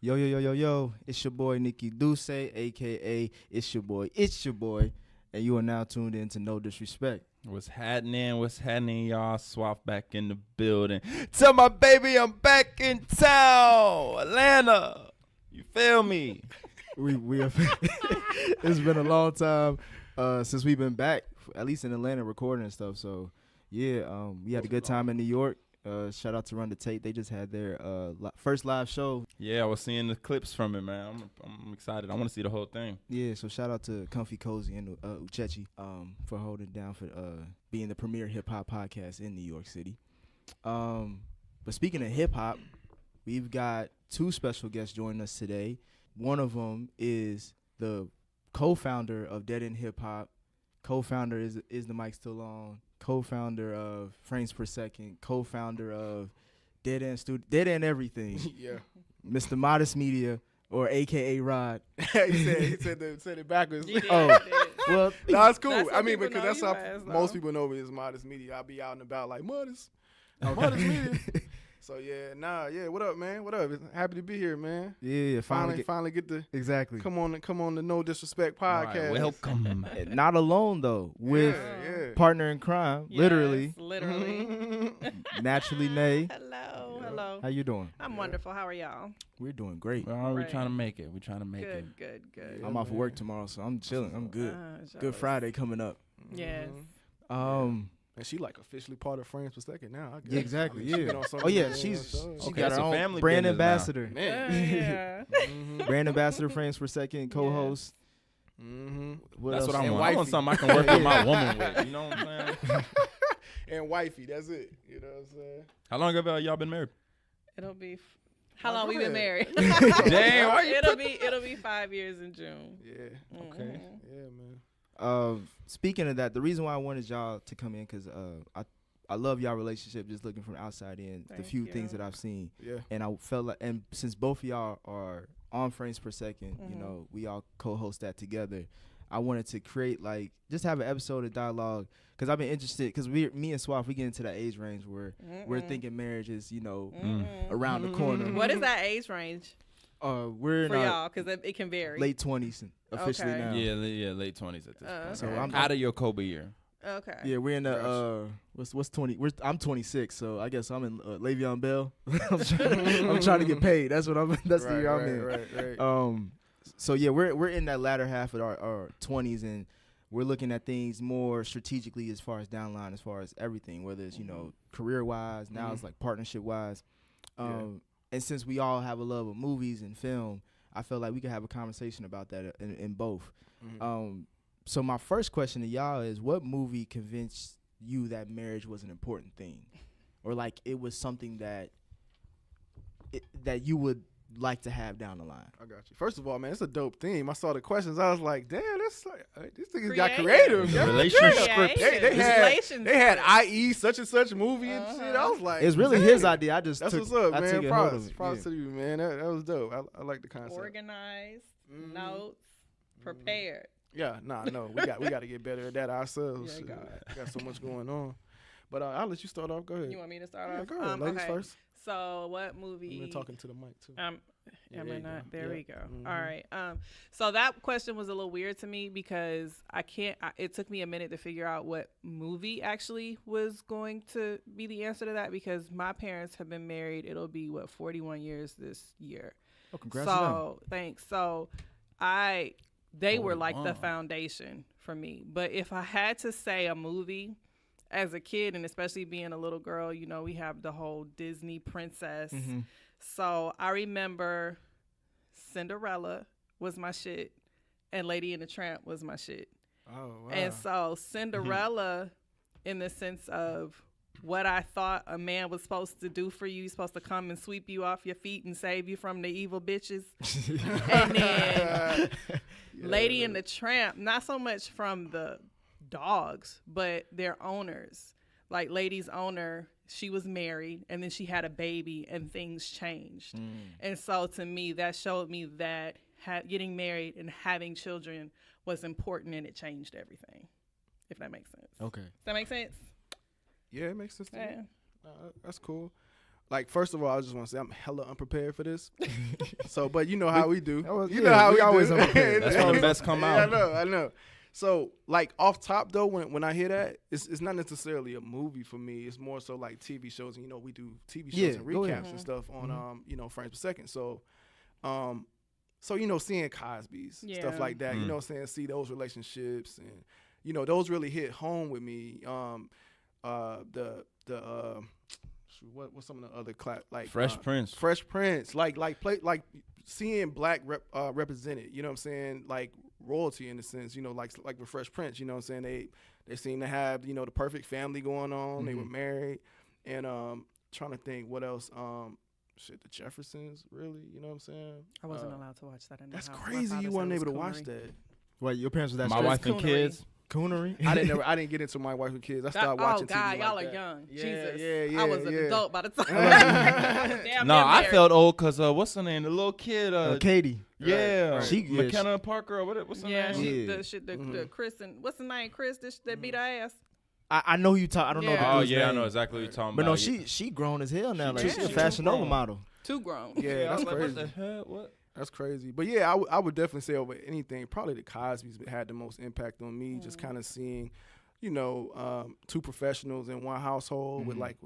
Yo, yo, yo, yo, yo. It's your boy, Nikki Duce, a.k.a. It's your boy. And you are now tuned in to No Disrespect. What's happening, y'all? Swap back in the building. Tell my baby I'm back in town. Atlanta. You feel me? We have It's been a long time since we've been back, at least in Atlanta, recording and stuff. So, yeah, we had a good time in New York. Shout out to Run the Tape. They just had their first live show. Yeah, I was seeing the clips from it, man. I'm excited. I want to see the whole thing. Yeah, so shout out to Comfy Cozy and Uchechi for holding it down for being the premier hip-hop podcast in New York City. But speaking of hip-hop, we've got two special guests joining us today. One of them is the co-founder of Dead End Hip Hop. Co-founder is the mic still on? Co-founder of Frames Per Second. Co-founder of Dead End Everything. Yeah. Mr. Modest Media, or AKA Rod. he said it backwards. Oh, well, No, it's cool. That's how I mean, people because know that's you how as, though. most people know me as Modest Media. I'll be out and about like Modest Media. So yeah. What up, man? What up? Happy to be here, man. yeah, Finally get to exactly. come on the No Disrespect podcast. Right, welcome. Not alone though, with yeah. partner in crime, Yes, literally, literally. Naturally Nay. Hello. How you doing? I'm wonderful. How are y'all? We're doing great. We're Right. trying to make it. We're trying to make it. Good. Yeah. I'm off of work tomorrow, so I'm chilling. I'm good. Good jealous. Friday coming up. Yes. And she like officially part of Frames Per Second now. I guess. Yeah, exactly. I mean, she Yeah. been on so Oh many yeah, damn she's shows. she Okay, got it's her a own family brand business now. ambassador. Man. Yeah. Brand ambassador, Frames Per Second, co-host. Mm-hmm. That's what I And want. I want wifey. something I can work with my woman with. You know what I'm saying? And wifey, that's it. You know what I'm saying? How long have y'all been married? It'll be. How Oh, long go we been ahead. married? Damn, why you It'll be 5 years in June. Yeah. Okay. Mhm. Yeah, man. Speaking of that, the reason why I wanted y'all to come in because I love y'all relationship. Just looking from outside in, the Thank few you. things that I've seen, Yeah. and I felt like, and since both of y'all are on Frames Per Second, you Mhm. know, we all co-host that together. I wanted to create just have an episode of dialogue because I've been interested because me and Swaff, we get into that age range where we're thinking marriage is around the corner. What is that age range We're in for our y'all? Because it can vary. late 20s officially Okay. now. Yeah, late 20s at this point. So okay. I'm Out of your Kobe year. Okay. Yeah, we're in the what's 20? I'm 26, so I guess I'm in Le'Veon Bell. I'm trying to get paid. That's what I'm. That's the year I'm in. Right. So yeah, we're in that latter half of our 20s, and we're looking at things more strategically as far as downline, as far as everything, whether it's career wise, now it's like partnership wise. And since we all have a love of movies and film, I felt like we could have a conversation about that in both. So my first question to y'all is, what movie convinced you that marriage was an important thing, or like it was something that you would like to have down the line? I got you. First of all, man, it's a dope theme. I saw the questions. I was like, damn, this niggas got Creative. creative. Yeah, Relationship. Creative. They had IE such and such movie and shit. I was like, It's really dang. his idea. I just That's took, what's up, I man. took a hold of Props. it. Props Yeah. to you, man. That was dope. I like the concept. Organized, Mhm. notes, prepared. Yeah, no, we got to get better at that ourselves. Yeah, Shit. God. Got so much going on. But I'll let you start off. Go ahead. You want me to start Yeah, off? go ahead. Ladies okay. first. So what You've movie? been talking to the mic too. Am Yeah, I there you not? go. There Yeah. we go. Mhm. All right. So that question was a little weird to me because it took me a minute to figure out what movie actually was going to be the answer to that because my parents have been married. It'll be 41 years this year. Oh, congrats to them. So thanks. So they were like the 41. foundation for me. But if I had to say a movie as a kid, and especially being a little girl, we have the whole Disney princess. Mm-hmm. So I remember Cinderella was my shit, and Lady and the Tramp was my shit. Oh, wow. And so Cinderella, in the sense of what I thought a man was supposed to do for you, he's supposed to come and sweep you off your feet and save you from the evil bitches. And then Lady and the Tramp, not so much from the dogs, but their owners. Like Lady's owner, she was married and then she had a baby and things changed. And so to me, that showed me that getting married and having children was important and it changed everything, if that makes sense. Okay. Does that make sense? Yeah, it makes sense to me. Yeah. That's cool. like, first of all, I just want to say I'm hella unprepared for this. So, but you know how we do. You yeah, know how we we always do. unprepared. That's when the best come out. Yeah, I know. So, like, off top though, when I hear that, it's not necessarily a movie for me. It's more so like TV shows, and we do TV shows Yeah, and go ahead. recaps and stuff on frames per second. So, seeing Cosby's stuff like that, you know what I'm saying, see those relationships, and those really hit home with me. What's some of the other like Fresh Prince. Fresh Prince, like seeing black represented, you know what I'm saying, like royalty in a sense, like with Fresh Prince, you know what I'm saying, they seem to have the perfect family going on. They were married, and trying to think what else. The Jeffersons, really, you know what I'm saying? I wasn't allowed to watch that. That's crazy. You weren't able to watch that. Wait, your parents were that My strict? wife and kids. Coonery? I didn't get into My Wife and Kids. I started watching TV like y'all that. are young. Yeah, Jesus. yeah, I was an yeah. adult by the time. Damn, No, near I married. felt old because what's her name? The little kid. Katie. Yeah, Right. She- McKenna Parker. Or what's her Yeah, name? the Chris and what's the name? Chris that beat her ass. I know who you talk. I don't know. Yeah. The Oh dude's yeah, I name. know exactly what you're talking But about. no, she grown as hell now. Like too- she's a she Fashion too Nova grown. model. Too grown. Yeah, I that's was like, crazy. what the hell? What? That's crazy. But yeah, I would definitely say over anything, probably the Cosby's had the most impact on me. Just kind of seeing, two professionals in one household with like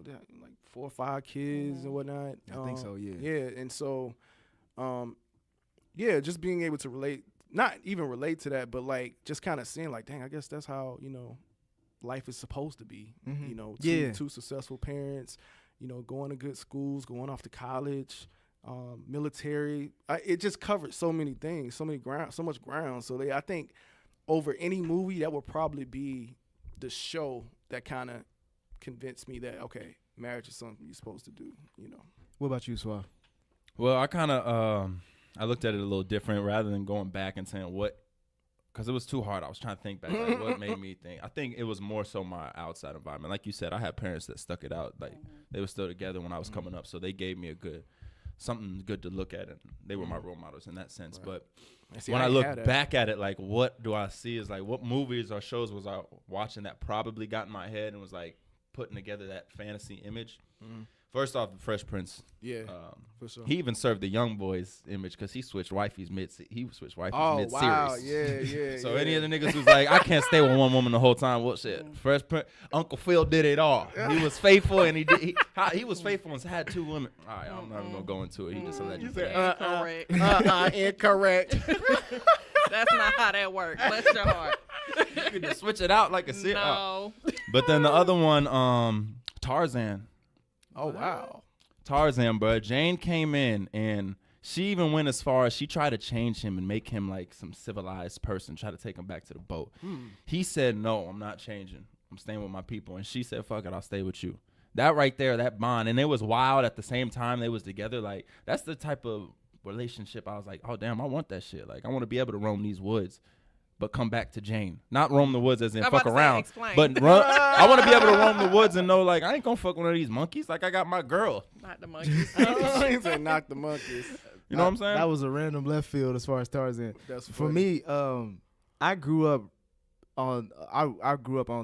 4 or 5 kids and whatnot. I think so, yeah. Yeah, and so, just being able to relate, not even relate to that, but like just kind of seeing like, dang, I guess that's how life is supposed to be. Mhm. Two, Yeah. two successful parents, going to good schools, going off to college. Military, it just covered so many things, so much ground. So I think over any movie, that would probably be the show that kind of convinced me that, okay, marriage is something you're supposed to do. What about you, Suave? Well, I kind of I looked at it a little different rather than going back and saying what, because it was too hard. I was trying to think back, like, what made me think. I think it was more so my outside environment. Like you said, I had parents that stuck it out. Like they were still together when I was coming up, so they gave me something good to look at, and they were my role models in that sense. Right. But See, when I ain't look had that. back at it, like, what do I see is like, what movies or shows was I watching that probably got in my head and was like putting together that fantasy image? First off, the Fresh Prince. Yeah, for sure. He even served the young boys image because he switched wifeys mid-series. Wow, yeah. So yeah. any of the niggas who's like, I can't stay with one woman the whole time. What shit? Fresh Prince. Uncle Phil did it all. He was faithful, and he was faithful and had 2 women. All right, I'm not even gonna go into it. He just a legend. for that. Incorrect. Incorrect. That's not how that works. Bless your heart. You could just switch it out like a sit. No. But then the other one, Tarzan. Oh wow. Tarzan, bro. Jane came in and she even went as far as she tried to change him and make him like some civilized person, try to take him back to the boat. He said, no, I'm not changing. I'm staying with my people. And she said, fuck it, I'll stay with you. That right there, that bond. And it was wild at the same time they was together. Like, that's the type of relationship I was like, oh, damn, I want that shit. Like, I want to be able to roam these woods, but come back to Jane. Not roam the woods as in I'm fuck about to say, around. explain. But I want to be able to roam the woods and know, like, I ain't going to fuck one of these monkeys. Like, I got my girl. Not the monkeys. He said knock the monkeys. You know what I'm saying? That was a random left field as far as Tarzan. That's For funny. me, I grew up on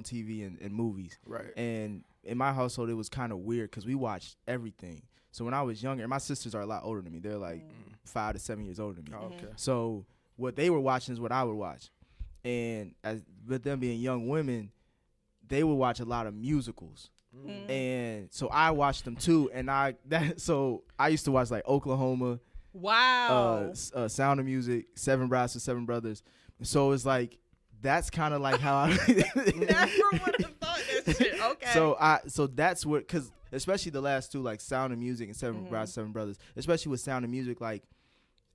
TV and movies, Right. and in my household it was kind of weird because we watched everything. So when I was younger, and my sisters are a lot older than me, they're like 5 to 7 years older than me. Oh, okay. So what they were watching is what I would watch, and with them being young women, they would watch a lot of musicals. And so I watched them too, and so I used to watch like Oklahoma, Wow. Sound of Music, Seven Brides for Seven Brothers. So it's like that's kind of like how I. Never would have thought that shit. Okay. So that's what, because especially the last two, like Sound of Music and Seven Brides for Seven Brothers, especially with Sound of Music, like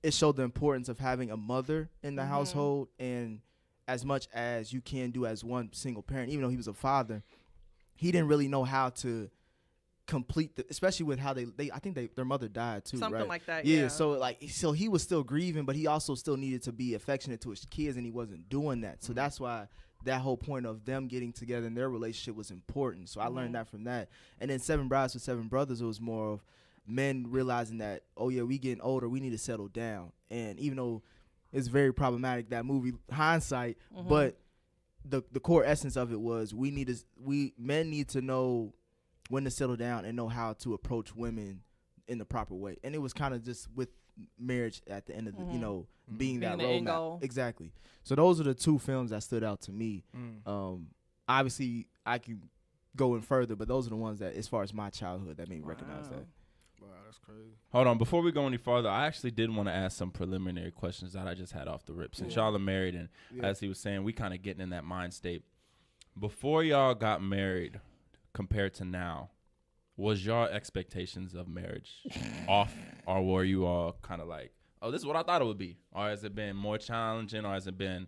it showed the importance of having a mother in the household, and as much as you can do as one single parent, even though he was a father, he didn't really know how to complete especially with how I think their mother died too, Something right? like that, Yeah, yeah. so he was still grieving, but he also still needed to be affectionate to his kids, and he wasn't doing that. So that's why that whole point of them getting together and their relationship was important. So I learned that from that. And then Seven Brides for Seven Brothers, it was more of men realizing that, oh yeah, we getting older, we need to settle down. And even though it's very problematic, that movie, hindsight, but the core essence of it was men need to know when to settle down and know how to approach women in the proper way. And it was kind of just with marriage at the end of the, you know, being that the end roadmap. goal. Exactly. So those are the two films that stood out to me. Obviously, I can go in further, but those are the ones that, as far as my childhood, that made me recognize that. Wow, that's crazy. Hold on, before we go any farther, I actually did want to ask some preliminary questions that I just had off the rip. Since y'all are married, and as he was saying, we kind of getting in that mind state. Before y'all got married, compared to now, was your expectations of marriage off, or were you all kind of like, oh, this is what I thought it would be? Or has it been more challenging, or has it been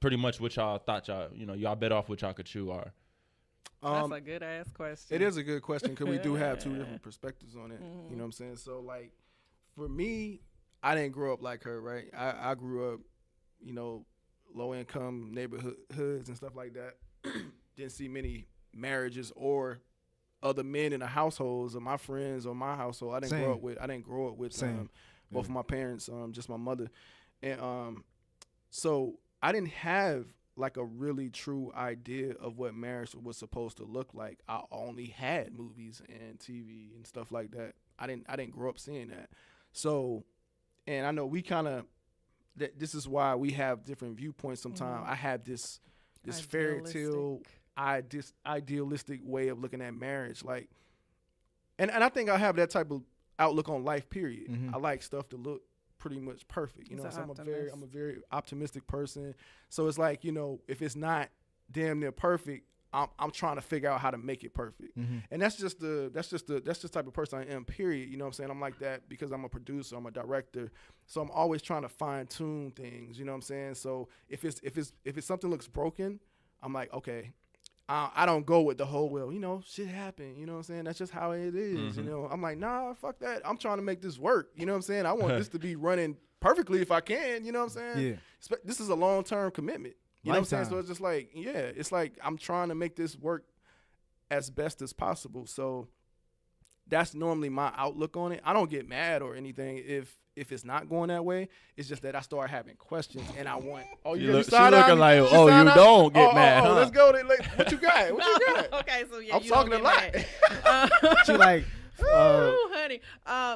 pretty much what y'all thought y'all bet off what y'all could chew? Or That's a good ass question. It is a good question because we do have two different perspectives on it. You know what I'm saying? So, like, for me, I didn't grow up like her, right? I grew up, you know, low-income neighborhoods and stuff like that. Didn't see many marriages or other men in the households of my friends or my household. I didn't grow up with both of my parents, just my mother. And so I didn't have like a really true idea of what marriage was supposed to look like. I only had movies and TV and stuff like that. I didn't grow up seeing that. So, and I know we kind of, this is why we have different viewpoints sometimes. I have this fairy tale, idealistic way of looking at marriage. Like, and I think I have that type of outlook on life, period. I like stuff to look pretty much perfect. You know, so I'm a very optimistic person. So it's like, you know, if it's not damn near perfect, I'm trying to figure out how to make it perfect. And that's just the type of person I am, period. You know what I'm saying? I'm like that because I'm a producer, I'm a director. So I'm always trying to fine tune things, you know what I'm saying? So if it's something looks broken, I'm like, okay, I don't go with the whole, well, you know, shit happened, you know what I'm saying? That's just how it is, you know? I'm like, nah, fuck that. I'm trying to make this work, you know what I'm saying? I want this to be running perfectly if I can, you know what I'm saying? Yeah. This is a long-term commitment. You know what I'm saying? So it's just like, it's like I'm trying to make this work as best as possible. So that's normally my outlook on it. I don't get mad or anything if it's not going that way. It's just that I start having questions and I want. Oh, she looking like, oh, you don't get mad. Oh, huh? let's go. What you got? What you got? Okay, so yeah, I'm talking a lot. She like. Ooh, honey.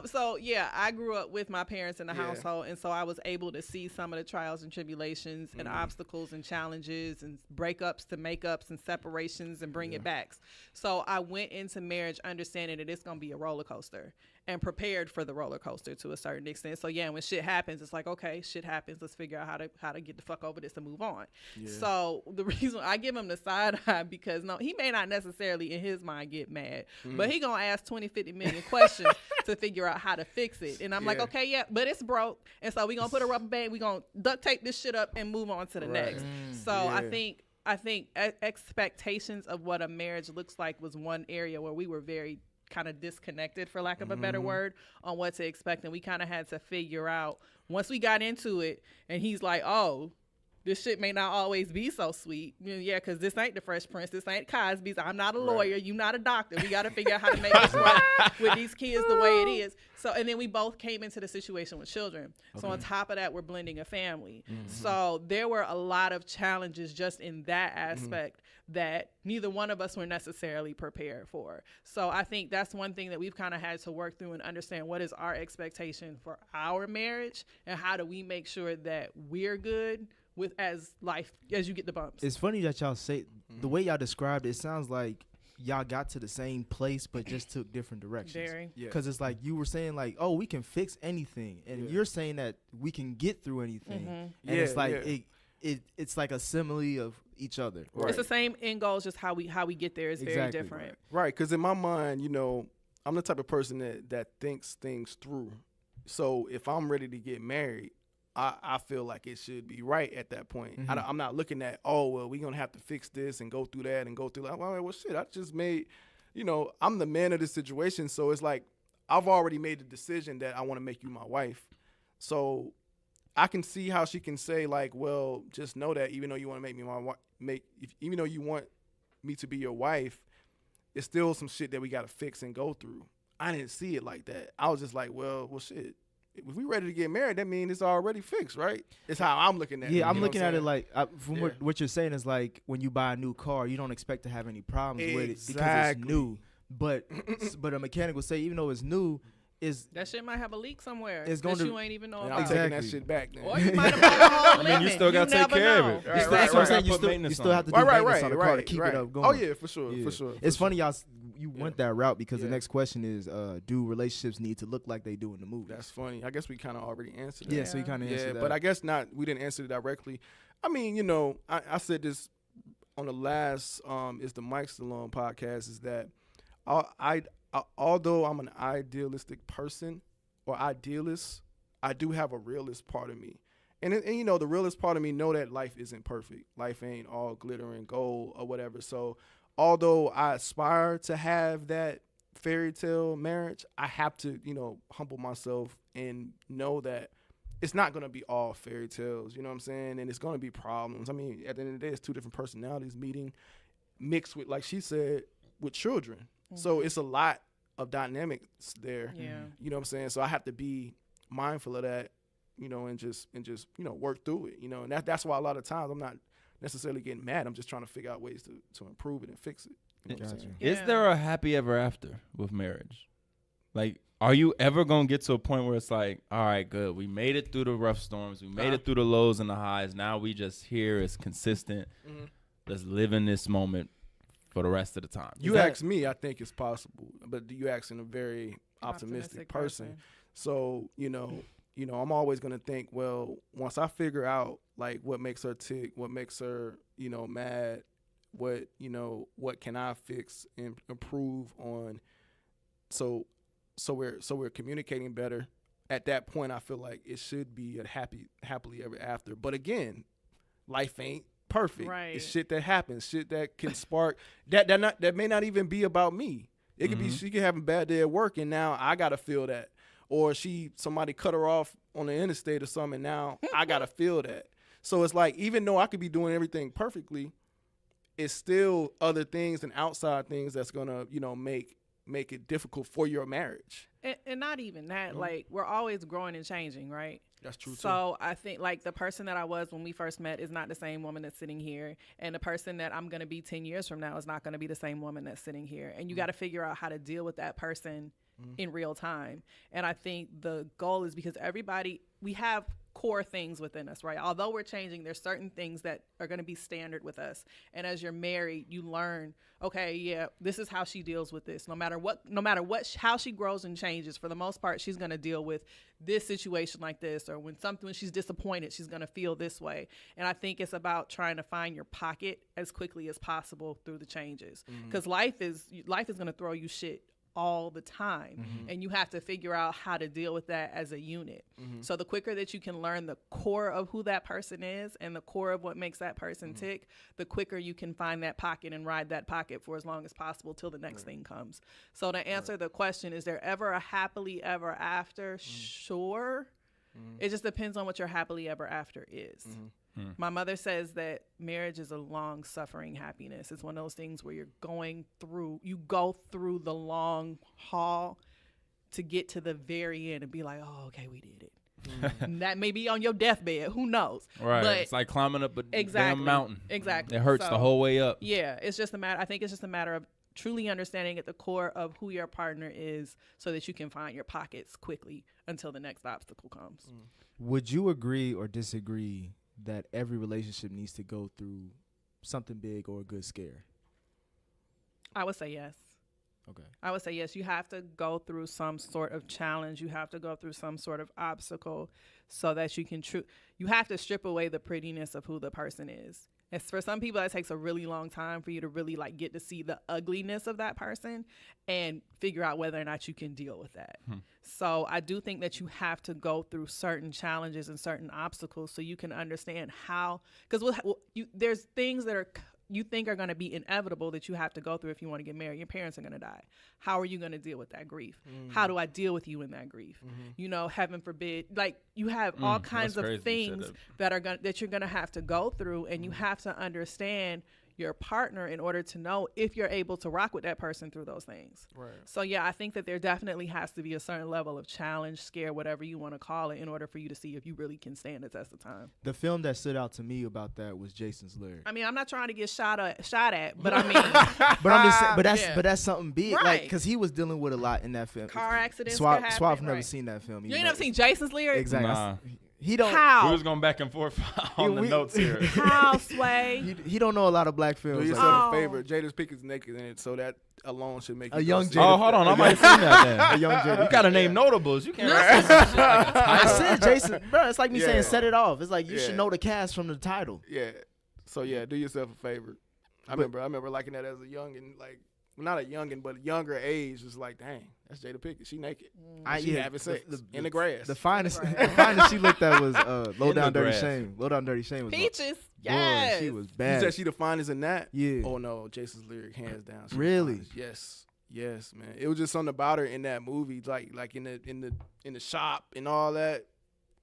So yeah, I grew up with my parents in the household, and so I was able to see some of the trials and tribulations and obstacles and challenges and breakups to makeups and separations and bring it backs. So I went into marriage understanding that it's gonna be a roller coaster and prepared for the roller coaster to a certain extent. So yeah, when shit happens, it's like, okay, shit happens. Let's figure out how to get the fuck over this and move on. Yeah. So the reason I give him the side eye because no, he may not necessarily in his mind get mad, but he gonna ask 20, 50 million questions to figure out how to fix it. And I'm like, okay, yeah, but it's broke. And so we gonna put a rubber band, we gonna duct tape this shit up and move on to the next. So I think expectations of what a marriage looks like was one area where we were very kind of disconnected, for lack of a better word, on what to expect. And we kind of had to figure out once we got into it and he's like, oh, this shit may not always be so sweet. Yeah, because this ain't the Fresh Prince. This ain't Cosby's. I'm not a lawyer. You not a doctor. We got to figure out how to make this work with these kids the way it is. So, and then we both came into the situation with children. Okay. So on top of that, we're blending a family. So there were a lot of challenges just in that aspect that neither one of us were necessarily prepared for. So I think that's one thing that we've kind of had to work through and understand what is our expectation for our marriage and how do we make sure that we're good with as you get the bumps. It's funny that y'all say the way y'all described it sounds like y'all got to the same place but just took different directions. Because it's like you were saying like, oh, we can fix anything, and you're saying that we can get through anything, and it's like it's like a simile of each other. Right. It's the same end goal, just how we get there is very different. Right, because in my mind, you know, I'm the type of person that thinks things through. So if I'm ready to get married, I feel like it should be right at that point. I'm not looking at, oh, well, we're going to have to fix this and go through that and go through that. Well, shit, I just made, you know, I'm the man of the situation. So it's like I've already made the decision that I want to make you my wife. So I can see how she can say, like, well, just know that even though you want to make me my wife, even though you want me to be your wife, it's still some shit that we got to fix and go through. I didn't see it like that. I was just like, well, shit. if we ready to get married, that means it's already fixed, right? It's how I'm looking at it. Yeah, I'm you know looking what at it saying? like from Yeah. what you're saying is like when you buy a new car, you don't expect to have any problems with it because it's Exactly. new. But a mechanic will say even though it's new, is That shit might have a leak somewhere It's that going to- you ain't even know And about. I'm taking that Exactly. shit back then. Or you might have bought a whole I mean, you lemon. still gotta take never care of know. it. Right, that's right, what I'm right. saying. You Put still, maintenance you still on have to it. do maintenance on the car to keep it up going. Oh yeah, for sure, Yeah. for sure. It's for funny sure. you Yeah. went that route because the Yeah. next question is, do relationships need to look like they do in the movie? That's funny. I guess we kind of already answered that. yeah, so you kind of Yeah, answered that. but I guess not. We didn't answer it directly. I mean, you know, I said this on the last is the Mike Stallone podcast. Is that I although I'm an idealistic person or idealist, I do have a realist part of me. And you know, the realist part of me know that life isn't perfect. Life ain't all glitter and gold or whatever. So although I aspire to have that fairy tale marriage, I have to, you know, humble myself and know that it's not going to be all fairy tales, you know what I'm saying? And it's going to be problems. I mean, at the end of the day, it's two different personalities meeting, mixed with, like she said, with children. So it's a lot of dynamics there. Yeah. You know what I'm saying? So I have to be mindful of that, you know, and just you know, work through it, you know. And that's why a lot of times I'm not necessarily getting mad. I'm just trying to figure out ways to improve it and fix it. You know what I'm Gotcha. saying? Is Yeah. there a happy ever after with marriage? Like, are you ever gonna get to a point where it's like, all right, good, we made it through the rough storms, we made it through the lows and the highs. Now we just here is consistent. Mhm. Let's live in this moment for the rest of the time. You that- ask me, I think it's possible, but you asking a very optimistic person. So, you know, I'm always going to think, well, once I figure out like what makes her tick, what makes her, you know, mad, what can I fix and improve on. So we're communicating better. At that point, I feel like it should be a happily ever after. But again, life ain't perfect. Right. It's shit that happens, shit that can spark that may not even be about me. It could be she could have a bad day at work and now I gotta feel that. Or somebody cut her off on the interstate or something and now I gotta feel that. So it's like even though I could be doing everything perfectly, it's still other things and outside things that's gonna, you know, make it difficult for your marriage. And not even that, like we're always growing and changing, right? That's true too. So I think like the person that I was when we first met is not the same woman that's sitting here, and the person that I'm going to be 10 years from now is not going to be the same woman that's sitting here. And you got to figure out how to deal with that person in real time. And I think the goal is because we have core things within us, right? Although we're changing, there's certain things that are going to be standard with us. And as you're married, you learn, okay, yeah, this is how she deals with this. No matter what, how she grows and changes, for the most part, she's going to deal with this situation like this, or when she's disappointed, she's going to feel this way. And I think it's about trying to find your pocket as quickly as possible through the changes, because life is going to throw you shit all the time, and you have to figure out how to deal with that as a unit. So the quicker that you can learn the core of who that person is and the core of what makes that person tick, the quicker you can find that pocket and ride that pocket for as long as possible till the next thing comes. So to answer the question, is there ever a happily ever after? Sure. It just depends on what your happily ever after is. My mother says that marriage is a long suffering happiness. It's one of those things where you go through the long haul to get to the very end and be like, oh, okay, we did it. And that may be on your deathbed. Who knows? Right. But it's like climbing up a exactly, damn mountain. Exactly. It hurts So, the whole way up. Yeah, I think it's just a matter of truly understanding at the core of who your partner is so that you can find your pockets quickly until the next obstacle comes. Would you agree or disagree that every relationship needs to go through something big or a good scare? I would say yes. Okay. I would say yes. You have to go through some sort of challenge. You have to go through some sort of obstacle so that you can you have to strip away the prettiness of who the person is. As for some people, that takes a really long time for you to really like get to see the ugliness of that person and figure out whether or not you can deal with that. So I do think that you have to go through certain challenges and certain obstacles so you can understand how, because there's things that you think are going to be inevitable that you have to go through if you want to get married. Your parents are going to die. How are you going to deal with that grief? How do I deal with you in that grief? You know, heaven forbid, like you have all kinds that's of crazy you said things that you're going to have to go through, and you have to understand your partner in order to know if you're able to rock with that person through those things. Right. So yeah, I think that there definitely has to be a certain level of challenge, scare, whatever you want to call it, in order for you to see if you really can stand the test of time. The film that stood out to me about that was Jason's Lyric. I mean, I'm not trying to get shot at, but I mean, But I'm just saying, Yeah. but that's something big, like, Right. because he was dealing with a lot in that film. car accidents. Swap, could Swap happen, never right. seen that film. You ain't never seen Jason's Lyric? Exactly. Nah. He don't. How? We was going back and forth on the we- notes here. How, Sway? He don't know a lot of black Do films. yourself like Oh. a favor. Jada's Pickett's naked in it, so that alone should make A you young go see Jada- Oh, hold on. I might have seen that then. a young Jada. You got to name notables. You can't say some shit like a I title. said Jason, bro. It's like me Yeah. saying set it off. It's like you should Yeah. know the cast from the title. Yeah. So yeah, do yourself a favor. I remember liking that as a youngin, like not a youngin, but a younger age. It's like, dang, that's Jada Pickett. She naked. She having sex in the grass. The finest, the finest she looked at was Low In Down the Dirty grass. Shame. Low Down Dirty Shame was Peaches. Boy, Yes. she was you bad. said she the finest in that? Yeah. Oh no, Jason's Lyric, hands down. She the Really? finest. Yes. Yes, man. It was just something about her in that movie, like in the shop and all that.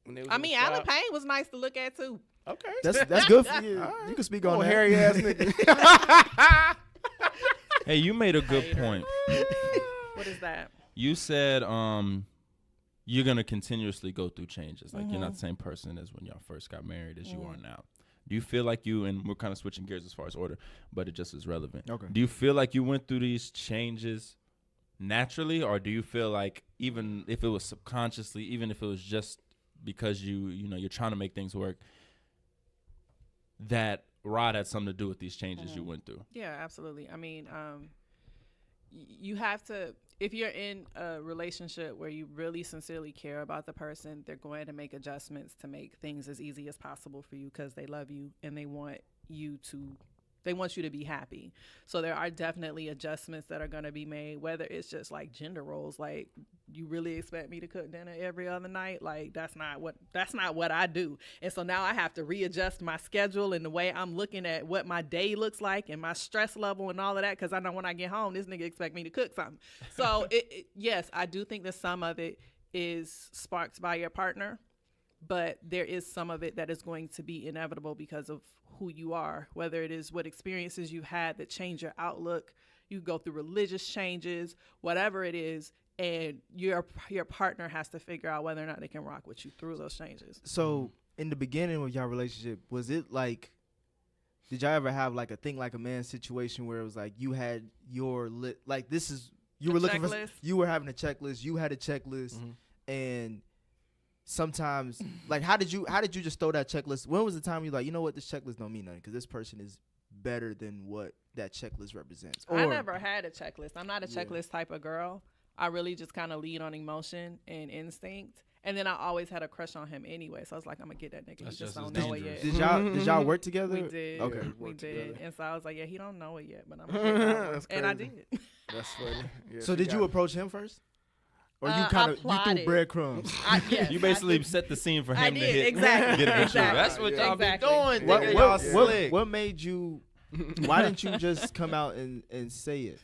When they was I in the mean, Alan shop. Payne was nice to look at too. Okay. That's good for you. All right. You can speak Oh, on that. hairy ass nigga. Hey, you made a good Hater. point. What is that? You said you're going to continuously go through changes. Like, you're not the same person as when y'all first got married as you are now. Do you feel like you, and we're kind of switching gears as far as order, but it just is relevant. Okay. Do you feel like you went through these changes naturally, or do you feel like even if it was subconsciously, even if it was just because you're trying to make things work, that Rod had something to do with these changes you went through? Yeah, absolutely. I mean, you have to, if you're in a relationship where you really sincerely care about the person, they're going to make adjustments to make things as easy as possible for you because they love you and they want you to be happy. So there are definitely adjustments that are going to be made, whether it's just like gender roles, like you really expect me to cook dinner every other night? Like that's not what I do. And so now I have to readjust my schedule and the way I'm looking at what my day looks like and my stress level and all of that, because I know when I get home, this nigga expect me to cook something. So yes, I do think that some of it is sparked by your partner, but there is some of it that is going to be inevitable because of who you are, whether it is what experiences you've had that change your outlook. You go through religious changes, whatever it is, and your partner has to figure out whether or not they can rock with you through those changes. So in the beginning of y'all relationship, was it like, did y'all ever have like a thing like a man situation where it was like you had your like this is you A were looking for, checklist? you were having a checklist, you had a checklist, and sometimes like how did you just throw that checklist? When was the time you like, you know what, this checklist don't mean nothing because this person is better than what that checklist represents? Or, I never had a checklist. I'm not a Yeah. checklist type of girl. I really just kind of lead on emotion and instinct. And then I always had a crush on him anyway. So I was like, I'm going to get that nigga. That's He just just as don't know it dangerous. yet. Did y'all work together? We did. Okay. Yeah. We Work did. together. And so I was like, yeah, he don't know it yet, but I'm going to get that one. That's And I crazy. did. That's funny. Yeah, So she did got you it. approach him first? Or you I kind of you plotted. threw breadcrumbs? Yes, You I basically did. set the scene for I him to did, hit. exactly. Get a picture. Exactly. That's what y'all Exactly. be doing. What, nigga. what, Y'all what, slick. what made you? Why didn't you just come out and say it?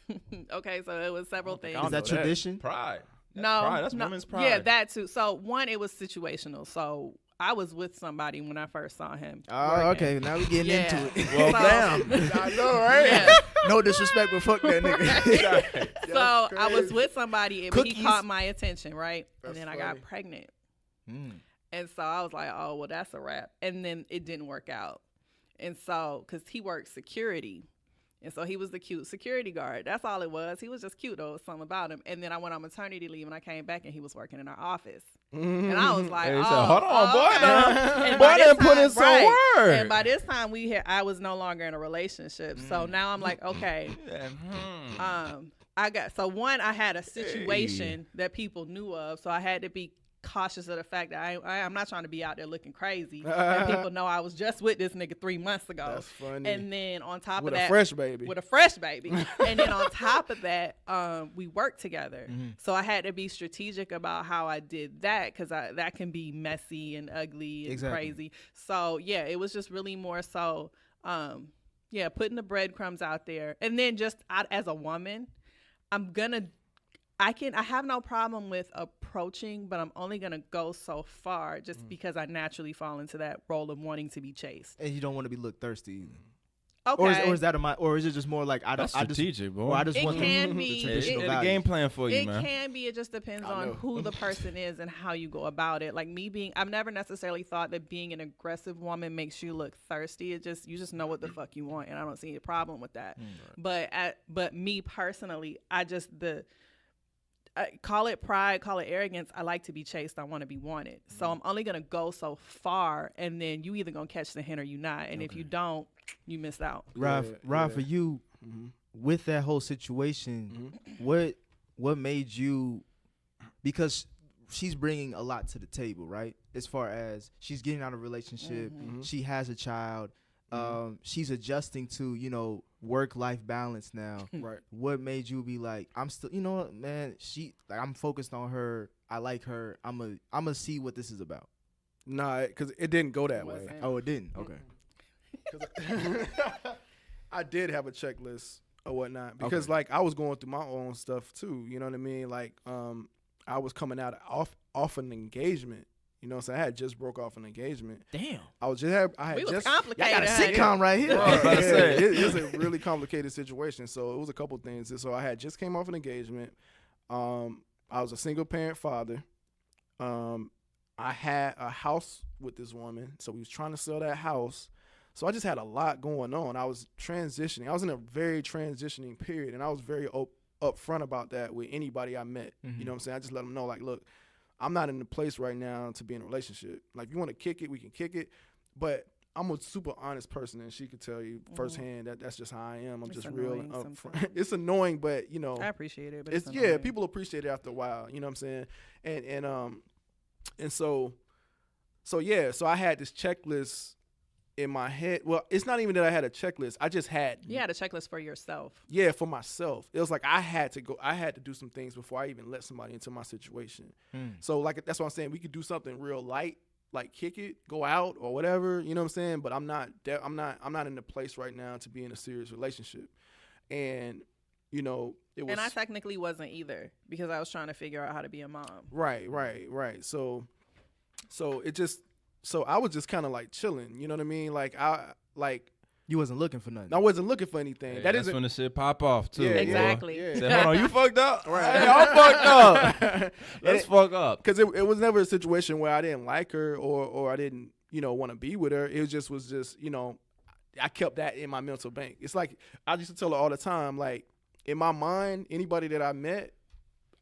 Okay, so it was several things. Is that tradition? Pride. That's No, pride. That's no, women's pride. Yeah, that too. So one, it was situational. So I was with somebody when I first saw him. Oh, working. okay. Now we getting Yeah. into it. Well, So- damn. I know, right? Yeah. No disrespect, but fuck that nigga. So I was crazy. with somebody and Cookies. he caught my attention, right? That's and then I funny. got pregnant. Mm. And so I was like, oh, well, that's a wrap. And then it didn't work out. And so, because he worked security. And so he was the cute security guard. That's all it was. He was just cute, though. Something about him. And then I went on maternity leave and I came back and he was working in our office. And I was like, Hey, oh, he said, hold on, boy. okay. Now. And Boy by this didn't put time- in some right. work. And by this time, I was no longer in a relationship. So now I'm like, okay. Yeah, I had a situation that people knew of, so I had to be cautious of the fact that I'm not trying to be out there looking crazy. And people know I was just with this nigga 3 months ago. That's funny. And then on top With of a that, fresh baby. with a fresh baby. And then on top of that, we worked together. So I had to be strategic about how I did that because that can be messy and ugly and Exactly. crazy. So yeah, it was just really more so, putting the breadcrumbs out there. And then just as a woman, I have no problem with approaching, but I'm only going to go so far just because I naturally fall into that role of wanting to be chased. And you don't want to be looked thirsty either. Okay. Or is that or is it just more like That's strategic, bro. or I just It want can the be. traditional It's a values. game plan for you, It man. can be. It just depends I on know. who the person is and how you go about it. Like I've never necessarily thought that being an aggressive woman makes you look thirsty. You just know what the fuck you want, and I don't see a problem with that. But me personally, call it pride, call it arrogance. I like to be chased. I want to be wanted. So I'm only gonna go so far, and then you either gonna catch the hint or you not. And if you don't, you missed out. Rob, Yeah. for you, with that whole situation, what made you? Because she's bringing a lot to the table, right? As far as she's getting out of a relationship, she has a child, she's adjusting to work-life balance now. Right. What made you be like, I'm still, what, man? I'm focused on her. I like her. I'm gonna see what this is about. Nah, because it didn't go that way. Wasn't. Oh, it didn't. Okay. I did have a checklist or whatnot because like I was going through my own stuff too. You know what I mean? Like I was coming out off an engagement. You know what I'm saying? I had just broke off an engagement. Damn. I was complicated. I got a huh? sitcom right here. I was about to say. It's a really complicated situation. So it was a couple things. So I had just came off an engagement. I was a single parent father. I had a house with this woman, so we was trying to sell that house. So I just had a lot going on. I was transitioning. I was in a very transitioning period, and I was very upfront about that with anybody I met. You know what I'm saying? I just let them know, like, look, I'm not in the place right now to be in a relationship. Like, if you want to kick it, we can kick it. But I'm a super honest person, and she could tell you firsthand that that's just how I am. I'm It's just real and annoying upfront. It's annoying, but I appreciate it. But it's annoying. people appreciate it after a while. You know what I'm saying? And so I had this checklist in my head. Well, it's not even that I had a checklist. I just had You had a checklist for yourself. yeah, for myself. It was like I had to do some things before I even let somebody into my situation. So like that's what I'm saying. We could do something real light, like kick it, go out or whatever, you know what I'm saying? But I'm not in the place right now to be in a serious relationship. And it was And I technically wasn't either because I was trying to figure out how to be a mom. Right. So I was just kind of like chilling, you know what I mean? You wasn't looking for nothing. I wasn't looking for anything. Hey, that that's isn't when the shit pop off too. Yeah, boy. Exactly. Yeah. Say, hold on, you fucked up. Right. Hey, I'm fucked up. Let's fuck up. because it was never a situation where I didn't like her or I didn't want to be with her. It was just I kept that in my mental bank. It's like I used to tell her all the time, like in my mind, anybody that I met,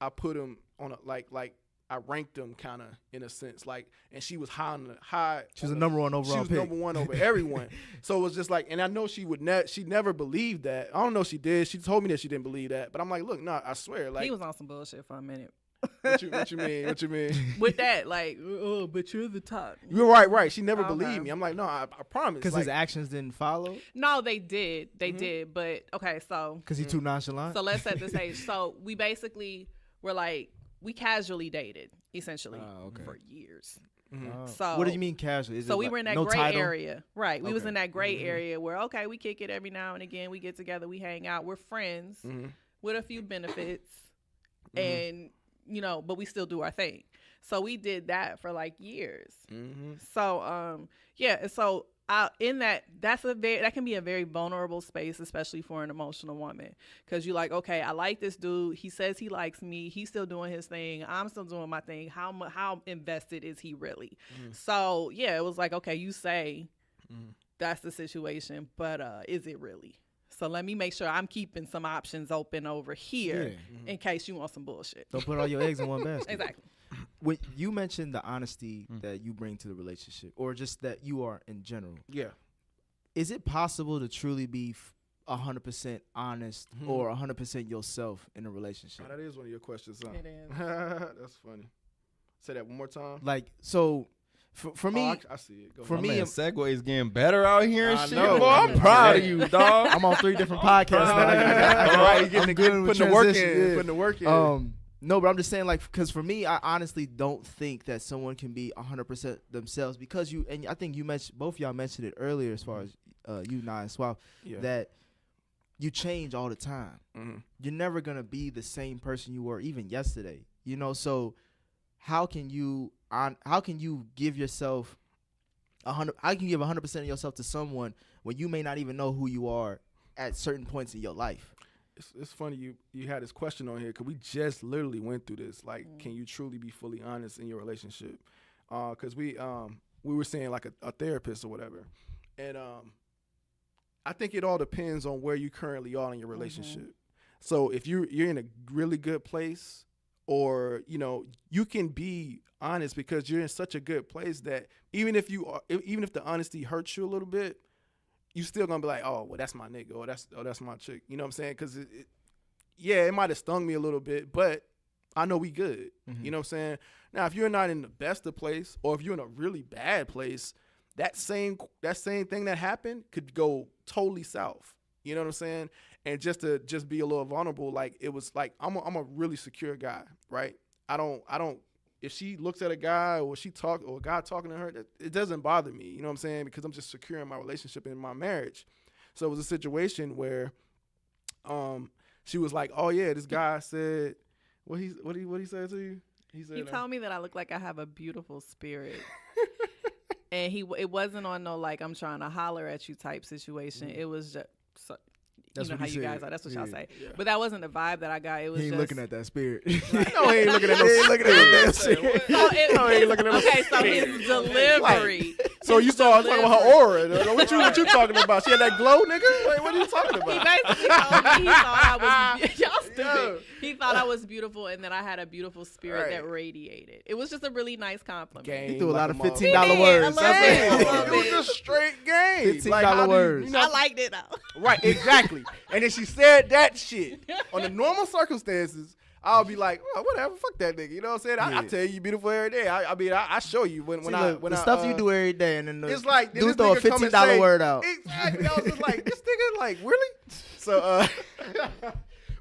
I put them on a like I ranked them kind of in a sense, like, and she was high. She was the number one overall She was pick. number one over everyone. So it was just like, and I know she would she never believed that. I don't know if she did. She told me that she didn't believe that, but I'm like, look, no, I swear, like, He was on some bullshit for a minute. what you mean? What you mean? With that, like, oh, but you're the top. You're right. She never Okay. believed me. I'm like, no, I promise. Because like, his actions didn't follow. No, they did. They did. But okay, so Because he too nonchalant. let's set the stage. So we basically were like, we casually dated essentially okay. for years. So what do you mean casual? Is So it we like were in that no gray title? area, right? We was Okay. in that gray area where okay, we kick it every now and again. We get together, we hang out, we're friends with a few benefits, and but we still do our thing. So we did that for like years. So yeah, so in that can be a very vulnerable space, especially for an emotional woman, because you're like, okay, I like this dude. He says he likes me. He's still doing his thing. I'm still doing my thing. How invested is he really? So yeah, it was like, okay, you say that's the situation, but is it really? So let me make sure I'm keeping some options open over here in case you want some bullshit. Don't put all your eggs in one basket. Exactly. When you mentioned the honesty that you bring to the relationship, or just that you are in general, yeah. is it possible to truly be 100% honest or 100% yourself in a relationship? Oh, that is one of your questions, huh? It is. That's funny. Say that one more time. Like, so for me, I see it. Go for ahead. me, Man, Segway's getting better out here and I shit. know. Boy, I'm proud of you, dog. I'm on 3 different podcasts now. I'm good with putting the work in. transition, yeah. Putting the work in. No, but I'm just saying, like, because for me, I honestly don't think that someone can be 100% themselves, because and I think you mentioned, both of y'all mentioned it earlier, as far as you, Nah, and Swab, that you change all the time. You're never gonna be the same person you were even yesterday, so how can you give yourself How can you give 100% of yourself to someone when you may not even know who you are at certain points in your life? It's funny you had this question on here because we just literally went through this. Like, can you truly be fully honest in your relationship? Because we were saying like a therapist or whatever, and I think it all depends on where you currently are in your relationship. So if you're in a really good place, or you can be honest because you're in such a good place that even if the honesty hurts you a little bit, you still gonna be like, oh, well, that's my nigga, or that's my chick. You know what I'm saying? Because it might have stung me a little bit, but I know we good. You know what I'm saying? Now, if you're not in the best of place, or if you're in a really bad place, that same thing that happened could go totally south. You know what I'm saying? And just to be a little vulnerable, like it was like I'm a really secure guy, right? I don't. If she looks at a guy or a guy talking to her, it doesn't bother me. You know what I'm saying? Because I'm just secure in my relationship and in my marriage. So it was a situation where, she was like, "Oh yeah, this guy said what he said to you." He told me that I look like I have a beautiful spirit. And it wasn't on no like I'm trying to holler at you type situation. It was just That's you know what how he you said. guys are. That's what y'all say. Yeah. But that wasn't the vibe that I got. It was He ain't just looking at that spirit. No, he ain't looking at no. He ain't looking at no damn shit. okay, so his delivery. So you saw her talking about her aura. What you talking about? She had that glow, nigga? Like, what are you talking He about? basically told me he thought I was y'all stupid. Yeah. He thought I was beautiful and that I had a beautiful spirit Right. that radiated. It was just a really nice compliment. Game He threw a lot of like a $15 He did, words. a That's little what- bit. It was a straight game. $15 how do you- words. you know- I liked it though. Right, exactly. And then she said that shit. On the normal circumstances, I'll be like, oh, whatever, fuck that nigga. You know what I'm saying? I Yeah. tell you beautiful every day. I show you when See, I look, when the I, stuff you do every day, and then It's like then dude this throw a nigga come and $15 say- word out. Exactly. I was just like, this nigga, like, really? So,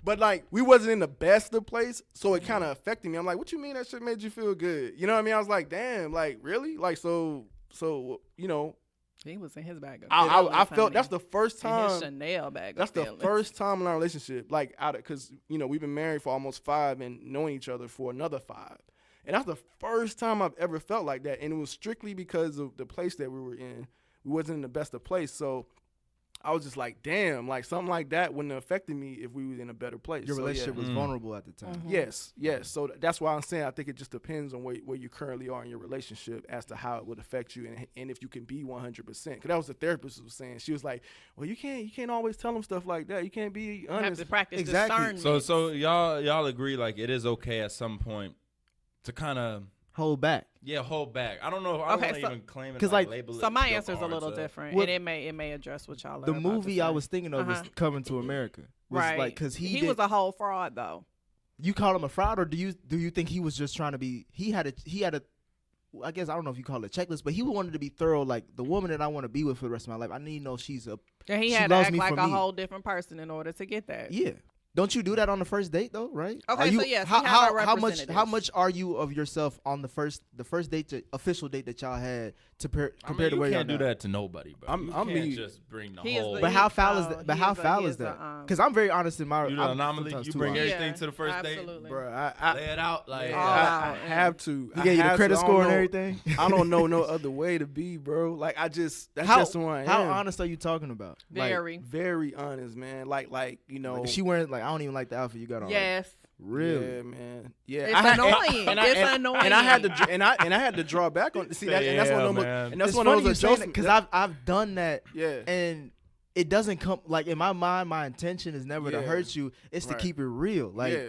but like, we wasn't in the best of place, so it kind of affected me. I'm like, what you mean that shit made you feel good? You know what I mean? I was like, damn, like, really? Like, so He was in his bag of I feelings, felt honey. that's the first In his time. Chanel bag That's of the feelings. first time in our relationship, like because we've been married for almost 5 and knowing each other for another 5, and that's the first time I've ever felt like that, and it was strictly because of the place that we were in. We wasn't in the best of place, so I was just like, damn, like something like that wouldn't have affected me if we was in a better place. Your So, relationship yeah. was vulnerable at the time. Yes. So that's why I'm saying I think it just depends on where you currently are in your relationship as to how it would affect you and if you can be 100%. Because that was the therapist was saying. She was like, well, you can't always tell them stuff like that. You can't be You have honest. to practice Exactly. discernment. So y'all agree like it is okay at some point to kind of Hold back. hold back. I don't know. I don't Okay, want to so- even claim it. 'cause, Like, like- label it So my your answer is a cards little up. different, What- and it may address what y'all are The about to movie I say. was thinking of was Coming to America. Was right, like because he was a whole fraud though. You call him a fraud, or do you think he was just trying to be? He had a. I guess I don't know if you call it a checklist, but he wanted to be thorough. Like the woman that I want to be with for the rest of my life, I need to know she's a. And he She had to loves act me like for a me. whole different person in order to get that. Yeah. Don't you do that on the first date though, right? Okay, Are you, so yes, we how, have our how much representatives. are you of yourself on the first date, official date that y'all had compared to you where y'all can't do now? that to nobody, bro. I'm You can't me. just bring the He is whole. the- But how foul is No, that? But he how is a- foul he is is the, that? Because I'm very honest in my. You the I'm anomaly. sometimes You too bring honest. everything Yeah, to the first date, absolutely. Bro, lay I it out. Like All I out, yeah. have to. He gave you the credit I don't score and know- everything. I don't know no other way to be, bro. Like that's just who I am. How honest are you talking about? Very. Very honest, man. Like Like she wearing like I don't even like the outfit you got on. Yes. Really? Yeah, man. Yeah, It's I had- annoying. It's annoying. And I had to, and I had to draw back on. See, that, and that's one of those, man. and that's It's one funny of you those saying that adjustments. because I've done that. Yeah. And it doesn't come like in my mind. My intention is never to Yeah. hurt you. It's Right. to keep it real. Like Yeah.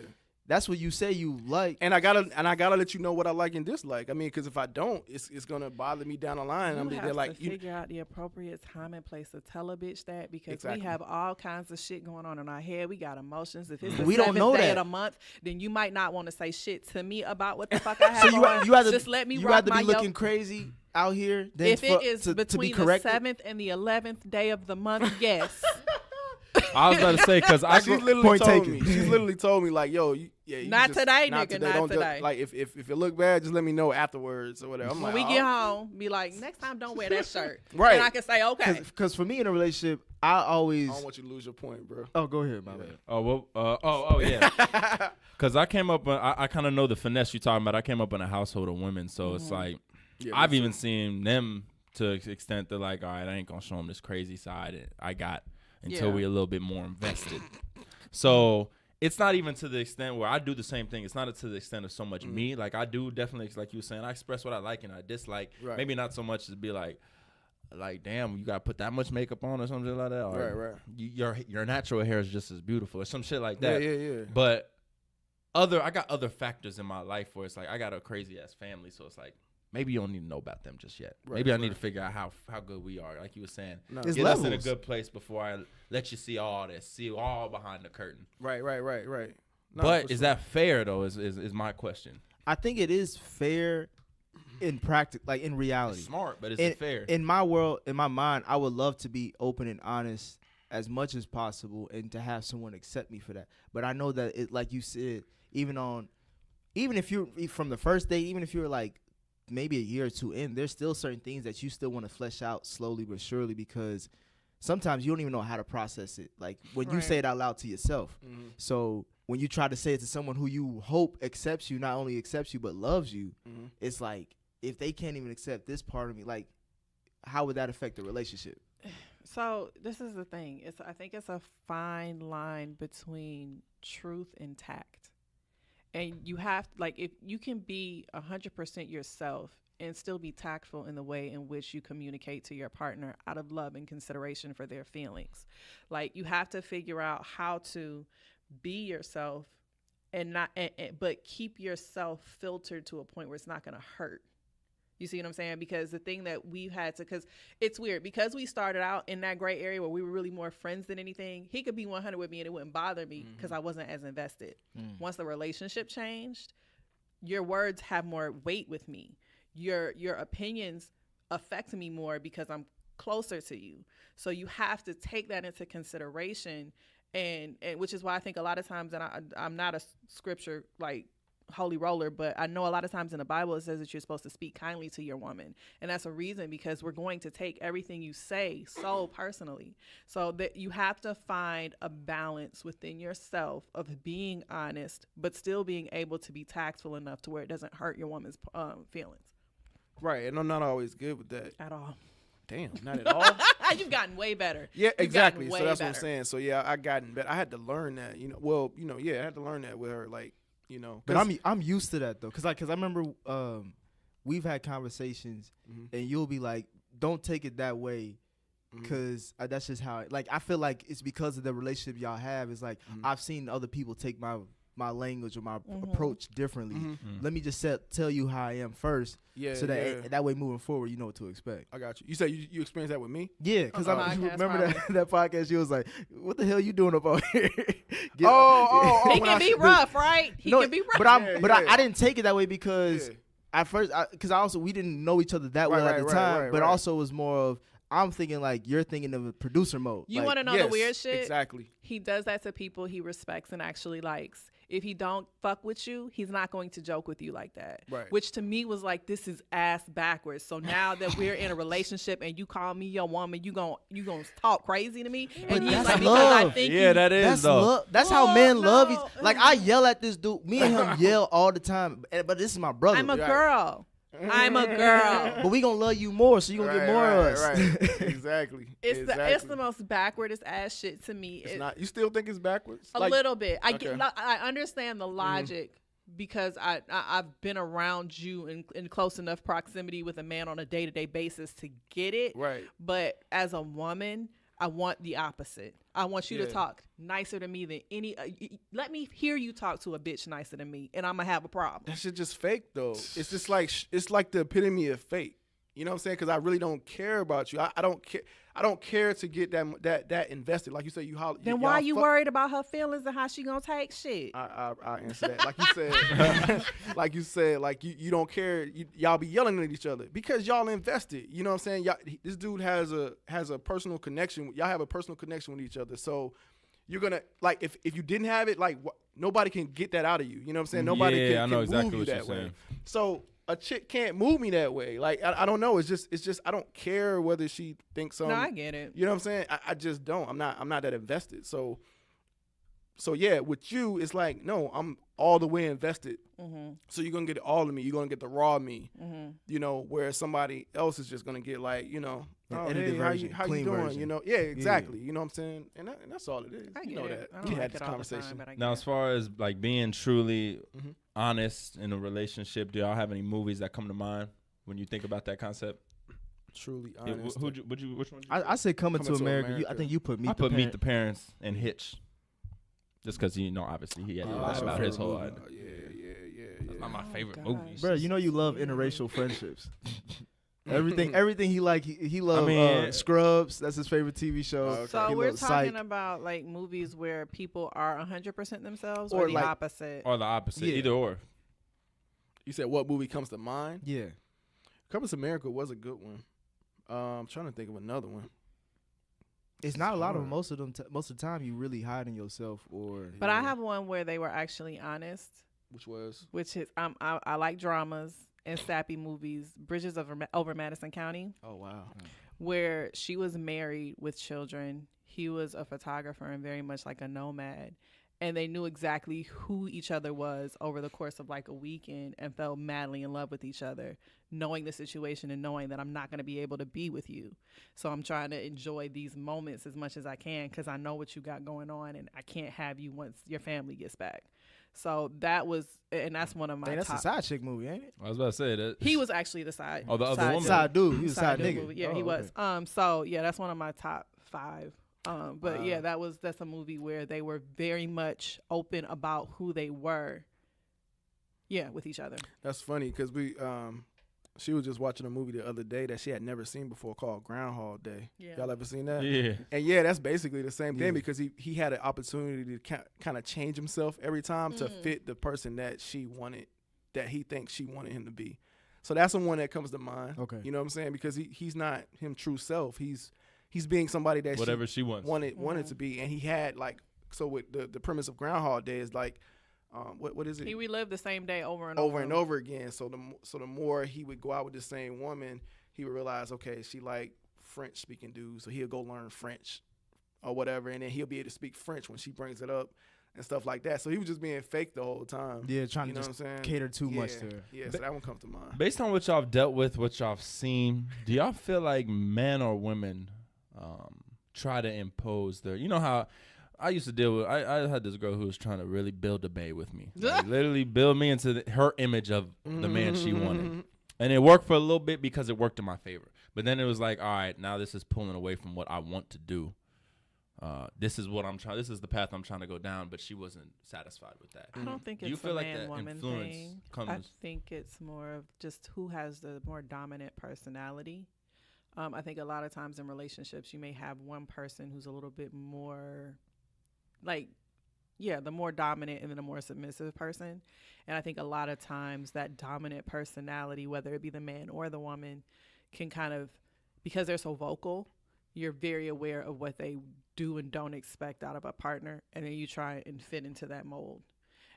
that's what you say you like. And I gotta let you know what I like and dislike. I mean, because if I don't, it's gonna bother me down the line. You I'm have they're like, to figure out the appropriate time and place to tell a bitch that because Exactly. we have all kinds of shit going on in our head. We got emotions. If it's the We don't 7th know day that. of the month, then you might not want to say shit to me about what the fuck I have So on. you rather just let me you rock rather my be looking yoke. crazy out here than If it is to be between the corrected. 7th and the 11th day of the month, yes. I was about to say because I she's grew, literally point told taken. me. She's literally told me like, yo, you Not just, today, nigga, not Don't just- today. like if it look bad, just let me know afterwards or whatever. I'm When like, we get oh. home, be like, next time don't wear that shirt. Right. And I can say, okay. Because for me in a relationship, I always. I don't want you to lose your point, bro. Oh, go ahead, my bad. oh well, yeah. Because I came up, I kind of know the finesse you're talking about. I came up in a household of women, so it's like Yeah, I've me even seen them to the extent that like, all right, I ain't gonna show him this crazy side that I got until Yeah. we a little bit more invested. So it's not even to the extent where I do the same thing. It's not to the extent of so much me. Like I do definitely, like you were saying, I express what I like and I dislike. Right. Maybe not so much to be like, damn, you gotta put that much makeup on or something like that. Or Right. your natural hair is just as beautiful or some shit like that. Yeah. But I got other factors in my life where it's like I got a crazy ass family, so it's like maybe you don't need to know about them just yet. Right, Maybe I need right. to figure out how good we are, like you were saying. No. It's Get us in a levels. good place before I let you see all this, see all behind the curtain. Right. No, But for is sure. that fair though? Is my question. I think it is fair in practice, like in reality. It's smart, but is in, it fair? In my world, in my mind, I would love to be open and honest as much as possible and to have someone accept me for that. But I know that it, like you said, even if you're from the first date, even if you're like maybe a year or two in, there's still certain things that you still want to flesh out slowly but surely, because sometimes you don't even know how to process it. Like when you Right. say it out loud to yourself. Mm-hmm. So when you try to say it to someone who you hope accepts you, not only accepts you but loves you, Mm-hmm. it's like, if they can't even accept this part of me, like, how would that affect the relationship? So this is the thing. I think it's a fine line between truth and tact. And you have, like, if you can be 100% yourself and still be tactful in the way in which you communicate to your partner out of love and consideration for their feelings. Like, you have to figure out how to be yourself and not, but keep yourself filtered to a point where it's not going to hurt. You see what I'm saying? Because the thing that we've had to, because it's weird, because we started out in that gray area where we were really more friends than anything. He could be 100 with me and it wouldn't bother me because I wasn't as invested. Once the relationship changed, your words have more weight with me. Your opinions affect me more because I'm closer to you. So you have to take that into consideration, and which is why I think a lot of times, and I'm not a scripture like holy roller, but I know a lot of times in the Bible it says that you're supposed to speak kindly to your woman, and that's a reason, because we're going to take everything you say so personally. So that you have to find a balance within yourself of being honest but still being able to be tactful enough to where it doesn't hurt your woman's feelings Right, and I'm not always good with that. at all. Damn, not at all. You've gotten way better. Yeah, You've exactly. gotten So way that's what I'm better. saying. So yeah, I gotten better. I had to learn that. I had to learn that with her. Like, But I'm used to that though, cause I remember we've had conversations, and you'll be like, "Don't take it that way," cause that's just how. I feel like it's because of the relationship y'all have. It's like I've seen other people take my language or my approach differently. Let me just tell you how I am first, Yeah, so that way moving forward, you know what to expect. I got you. You said you experienced that with me? Yeah, because On the you podcast, remember that podcast? She was like, "What the hell you doing up out here?" He when I can be said- rough, right? He can be rough. But Yeah. I didn't take it that way because Yeah. at first, because we didn't know each other that well at the time. But also it was more of, I'm thinking like you're thinking of a producer mode. You Like, want to know the weird shit? Exactly. He does that to people he respects and actually likes. If he don't fuck with you, he's not going to joke with you like that. Right. Which to me was like, this is ass backwards. So now that we're in a relationship and you call me your woman, you gon' talk crazy to me. But And you that's like, because I love. think Yeah, you, that is That's though. love. That's how Oh, men love each. no. Like I yell at this dude. Me and him yell all the time. But this is my brother. I'm a Right. girl. I'm a girl. but we gonna love you more, so you gonna get more of us. Right. Exactly. It's exactly. the most backwardest ass shit to me. It's not. You still think it's backwards? A Like, little bit. I okay. I understand the logic because I've been around you in close enough proximity with a man on a day-to-day basis to get it. Right. But as a woman, I want the opposite. I want you to Yeah. talk nicer to me than any. Let me hear you talk to a bitch nicer than me, and I'm gonna have a problem. That shit just fake though. It's just like it's like the epitome of fake. You know what I'm saying? Because I really don't care about you. I don't care. I don't care to get that invested. Like you said, you holler. Then why you worried about her feelings and how she gonna take shit? I answer that. Like you said, like you don't care. Y'all be yelling at each other because y'all invested. You know what I'm saying? This dude has a personal connection. Y'all have a personal connection with each other. So you're gonna like if you didn't have it, like nobody can get that out of you. You know what I'm saying? Nobody Yeah, I can know move exactly you what you're that way. saying. So a chick can't move me that way. Like I don't know. It's just I don't care whether she thinks No, I get it. You know what I'm saying? I just don't. I'm not that invested. So So yeah, with you, it's like, no, I'm all the way invested. Mm-hmm. So you're gonna get all of me. You're gonna get the raw me. Mm-hmm. You know, where somebody else is just gonna get like, you know, The oh, edited hey, version, how you clean doing? version. You know, yeah, exactly. You know what I'm saying? And that's all it is. I You get know it. that. I We don't had like this it all the conversation. time, but I get Now, it. as far as like being truly Mhm. honest in a relationship, do y'all have any movies that come to mind when you think about that concept? Truly Yeah, honest. which one? Would you I say Coming to America. I America. think you put I put Meet the Parent. Parents and Hitch, just because obviously he had to lie that's about your his whole. movie. Yeah. Not my Oh, favorite gosh. movie. Bro, you know you love interracial friendships. Everything he love. mean- Scrubs. That's his favorite TV show. Okay. So He we're loves talking Psych. about like movies where people are 100% themselves, Or or the like- opposite. Or the opposite, Yeah. either or. You said what movie comes to mind? Yeah. Coming to America was a good one. I'm trying to think of another one. It's not a lot of hard. most of them. Most of the time, you really hiding yourself, or But I have one where they were actually honest, Which was which is I like dramas and sappy movies. Bridges over Madison County, oh wow, where she was married with children. He was a photographer and very much like a nomad. And they knew exactly who each other was over the course of like a weekend and fell madly in love with each other, knowing the situation and knowing that I'm not going to be able to be with you. So I'm trying to enjoy these moments as much as I can because I know what you got going on and I can't have you once your family gets back. So that was, and that's one of my Dang, that's top. a side chick movie, ain't it? I was about to say that. He was actually the side. Oh, the other side woman. dude. Side dude. He was a side dude nigga. movie. Yeah, Oh, he okay. was. So yeah, that's one of my top 5. But Wow. yeah, that's a movie where they were very much open about who they were. Yeah, with each other. that's funny because she was just watching a movie the other day that she had never seen before called Groundhog Day. Yeah. Y'all ever seen that? Yeah. And yeah, that's basically the same Yeah. thing because he had an opportunity to kind of change himself every time to Mm. fit the person that she wanted, that he thinks she wanted him to be. So that's the one that comes to mind. Okay. You know what I'm saying? Because he's not him true self. He's being somebody that Whatever she wants. wanted Mhm. to be, and he had like, so with the premise of Groundhog Day is like, what is it? He relived the same day over and over and over again. So the more he would go out with the same woman, he would realize, okay, she like French speaking dudes, so he'll go learn French or whatever, and then he'll be able to speak French when she brings it up and stuff like that. So he was just being fake the whole time. Yeah, trying You to know just what I'm saying? cater too much Yeah. to her. Yeah, so that one comes to mind. Based on what y'all have dealt with, what y'all have seen, do y'all feel like men or women try to impose their? You know how I used to deal with. I had this girl who was trying to really build a bae with me, like, literally build me into her image of the man she wanted, and it worked for a little bit because it worked in my favor. But then it was like, all right, now this is pulling away from what I want to do. This is what I'm trying. This is the path I'm trying to go down. But she wasn't satisfied with that. I don't think Do you it's feel a like that man-woman influence thing. I comes? think it's more of just who has the more dominant personality. I think a lot of times in relationships, you may have one person who's a little bit more, like, yeah, the more dominant and then the more submissive person. And I think a lot of times that dominant personality, whether it be the man or the woman, can kind of, because they're so vocal, you're very aware of what they do and don't expect out of a partner, and then you try and fit into that mold.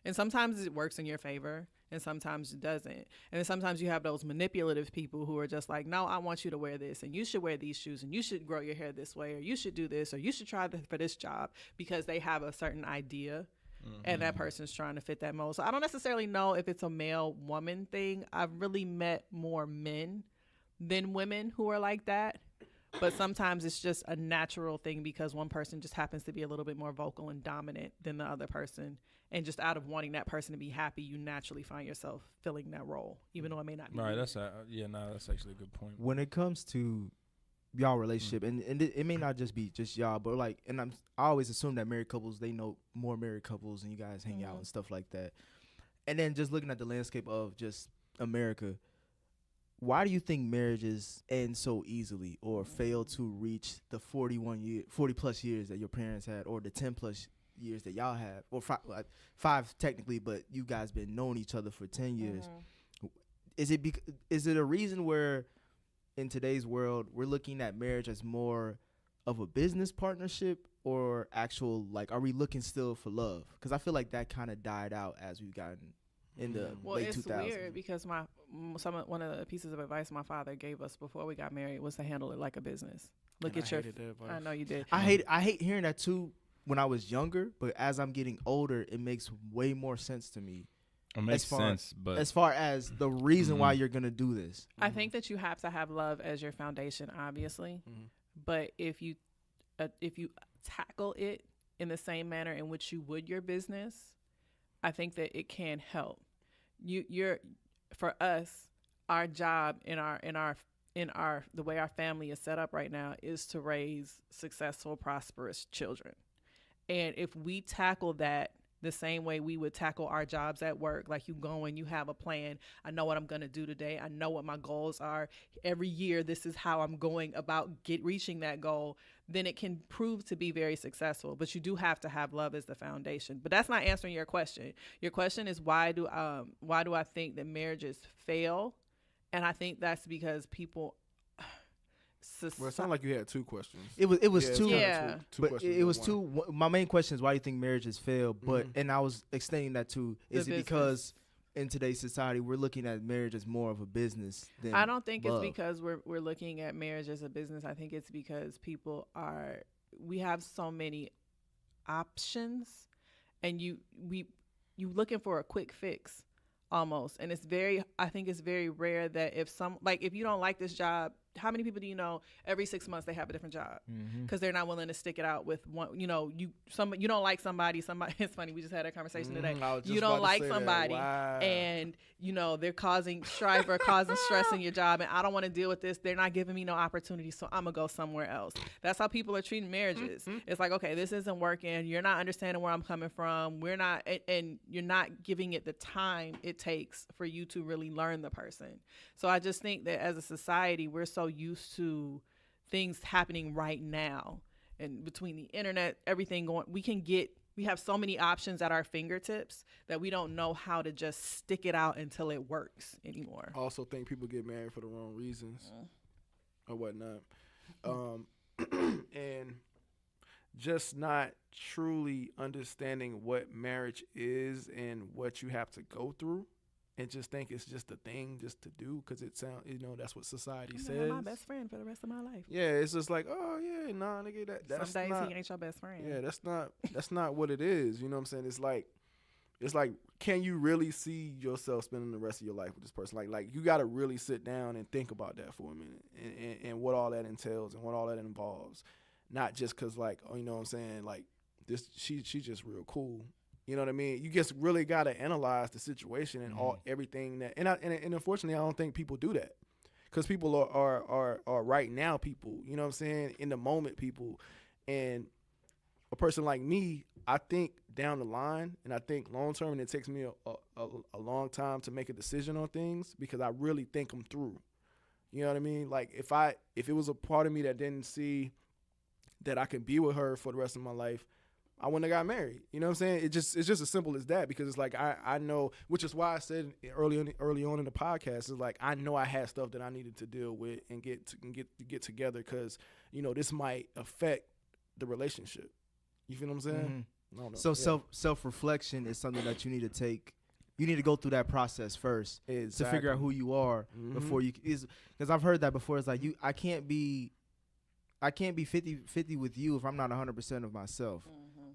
And sometimes it works in your favor, and sometimes it doesn't. And then sometimes you have those manipulative people who are just like, no, I want you to wear this, and you should wear these shoes, and you should grow your hair this way, or you should do this, or you should try for this job, because they have a certain idea, and that person's trying to fit that mold. So I don't necessarily know if it's a male-woman thing. I've really met more men than women who are like that. But sometimes it's just a natural thing because one person just happens to be a little bit more vocal and dominant than the other person. And just out of wanting that person to be happy, you naturally find yourself filling that role, even though it may not be. Right. you. That's that's actually a good point. When it comes to y'all relationship, and it may not just be just y'all, but like, and I always assume that married couples, they know more married couples and you guys hang out and stuff like that. And then just looking at the landscape of just America, why do you think marriages end so easily or fail to reach the 40 plus years that your parents had, or the 10 plus years that y'all have, or five technically, but you guys been knowing each other for 10 years? Is it a reason where in today's world we're looking at marriage as more of a business partnership or actual, like, are we looking still for love? Because I feel like that kind of died out as we've gotten in the late it's 2000s. weird because one of the pieces of advice my father gave us before we got married was to handle it like a business. Look And at I your. hated that advice. I know you did. I hate hearing that too, when I was younger, but as I'm getting older, it makes way more sense to me. It makes as far, sense, but as far as the reason why you're gonna do this. I think that you have to have love as your foundation, obviously. Mhm. But if you tackle it in the same manner in which you would your business, I think that it can help. For us, our job in our the way our family is set up right now is to raise successful, prosperous children. And if we tackle that the same way we would tackle our jobs at work, like you go and you have a plan. I know what I'm going to do today. I know what my goals are. Every year, this is how I'm going about reaching that goal. Then it can prove to be very successful. But you do have to have love as the foundation. But that's not answering your question. Your question is why do I think that marriages fail? And I think that's because people. Well, it sounded like you had two questions. It was it's two. kinda Yeah. two But questions it was in two. one. My main question is why do you think marriages fail? But and I was extending that to is The it because in today's society we're looking at marriage as more of a business than I don't think love. it's because we're looking at marriage as a business. I think it's because we have so many options, and you looking for a quick fix almost. And I think it's very rare that if you don't like this job, how many people do you know every 6 months they have a different job because they're not willing to stick it out with one, you don't like somebody, it's funny, we just had a conversation today. You don't like somebody and they're causing strife or causing stress in your job, and I don't want to deal with this. They're not giving me no opportunity, so I'm gonna go somewhere else. That's how people are treating marriages. It's like, okay, this isn't working. You're not understanding where I'm coming from. We're not, and you're not giving it the time it takes for you to really learn the person. So I just think that as a society, we're so used to things happening right now, and between the internet, everything going, we have so many options at our fingertips that we don't know how to just stick it out until it works anymore. I also think people get married for the wrong reasons or whatnot. And just not truly understanding what marriage is and what you have to go through, and just think it's just a thing just to do because it sounds, that's what society says. My best friend for the rest of my life. Yeah, it's just like, oh yeah, nah, nigga, that's some days not, he ain't your best friend. yeah, that's not what it is. You know what I'm saying? It's like, can you really see yourself spending the rest of your life with this person? Like you got to really sit down and think about that for a minute, and what all that entails and what all that involves. Not just because, like, oh, you know what I'm saying, like this, she's just real cool. You know what I mean? You just really got to analyze the situation and everything that, and unfortunately, I don't think people do that, because people are right now people. You know what I'm saying? In the moment people, and a person like me, I think down the line, and I think long term, and it takes me a long time to make a decision on things because I really think them through. You know what I mean? Like if it was a part of me that didn't see that I could be with her for the rest of my life, I wouldn't have got married. You know what I'm saying? It's just as simple as that, because it's like I know, which is why I said early on in the podcast, is like I know I had stuff that I needed to deal with and get together, because this might affect the relationship. You feel what I'm saying? I don't know. So self-reflection is something that you need to take. You need to go through that process first to figure out who you are before you is, because I've heard that before. It's like I can't be 50-50 with you if I'm not 100% of myself.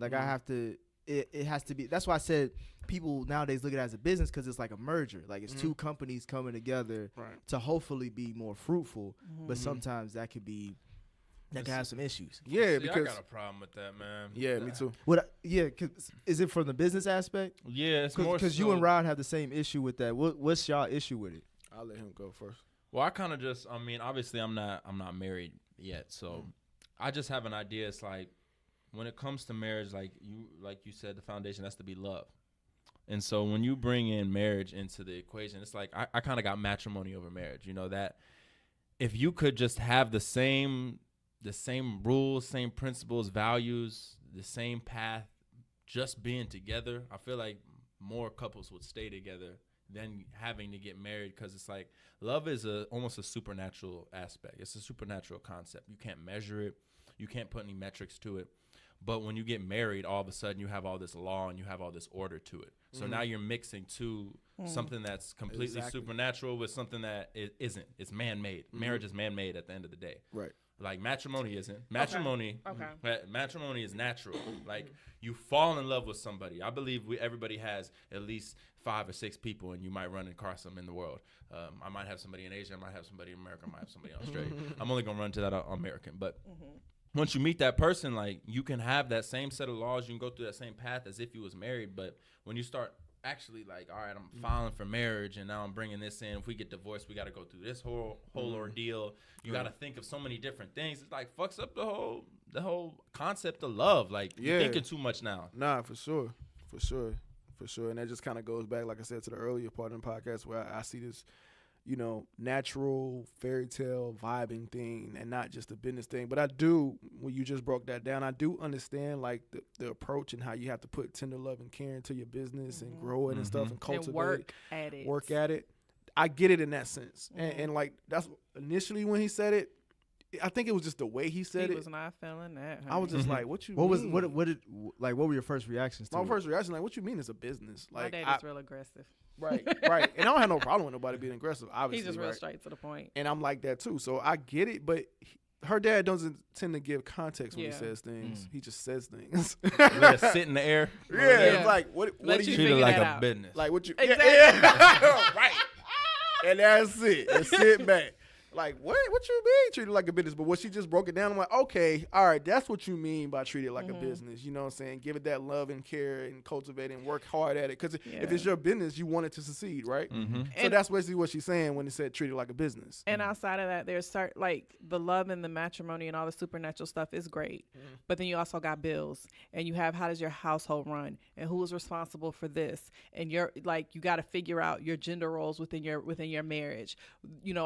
Like I have to, it has to be. That's why I said people nowadays look at it as a business, because it's like a merger. Like it's two companies coming together to hopefully be more fruitful. But sometimes that could have some issues. Yeah, See, because I got a problem with that, man. Yeah, me too. Cause is it from the business aspect? Yeah, it's more because you and Rod have the same issue with that. What's y'all issue with it? I'll let him go first. Well, I kind of just, I mean, obviously I'm not married yet, so I just have an idea. It's like, when it comes to marriage, like you said, the foundation has to be love. And so when you bring in marriage into the equation, it's like I kind of got matrimony over marriage. That if you could just have the same rules, same principles, values, the same path, just being together, I feel like more couples would stay together than having to get married, because it's like love is almost a supernatural aspect. It's a supernatural concept. You can't measure it. You can't put any metrics to it. But when you get married, all of a sudden you have all this law and you have all this order to it. So now you're mixing something that's completely supernatural with something that isn't. It's man-made. Marriage is man-made at the end of the day. Right. Like matrimony isn't. Matrimony is natural. Like you fall in love with somebody. I believe everybody has at least 5 or 6 people, and you might run across them in the world. I might have somebody in Asia. I might have somebody in America. I might have somebody in Australia. I'm only gonna run to that American. But once you meet that person, like you can have that same set of laws. You can go through that same path as if you was married. But when you start actually like, all right, I'm filing for marriage, and now I'm bringing this in. If we get divorced, we got to go through this whole ordeal. You got to think of so many different things. It's like fucks up the whole concept of love. Like you're thinking too much now. Nah, for sure. And that just kind of goes back, like I said, to the earlier part of the podcast where I see this, natural fairy tale vibing thing and not just a business thing. But I do, when you just broke that down, I do understand like the approach and how you have to put tender love and care into your business and grow it and stuff and cultivate and work at it. I get it in that sense. And like that's initially when he said it, I think it was just the way he said it. He was not feeling that. I was just like, "What you What mean?" what were your first reactions to My it? first reaction, like, "What you mean it's a business?" Like, my dad is real aggressive. right. And I don't have no problem with nobody being aggressive. Obviously, He's just real right? straight to the point. And I'm like that too. So I get it, but her dad doesn't tend to give context when he Yeah. says things. He just says things. Let it sit in the air. It's like what Let do you you Treat it figure like that a out. business. like? What you Exactly. Yeah. Right. And that's it. And sit back. Like, what you mean treat it like a business? But when she just broke it down, I'm like, okay, all right, that's what you mean by treat it like a business. You know what I'm saying? Give it that love and care and cultivate and work hard at it. Because if it's your business, you want it to succeed, right? So And- that's basically what she's saying when it said treat it like a business. And outside of that, there's like the love and the matrimony and all the supernatural stuff is great. But then you also got bills, and you have how does your household run, and who is responsible for this, and you're like you got to figure out your gender roles within your marriage.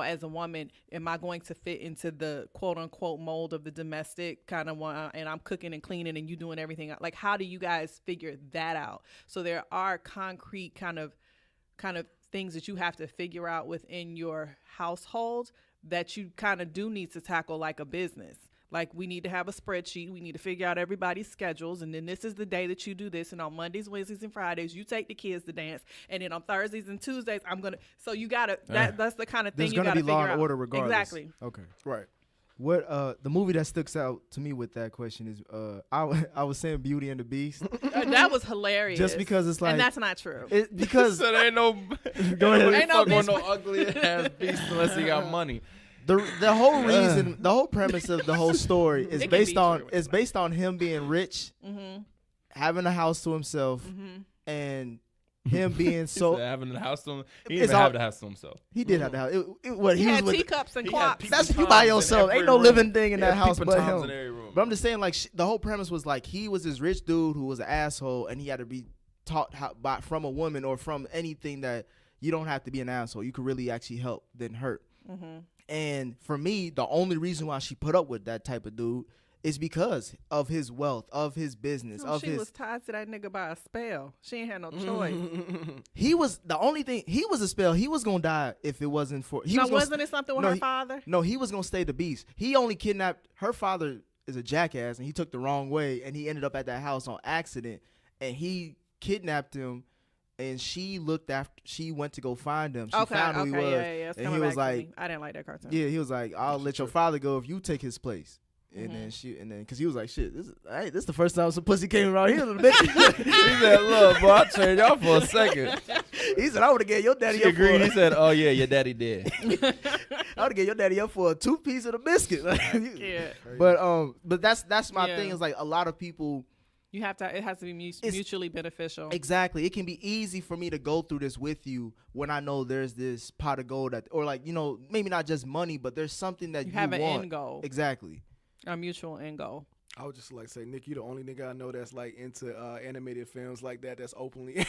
As a woman, am I going to fit into the quote unquote mold of the domestic kind of one, and I'm cooking and cleaning and you doing everything? Like, how do you guys figure that out? So there are concrete kind of things that you have to figure out within your household that you kind of do need to tackle like a business. Like, we need to have a spreadsheet. We need to figure out everybody's schedules. And then this is the day that you do this. And on Mondays, Wednesdays, and Fridays, you take the kids to dance. And then on Thursdays and Tuesdays, I'm going to. So you got to, that's the kind of thing There's you gonna got to be figure law out. and order regardless. Exactly. Okay. Right. What the movie that sticks out to me with that question is I was saying Beauty and the Beast That was hilarious. just because it's like and that's not true. because So there ain't no Go ahead. Ain't no fuck on bitch. no ugly ass beast unless he got money. the whole reason, the whole premise of the whole story is It can based be on true. is based on him being rich, having a house to himself, and him being So so having the house to him, he It's didn't even all- have the house to himself. he did have the house. What He he was had with. teacups and He had clocks. That's peeping you by toms in yourself. every Ain't no room. living thing in He that had house peeping but toms him. in every room. But I'm just saying, like, the whole premise was like he was this rich dude who was an asshole, and he had to be taught from a woman or from anything that you don't have to be an asshole. You could really actually help than hurt. And for me, the only reason why she put up with that type of dude is because of his wealth, of his business, of she his. was tied to that nigga by a spell. She ain't had no choice. He was the only thing. He was a spell. He was gonna die if it wasn't for. He No, was gonna wasn't it something with no, her he- father? No, he was gonna stay the beast. He only kidnapped her father. Is a jackass, and he took the wrong way, and he ended up at that house on accident, and he kidnapped him, and she went to go find him. She found who he was, yeah. It's and coming he was back to like, me. I didn't like that cartoon. yeah, he was like, I'll let your father go if you take his place. And then cause he was like, shit, this is the first time some pussy came around here, little bitch. He said, "Look, bro, I traded y'all for a second." He said, I would have gave your daddy She up agreed. for He said, "Oh yeah, your daddy did." I would have gave your daddy up for a 2 piece of the biscuit. Yeah. But that's my Yeah. thing is like a lot of people. You have to. It has to be mutually beneficial. Exactly. It can be easy for me to go through this with you when I know there's this pot of gold or like, maybe not just money, but there's something that you have an want. end goal. Exactly. A mutual end goal. I would just like say, Nick, you the only nigga I know that's like into animated films like that. That's openly.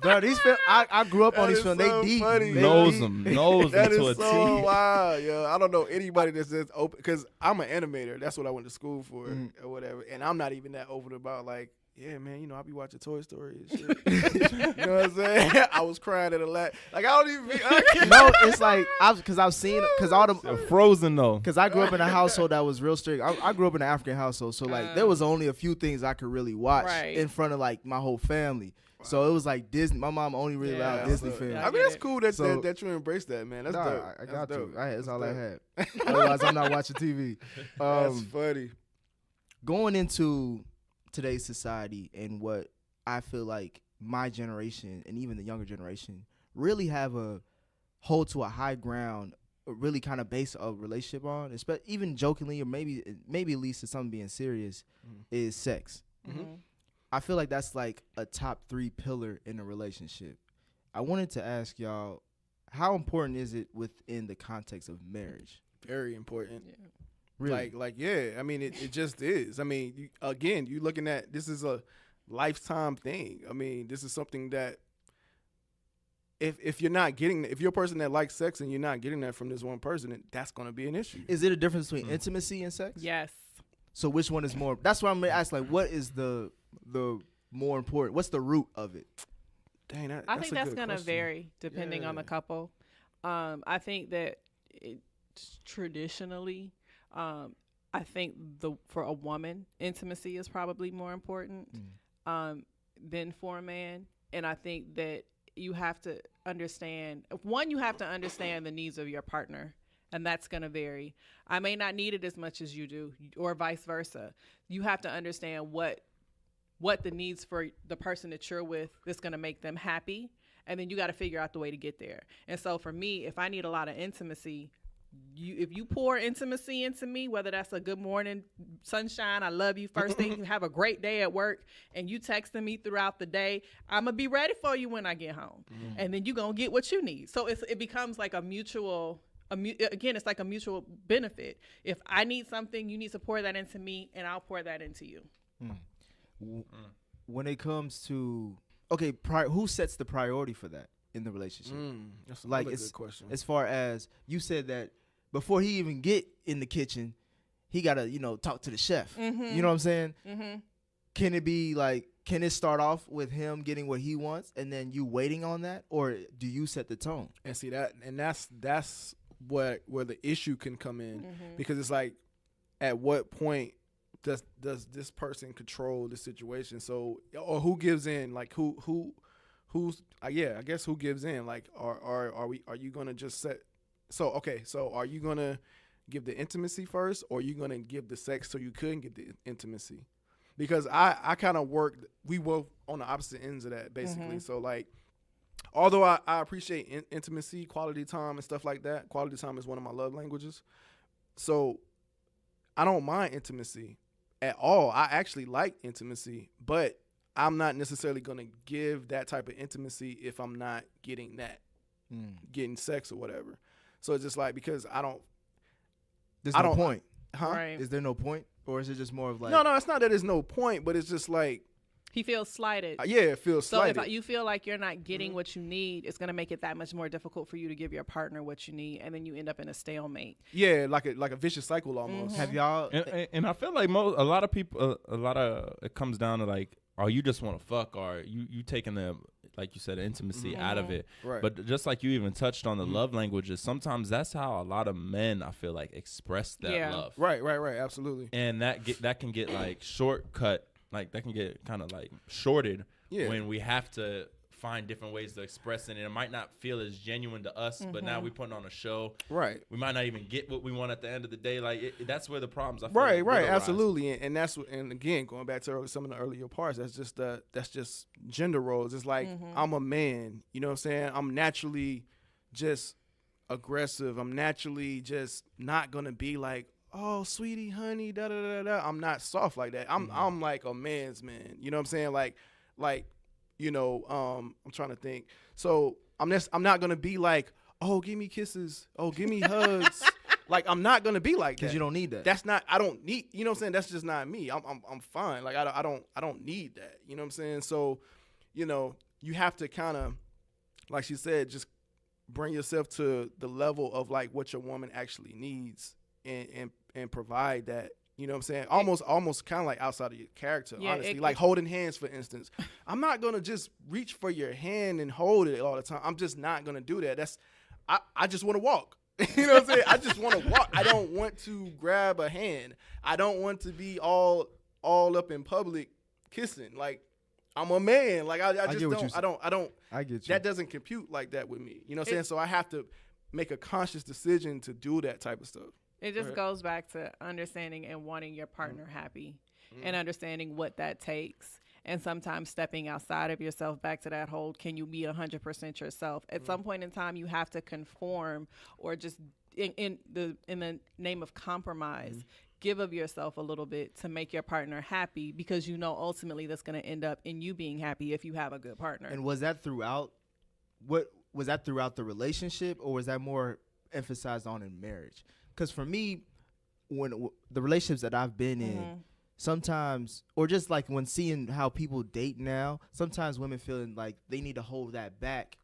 Bro, these films, I grew up on That these is films. so They deep. funny. They knows deep. them, knows That them to a is so T. wild, yo. I don't know anybody that's this open because I'm an animator. That's what I went to school for or whatever. And I'm not even that open about like, yeah, man, I be watching Toy Story and shit. You know what I'm saying? I was crying at a lot. Like, I don't even be. No, it's like I've seen all the Frozen though. because I grew up in a household that was real strict. I grew up in an African household, so like there was only a few things I could really watch Right. in front of like my whole family. So it was like Disney. My mom only really allowed Yeah. Disney So, films. Yeah. I mean, that's cool that, So- that you embrace that, man. That's Nah, dope. I That's got dope. to. That's all I dope. had. Otherwise, I'm not watching TV. That's funny. Going into today's society and what I feel like my generation and even the younger generation really have a hold to a high ground, really kind of base a relationship on, even jokingly or maybe at least to something being serious, is sex. Mhm. I feel like that's like a top 3 pillar in a relationship. I wanted to ask y'all, how important is it within the context of marriage? Very important. Yeah. Really? Like yeah. I mean, it just is. I mean, you looking at this is a lifetime thing. I mean, this is something that if you're not getting, if you're a person that likes sex and you're not getting that from this one person, that's going to be an issue. Is it a difference between intimacy and sex? Yes. So which one is more? That's why I'm gonna ask. Like, what is the more important? What's the root of it? Dang, I think a that's good going to question. vary depending on the Yeah. couple. I think that traditionally, I think for a woman, intimacy is probably more important than for a man. And I think that you have to understand, you have to understand the needs of your partner. And that's going to vary. I may not need it as much as you do, or vice versa. You have to understand what the needs for the person that you're with that's going to make them happy. And then you got to figure out the way to get there. And so for me, if I need a lot of intimacy, if you pour intimacy into me, whether that's a good morning, sunshine, I love you, first thing, have a great day at work, and you texting me throughout the day, I'm going to be ready for you when I get home. And then you're going to get what you need. So it becomes like again, it's like a mutual benefit. If I need something, you need to pour that into me, and I'll pour that into you. When it comes to who sets the priority for that in the relationship? That's Like, another good question. As far as you said that before he even get in the kitchen, he gotta talk to the chef. You know what I'm saying? Mm-hmm. Can it be like? Can it start off with him getting what he wants and then you waiting on that, or do you set the tone? And see that's where the issue can come in, because it's like, at what point does this person control the situation? So, or who gives in? Like who's I guess who gives in? Like are you gonna just set? So okay, so are you gonna give the intimacy first, or are you gonna give the sex so you couldn't get the intimacy? Because I kind of we were on the opposite ends of that, basically. So like, although I appreciate intimacy, quality time, and stuff like that, quality time is one of my love languages. So I don't mind intimacy at all. I actually like intimacy, but I'm not necessarily going to give that type of intimacy if I'm not getting that, getting sex or whatever. So it's just like, because There's I no don't- point. huh? Right. Is there no point, or is it just more of like? No, it's not that there's no point, but it's just like, He feels slighted. yeah, it feels So slighted. if you feel like you're not getting what you need, it's going to make it that much more difficult for you to give your partner what you need, and then you end up in a stalemate. Yeah, like a vicious cycle almost. Have y'all? And I feel like a lot of people, it comes down to like, are you just want to fuck, or you taking the, like you said, intimacy out of it. Right. But just like you even touched on the love languages, sometimes that's how a lot of men, I feel like, express that Yeah. love. Right, absolutely. And that can get like shortcut, like that can get kind of like shorted Yeah. when we have to find different ways to express it. And it might not feel as genuine to us, but now we're putting on a show. Right. We might not even get what we want at the end of the day. Like that's where the problems I feel Right, like, would arise. absolutely, and that's and again going back to some of the earlier parts. That's just gender roles. It's like, I'm a man, you know what I'm saying? I'm naturally just aggressive. I'm naturally just not gonna be like, oh sweetie, honey, da da da da. I'm not soft like that. I'm like a man's man. You know what I'm saying? Like I'm trying to think. So I'm not gonna be like, oh give me kisses, oh give me hugs. Like, I'm not gonna be like that. Because you don't need that. That's not. I don't need. You know what I'm saying? That's just not me. I'm fine. Like I don't need that. You know what I'm saying? So, you have to kind of, like she said, just bring yourself to the level of like what your woman actually needs, and provide that. You know what I'm saying? Almost kind of like outside of your character, Yeah, honestly. Like holding hands, for instance. I'm not gonna just reach for your hand and hold it all the time. I'm just not gonna do that. I just want to walk. You know what I'm saying? I just want to walk. I don't want to grab a hand. I don't want to be all up in public kissing. Like, I'm a man. Like I just get what don't. you're I don't. I get you. That doesn't compute like that with me. You know what I'm saying? So I have to make a conscious decision to do that type of stuff. It just Right. goes back to understanding and wanting your partner happy and understanding what that takes. And sometimes stepping outside of yourself back to that whole, can you be 100% yourself? At some point in time, you have to conform or just in the name of compromise, give of yourself a little bit to make your partner happy, because you know ultimately that's going to end up in you being happy if you have a good partner. And was that throughout? What was that throughout the relationship, or was that more emphasized on in marriage? Because for me, when the relationships that I've been in, sometimes, or just like when seeing how people date now, sometimes women feeling like they need to hold that back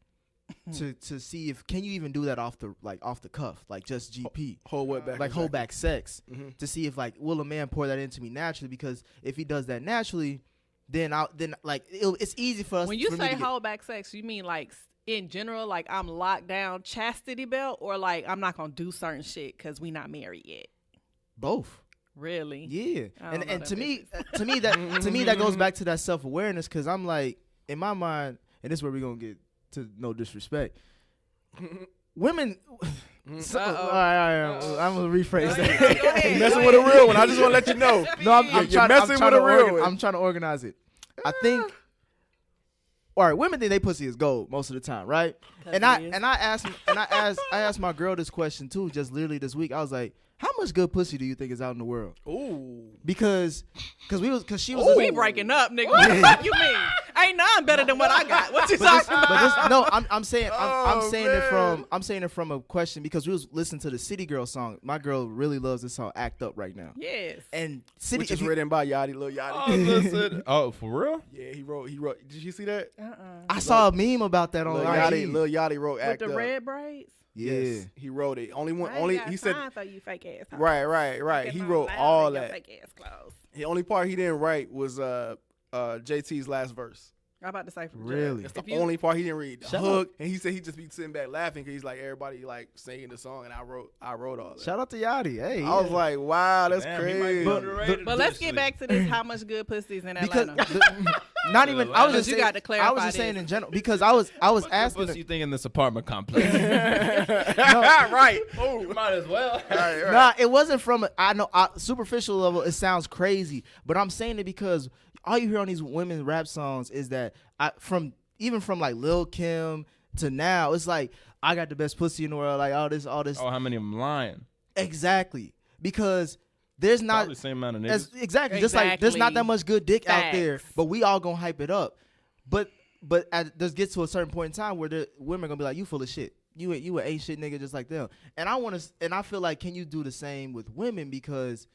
to see if can you even do that off the cuff, like just GP. Hold what back? Like hold back sex Mhm. to see if like will a man pour that into me naturally, because if he does that naturally, then it's easy for us. When you for me say to get- hold back sex, you mean like in general, like I'm locked down chastity belt, or like I'm not gonna do certain shit because we not married yet? both. Really? Yeah, I don't know and them to me that goes back to that self-awareness, because I'm like, in my mind, and this is where we're gonna get to no disrespect, women. So, all right, I'm gonna rephrase Go that. ahead, go ahead, You go messing with a ahead. real one. I just want to let you know. No, I'm You're trying. messing with a real one. I'm trying to organize it. I think. All right, women think they pussy is gold most of the time, right? And I asked my girl this question too, just literally this week. I was like, how much good pussy do you think is out in the world? Ooh. Because she was. We breaking up, nigga. What the fuck you mean? Ain't none better than what I got. What you talking about? I'm saying Oh, I'm saying it from a question, because we was listening to the City Girl song. My girl really loves this song, Act Up, right now. Yes. And City, Which is if you- written by Yachty, Lil Yachty. Oh, listen. Oh, for real? Yeah, he wrote. Did you see that? I saw a meme about that on Lil IG. Yachty wrote With Act the Up. red braids? Yeah. Yes, he wrote it. Only one. I ain't Only got he said. time for you fake ass. hoes. Right. Get He my wrote loud all in your that. Fake ass clothes. The only part he didn't write was JT's last verse. I'm about to say from Really? That's If the you- only part he didn't read. The Shout hook, and he said he'd just be sitting back laughing because he's like everybody like singing the song, and I wrote all that. Shout out to Yachty. Hey, I was like, wow, that's Damn, he might be crazy. underrated But let's get officially. back to this. How much good pussy's in because Atlanta? not even. I was just You saying, got to I clarify was just saying this. in general, because I was What asking. pussy you think in this apartment complex? right. Oh, Might as well. right. Nah, it wasn't from. I know superficial level. It sounds crazy, but I'm saying it because all you hear on these women rap songs is that even from like Lil Kim to now, it's like I got the best pussy in the world. Like all this. Oh, how many of them lying? Exactly, because there's not Probably the same amount of niggas. exactly just like there's not that Exactly. much good dick out there, Facts. but we all gonna hype it up. But this gets to a certain point in time where the women are gonna be like, you full of shit. You ain't shit nigga just like them. And I feel like, can you do the same with women, because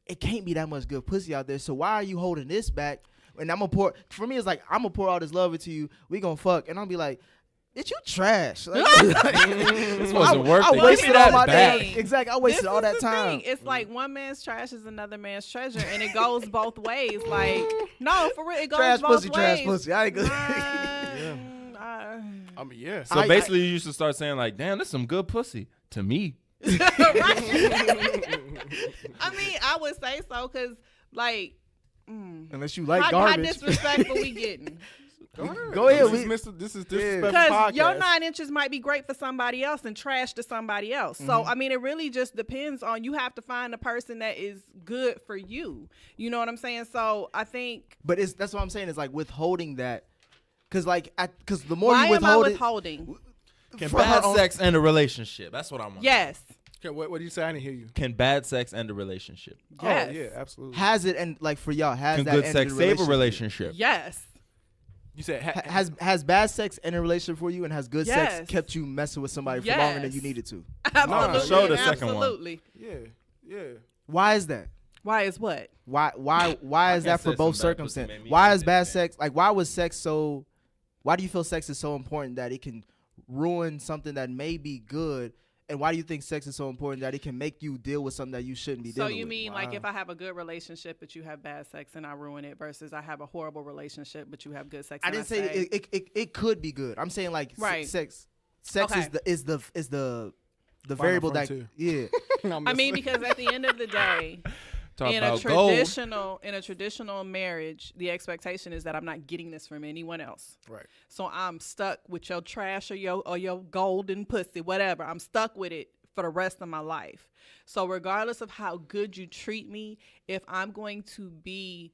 it can't be that much good pussy out there. So why are you holding this back? And I'm gonna it's like I'm gonna pour all this love into you. We gonna fuck, and I'll be like, bitch, you trash. Like, This wasn't worth I it. wasted Give me all that my back. damn. Exactly, I This wasted all is that the time. thing. It's like one man's trash is another man's treasure, and it goes both ways. Like, no, for real, it goes Trash both pussy, ways. trash pussy. I ain't good. I mean, yeah. So I- basically, you used to start saying like, "Damn, this is some good pussy." To me, I mean, I would say so, because like, Unless you like how garbage. disrespectful we getting? Go ahead. This is disrespectful Because podcast. your 9 inches might be great for somebody else and trash to somebody else. So I mean, it really just depends on, you have to find a person that is good for you. You know what I'm saying? So I think, But that's what I'm saying. Is like withholding that, because the more why you am I withhold it, withholding? can For her bad own- sex end a relationship? That's what I want. Yes. Okay, what did you say? I didn't hear you. Can bad sex end a relationship? Yes. Oh, yeah, absolutely. has it, and like for y'all, has Can that good ended sex a save a relationship? Yes. You said Has bad sex ended a relationship for you, and has good sex Yes. kept you messing with somebody for longer than Yes. you needed to? Absolutely. show the second one. Absolutely. yeah. Why is that? Why is what? Why is that can't for say both some bad pussy circumstances? made me Why do is bad that, sex like? Why was sex so? Why do you feel sex is so important that it can ruin something that may be good? And why do you think sex is so important that it can make you deal with something that you shouldn't be So dealing you with? mean like if I have a good relationship but you have bad sex and I ruin it, versus I have a horrible relationship but you have good sex? I and didn't say it could be good. I'm saying like Right. sex Okay. is the variable that frontier. yeah. I mean, because at the end of the day, Talk in a about gold. traditional marriage, the expectation is that I'm not getting this from anyone else. Right. So I'm stuck with your trash or your golden pussy, whatever. I'm stuck with it for the rest of my life. So regardless of how good you treat me, if I'm going to be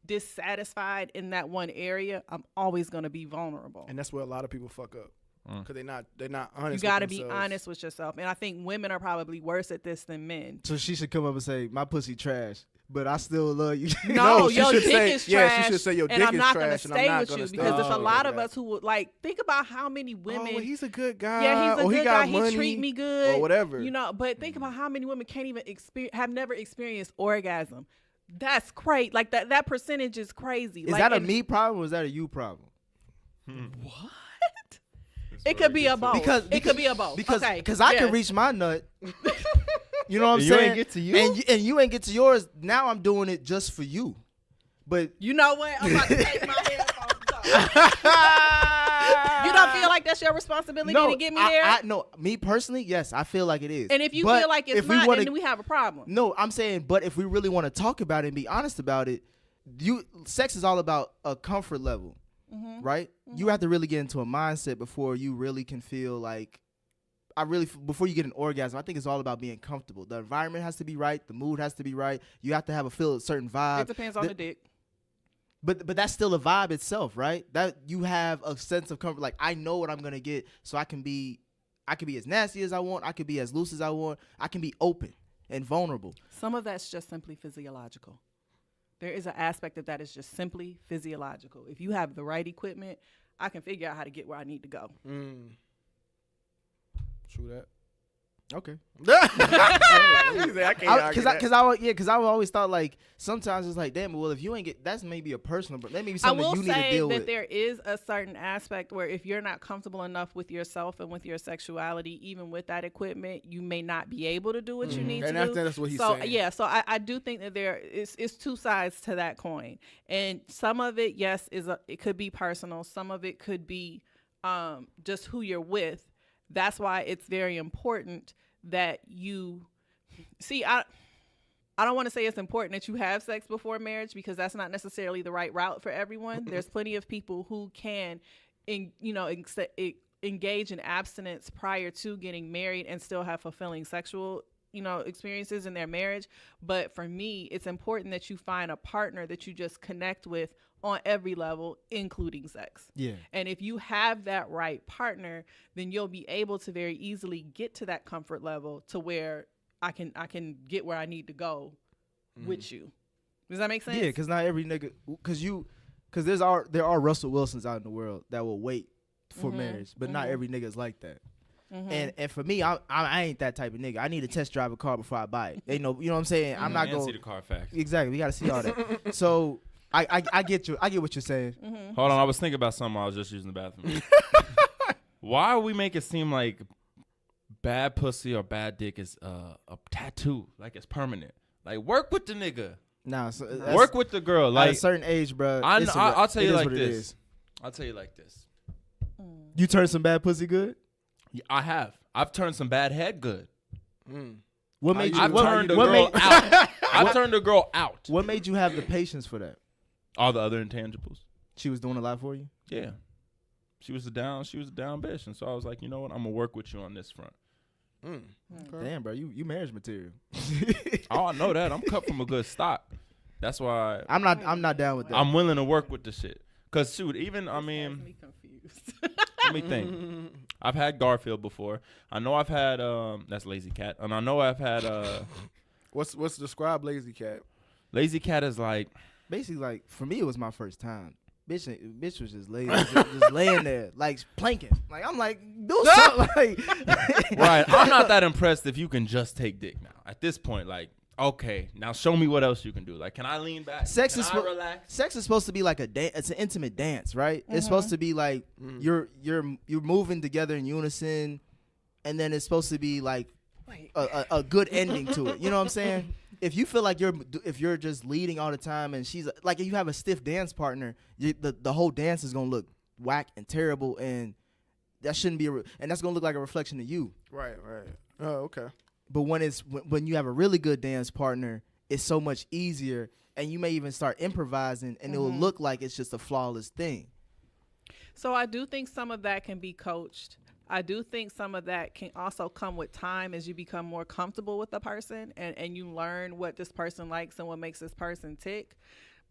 dissatisfied in that one area, I'm always going to be vulnerable. And that's where a lot of people fuck up. Because they're not honest. You got to with be themselves. honest with yourself. And I think women are probably worse at this than men. So she should come up and say, "My pussy trash, but I still love you." No, she your should dick say- is yeah, trash. she should say your and dick I'm is not gonna trash, and I'm stay not with gonna you stay because with there's a you. lot of Okay. us who would like think about how many women. Oh, well, he's a good guy. Yeah, he's a or good he guy. got money, He treat me good or whatever. You know, but think about how many women can't even have never experienced orgasm. That's crazy. Like that percentage is crazy. Is like, that a and me problem or is that a you problem? What? It could be a both. It could be a both. Because okay. I yes. can reach my nut. You know what I'm And you saying? ain't get to you? and you ain't get to yours. Now I'm doing it just for you. But You know what? I'm about to take my headphones off. You don't feel like that's your responsibility to get me there? No, me personally, yes, I feel like it is. And if you But feel like it's if we not, wanna- then we have a problem. No, I'm saying, but if we really want to talk about it and be honest about it, sex is all about a comfort level, right? You have to really get into a mindset before you really can feel like, before you get an orgasm, I think it's all about being comfortable. The environment has to be right. The mood has to be right. You have to feel a certain vibe. It depends on the dick. But that's still a vibe itself, right? That you have a sense of comfort. Like, I know what I'm gonna get, so I can be as nasty as I want. I can be as loose as I want. I can be open and vulnerable. Some of that's just simply physiological. There is an aspect of that is just simply physiological. If you have the right equipment, I can figure out how to get where I need to go. True that. Okay. I can't argue that. Because I always thought, like, sometimes it's like, damn, well, if you ain't get, that's maybe a personal, but that may be I something will you need to say deal that with. there is a certain aspect where if you're not comfortable enough with yourself and with your sexuality, even with that equipment, you may not be able to do what you need And to I do. think that's what he's so saying. yeah, so I do think that there is two sides to that coin, and some of it, yes, it could be personal. Some of it could be just who you're with. That's why it's very important that you see. I don't want to say it's important that you have sex before marriage because that's not necessarily the right route for everyone. There's plenty of people who can, engage in abstinence prior to getting married and still have fulfilling sexual, experiences in their marriage. But for me, it's important that you find a partner that you just connect with on every level, including sex. Yeah. And if you have that right partner, then you'll be able to very easily get to that comfort level to where I can get where I need to go with you. Does that make sense? Yeah, because not every nigga, because there are Russell Wilsons out in the world that will wait for marriage, but not every nigga is like that. And for me, I ain't that type of nigga. I need to test drive a car before I buy it. Ain't no, you know what I'm saying? I'm not And going see the Carfax. exactly. We got to see all that. So I get you. I get what you're saying. Hold on, I was thinking about something. I was just using the bathroom. Why do we make it seem like bad pussy or bad dick is a tattoo, like it's permanent? Like, work with the nigga, Nah, so work with the girl. at Like, a certain age, bro. I'll tell you like this. this. I'll tell you like this. You turn some bad pussy good. Yeah, I have. I've turned some bad head good. What made you? I've what, turned a what girl made, out. I've turned a girl out. What made you have the patience for that? All the other intangibles. She was doing a lot for you. Yeah. She was a down bitch. And so I was like, you know what? I'm gonna work with you on this front. Damn, bro, you marriage material. Oh, I know that. I'm cut from a good stock. That's why I'm not down with that. I'm willing to work with the shit. Cause shoot, even Has me confused. let me think. I've had Garfield before. I know I've had that's Lazy Cat. And I know I've had What's describe Lazy Cat? Lazy Cat is like Basically, like, for me, it was my first time. Bitch was just lazy, just laying there, like, planking. Like, I'm like, do something. Like, right. I'm not that impressed if you can just take dick now. At this point, like, okay, now show me what else you can do. Like, can I lean back? Sex Can is I relax? Sex is supposed to be like a dance. It's an intimate dance, right? It's supposed to be like you're moving together in unison, and then it's supposed to be like a good ending to it. You know what I'm saying? If you feel like you're just leading all the time, and she's like, if you have a stiff dance partner, the whole dance is gonna look whack and terrible, and that shouldn't be and that's gonna look like a reflection of you. Right. Oh, okay. But when you have a really good dance partner it's so much easier, and you may even start improvising, and it will look like it's just a flawless thing. So I do think some of that can be coached. I do think some of that can also come with time as you become more comfortable with the person and you learn what this person likes and what makes this person tick.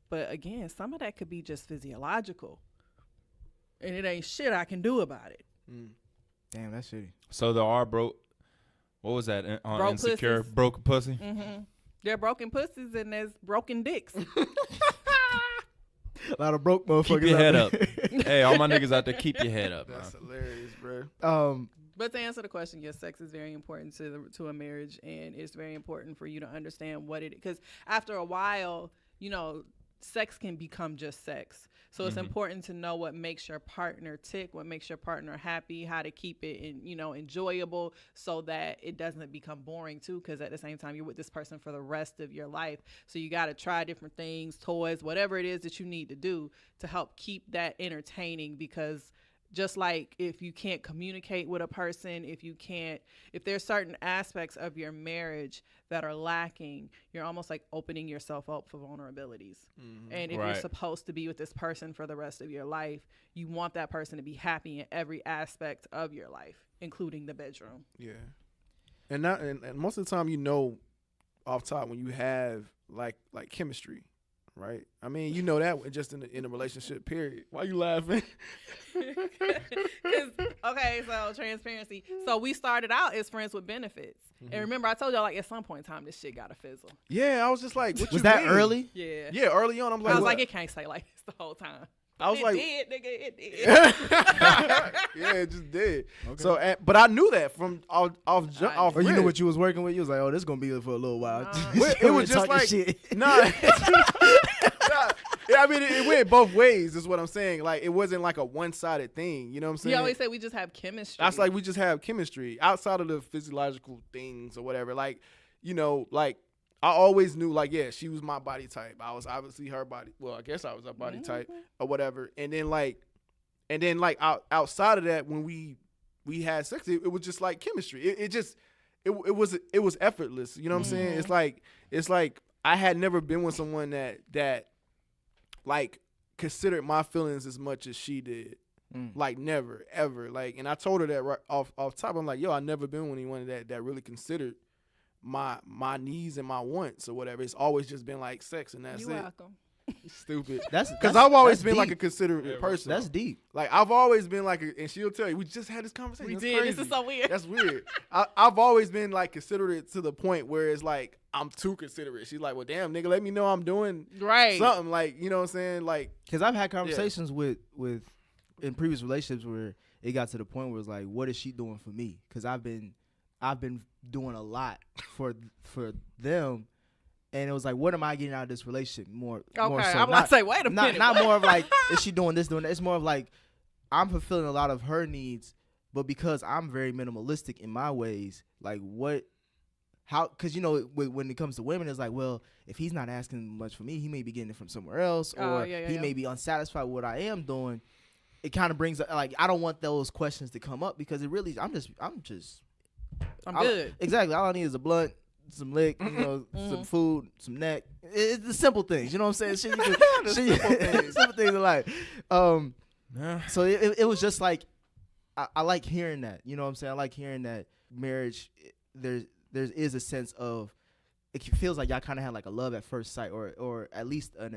But again, some of that could be just physiological. And it ain't shit I can do about it. Damn, that's shitty. So there are broke. What was that on Broke Insecure? pussies. Broke pussy. There are broken pussies and there's broken dicks. A lot of broke motherfuckers. Keep your head out up. there. Hey, all my niggas out there, keep your head up. That's Man. hilarious, bro. But to answer the question, yes, sex is very important to a marriage, and it's very important for you to understand what it is. Because after a while, you know, sex can become just sex. So it's important to know what makes your partner tick, what makes your partner happy, how to keep it, enjoyable, so that it doesn't become boring too. Because at the same time, you're with this person for the rest of your life. So you got to try different things, toys, whatever it is that you need to do to help keep that entertaining. Because just like if you can't communicate with a person, if there's certain aspects of your marriage that are lacking, you're almost like opening yourself up for vulnerabilities. And if you're supposed to be with this person for the rest of your life, you want that person to be happy in every aspect of your life, including the bedroom. Yeah. And most of the time, off top when you have like chemistry. Right. I mean, you know that just in a relationship period. Why you laughing? Okay, so transparency. So we started out as friends with benefits. And remember, I told y'all, like, at some point in time, this shit got to fizzle. Yeah, I was just like, what Was you that mean? early? Yeah. Yeah, early on. I'm like, I was what? like, it can't stay like this the whole time. I was like, It did, nigga, it did. yeah, it just did. Okay. So, but I knew that from off. Or you knew what you was working with. You was like, oh, this is gonna be for a little while. It was just like, nah. Yeah, I mean, it went both ways. Is what I'm saying. Like, it wasn't like a one-sided thing. You know what I'm saying? You always say we just have chemistry. That's like we just have chemistry outside of the physiological things or whatever. Like, like I always knew, like, yeah, she was my body type. I was obviously her body. Well, I guess I was her body type or whatever. And then outside of that, when we had sex, it was just like chemistry. It was effortless. You know what I'm saying? It's like I had never been with someone that like considered my feelings as much as she did. Like never, ever. Like, and I told her that right off top. I'm like, yo, I never been with anyone that really considered my needs and my wants or whatever. It's always just been like sex and that's You're it. welcome. Stupid. That's Because I've always that's been like a deep. considerate person. That's deep. Like I've always been like, and she'll tell you, we just had this conversation. We That's did. crazy. This is so weird. That's weird. I've always been like considerate to the point where it's like I'm too considerate. She's like, well, damn, nigga, let me know I'm doing Right. something. Like, you know what I'm saying? Like, Because I've had conversations with in previous relationships where it got to the point where it's like, what is she doing for me? Because I've been doing a lot for them. And it was like, what am I getting out of this relationship? More so. I'm about to say, wait a minute. Not more of like, is she doing this, doing that? It's more of like, I'm fulfilling a lot of her needs, but because I'm very minimalistic in my ways, like because when it comes to women, it's like, well, if he's not asking much for me, he may be getting it from somewhere else, or he may be unsatisfied with what I am doing. It kind of brings like, I don't want those questions to come up because it really, I'm good. Exactly. All I need is a blunt, some lick, some food, some neck. It's the simple things, you know what I'm saying? Simple things in life. So it was just like, I like hearing that, you know what I'm saying? I like hearing that marriage, there is a sense of, it feels like y'all kind of had like a love at first sight, or at least I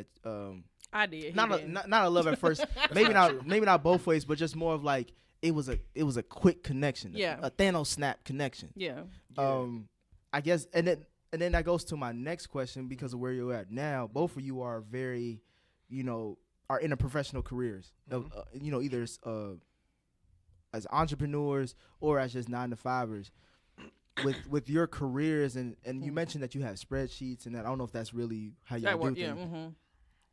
did. Not a love at first. maybe not both ways, but just more of like, it was a quick connection. Yeah. A Thanos snap connection. Yeah. I guess, and then that goes to my next question, because of where you're at now. Both of you are very, are in a professional careers. Either as entrepreneurs or as just 9-to-5ers. With your careers, and you mentioned that you have spreadsheets, and that I don't know if that's really how y'all do things.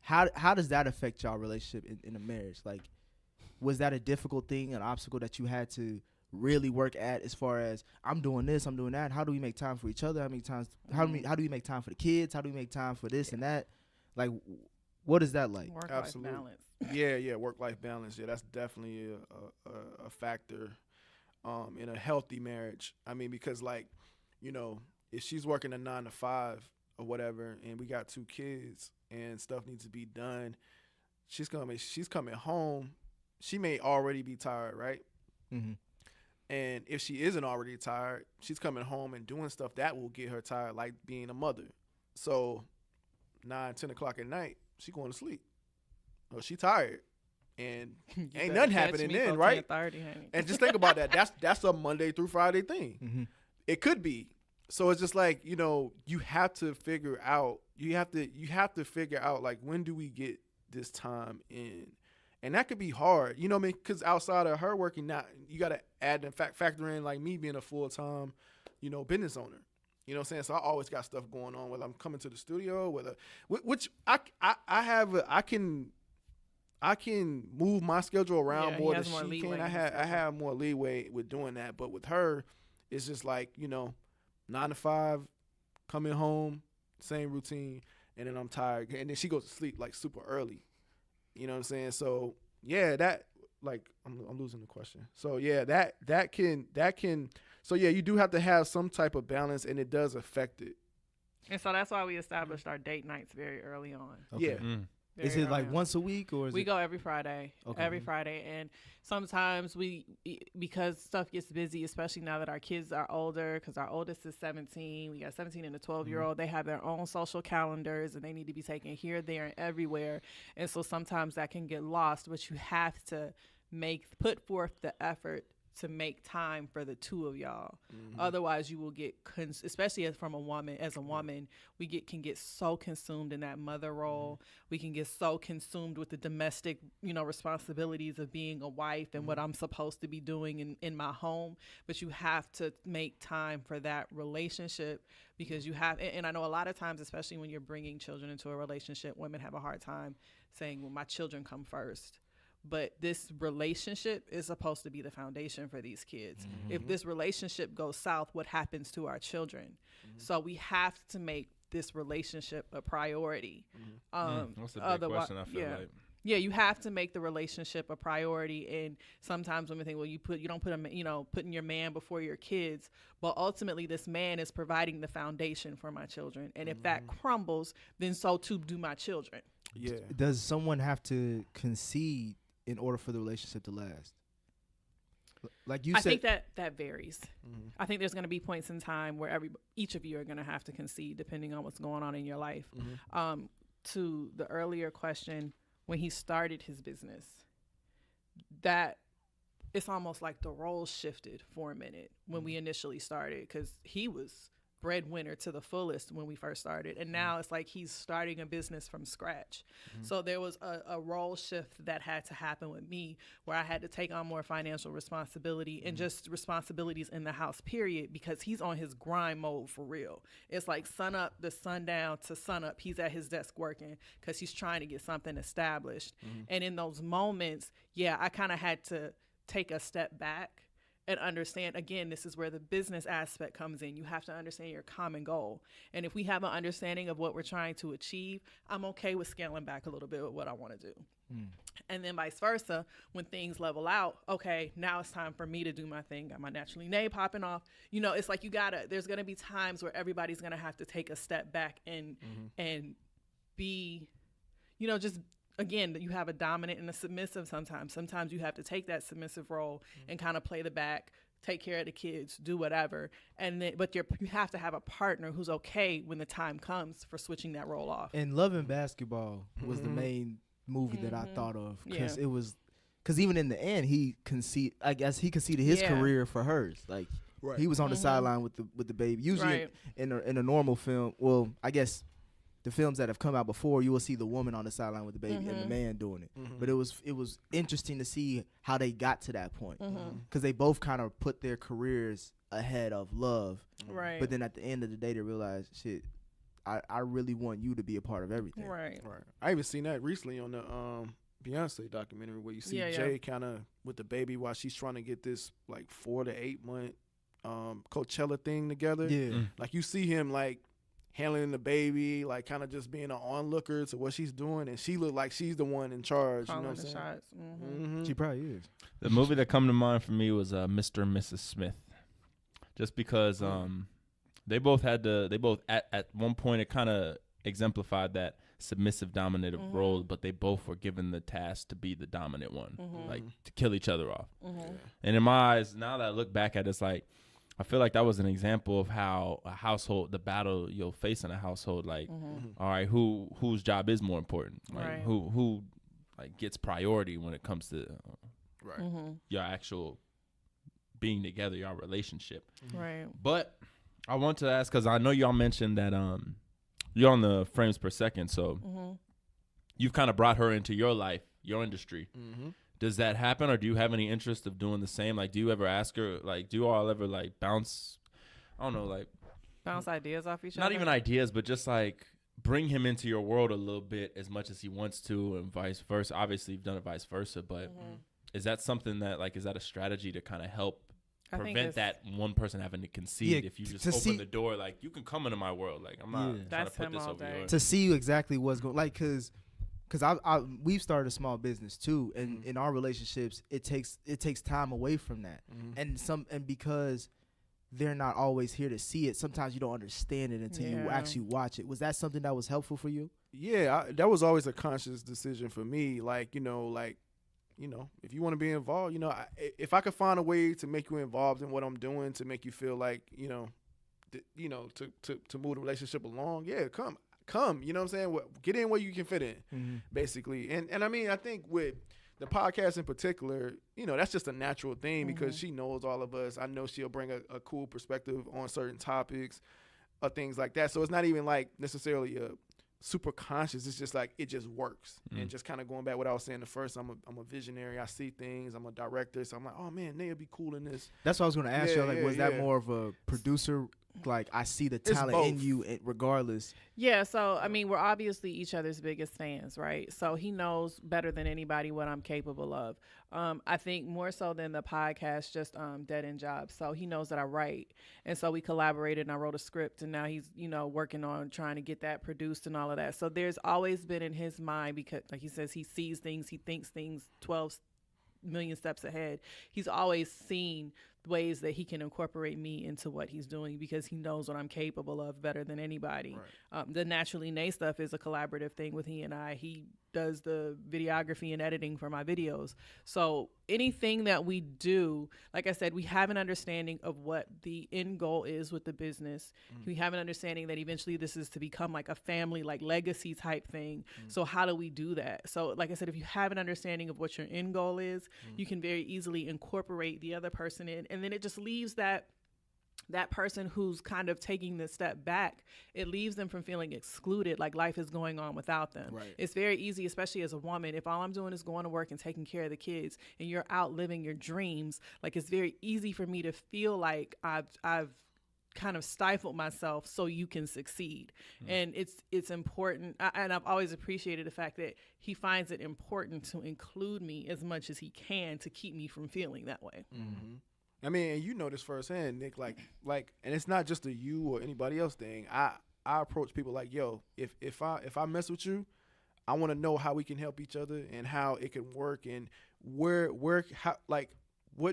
How does that affect y'all relationship in a marriage? Like, was that a difficult thing, an obstacle that you had to really work at, as far as, I'm doing this, I'm doing that? How do we make time for each other? How do we make time for the kids? How do we make time for this and that? Like, what is that like? Work-life balance. Yeah, work-life balance. Yeah, that's definitely a factor in a healthy marriage. I mean, because if she's working a 9-to-5, or whatever, and we got 2 kids and stuff needs to be done, she's coming home. She may already be tired, right? Mm-hmm. And if she isn't already tired, she's coming home and doing stuff that will get her tired, like being a mother. So 9, 10 o'clock at night, she going to sleep. Or she tired. And ain't nothing happening then, right? 10:30, honey. And just think about that. That's a Monday through Friday thing. Mm-hmm. It could be. So it's just like, you know, you have to figure out, you have to figure out, like, when do we get this time in? And that could be hard, you know what I mean? Because outside of her working, not, you got to add and factor in, like, me being a full-time, you know, business owner. You know what I'm saying? So I always got stuff going on, whether I'm coming to the studio, which I can move my schedule around Yeah, more he than has more she can. leeway I in his have more leeway with doing that. But with her, it's just like, you know, 9 to 5, coming home, same routine, and then I'm tired. And then she goes to sleep like super early. You know what I'm saying? So yeah, that, like, I'm losing the question. So yeah, that can so yeah, you do have to have some type of balance, and it does affect it. And so that's why we established our date nights very early on. Okay. Yeah. Is Very it like early on. once a week or is We it? go every Friday. Okay. Every Friday. And sometimes because stuff gets busy, especially now that our kids are older, because our oldest is 17. We got 17 and a 12-year-old. They have their own social calendars, and they need to be taken here, there, and everywhere. And so sometimes that can get lost, but you have to put forth the effort to make time for the 2 of y'all. Otherwise, you will get, especially as a woman, we can get so consumed in that mother role. We can get so consumed with the domestic, you know, responsibilities of being a wife and what I'm supposed to be doing in my home. But you have to make time for that relationship, because you have, and I know a lot of times, especially when you're bringing children into a relationship, women have a hard time saying, well, my children come first. But this relationship is supposed to be the foundation for these kids. If this relationship goes south, what happens to our children? So we have to make this relationship a priority. That's a big question, I feel like. Yeah, you have to make the relationship a priority. And sometimes women think, well, you don't put putting your man before your kids. But ultimately, this man is providing the foundation for my children. And if that crumbles, then so too do my children. Yeah. Does someone have to concede in order for the relationship to last? Like you said, I think that varies. I think there's going to be points in time where each of you are going to have to concede depending on what's going on in your life. To the earlier question, when he started his business, that it's almost like the roles shifted for a minute when we initially started, because he was breadwinner to the fullest when we first started, and now it's like he's starting a business from scratch. So there was a role shift that had to happen with me, where I had to take on more financial responsibility and just responsibilities in the house, period, because he's on his grind mode for real. It's like sun up to sundown to sun up, he's at his desk working because he's trying to get something established. And in those moments, yeah, I kind of had to take a step back and understand, again, this is where the business aspect comes in. You have to understand your common goal. And if we have an understanding of what we're trying to achieve, I'm okay with scaling back a little bit with what I want to do. And then vice versa, when things level out, okay, now it's time for me to do my thing. Got my naturally nay popping off. You know, it's like there's going to be times where everybody's going to have to take a step back and be, you know, just, again, you have a dominant and a submissive sometimes. Sometimes you have to take that submissive role and kind of play the back, take care of the kids, do whatever. But you have to have a partner who's okay when the time comes for switching that role off. And Love and Basketball was the main movie that I thought of, because Yeah. because even in the end, he conceded his Yeah. career for hers. Like Right. he was on the sideline with the baby. Usually Right. in a normal film, well, I guess the films that have come out before, you will see the woman on the sideline with the baby and the man doing it. But it was interesting to see how they got to that point, because they both kind of put their careers ahead of Love. Right. But then at the end of the day, they realized, shit, I really want you to be a part of everything. Right. Right. I even seen that recently on the Beyonce documentary, where you see Jay kind of with the baby while she's trying to get this like 4 to 8 month Coachella thing together. Yeah. Like you see him like handling the baby, like kind of just being an onlooker to what she's doing, and she looked like she's the one in charge. Calling you know the what I'm saying? shots. She probably is. The movie that come to mind for me was Mr. and Mrs. Smith, just because They both had to. They both at one point it kind of exemplified that submissive dominant role, but they both were given the task to be the dominant one, like to kill each other off. And in my eyes, now that I look back at it, it's like I feel like that was an example of how a household, the battle you'll face in a household, like, all right, whose job is more important, like who like gets priority when it comes to your actual being together, your relationship. Right. But I want to ask, because I know y'all mentioned that you're on the frames per second, so you've kind of brought her into your life, your industry. Does that happen, or do you have any interest of doing the same? Like, do you ever ask her, like, do you all ever, like, bounce, I don't know, like. Bounce ideas off each other? Not even ideas, but just, like, bring him into your world a little bit as much as he wants to and vice versa. Obviously, you've done it vice versa, but is that something that, like, is that a strategy to kind of help prevent that one person having to concede if you just open the door, like, you can come into my world. Like, I'm not trying to put this over yours. To see exactly what's going, like, because we've started a small business too, and in our relationships, it takes time away from that, and because they're not always here to see it, sometimes you don't understand it until you actually watch it. Was that something that was helpful for you? Yeah, that was always a conscious decision for me. Like, if you want to be involved, if I could find a way to make you involved in what I'm doing, to make you feel like, to move the relationship along, come, you know what I'm saying? Get in where you can fit in, basically. And I mean, I think with the podcast in particular, that's just a natural thing because she knows all of us. I know she'll bring a cool perspective on certain topics or things like that. So it's not even like necessarily a super conscious. It's just like it just works. And just kind of going back what I was saying the first, I'm a visionary. I see things. I'm a director. So I'm like, oh man, they'll be cool in this. That's what I was going to ask you. Like, was that more of a producer? Like, I see the talent in you regardless. Yeah, so, I mean, we're obviously each other's biggest fans, right? So he knows better than anybody what I'm capable of. I think more so than the podcast, just Dead End Jobs. So he knows that I write. And so we collaborated and I wrote a script, and now he's, working on trying to get that produced and all of that. So there's always been in his mind, because like he says, he sees things, he thinks things 12 million steps ahead. He's always seen ways that he can incorporate me into what he's doing because he knows what I'm capable of better than anybody. Right. The Naturally Nay stuff is a collaborative thing with he and I. He does the videography and editing for my videos. So anything that we do, like I said, we have an understanding of what the end goal is with the business. We have an understanding that eventually this is to become like a family, like legacy type thing. So how do we do that? So like I said, if you have an understanding of what your end goal is, you can very easily incorporate the other person in. And then it just leaves that person who's kind of taking the step back, it leaves them from feeling excluded, like life is going on without them. Right. It's very easy, especially as a woman, if all I'm doing is going to work and taking care of the kids and you're out living your dreams, like it's very easy for me to feel like I've kind of stifled myself so you can succeed. And it's important. And I've always appreciated the fact that he finds it important to include me as much as he can to keep me from feeling that way. I mean, and you know this firsthand, Nick, like, and it's not just a you or anybody else thing. I approach people like, yo, if I mess with you, I want to know how we can help each other and how it can work and what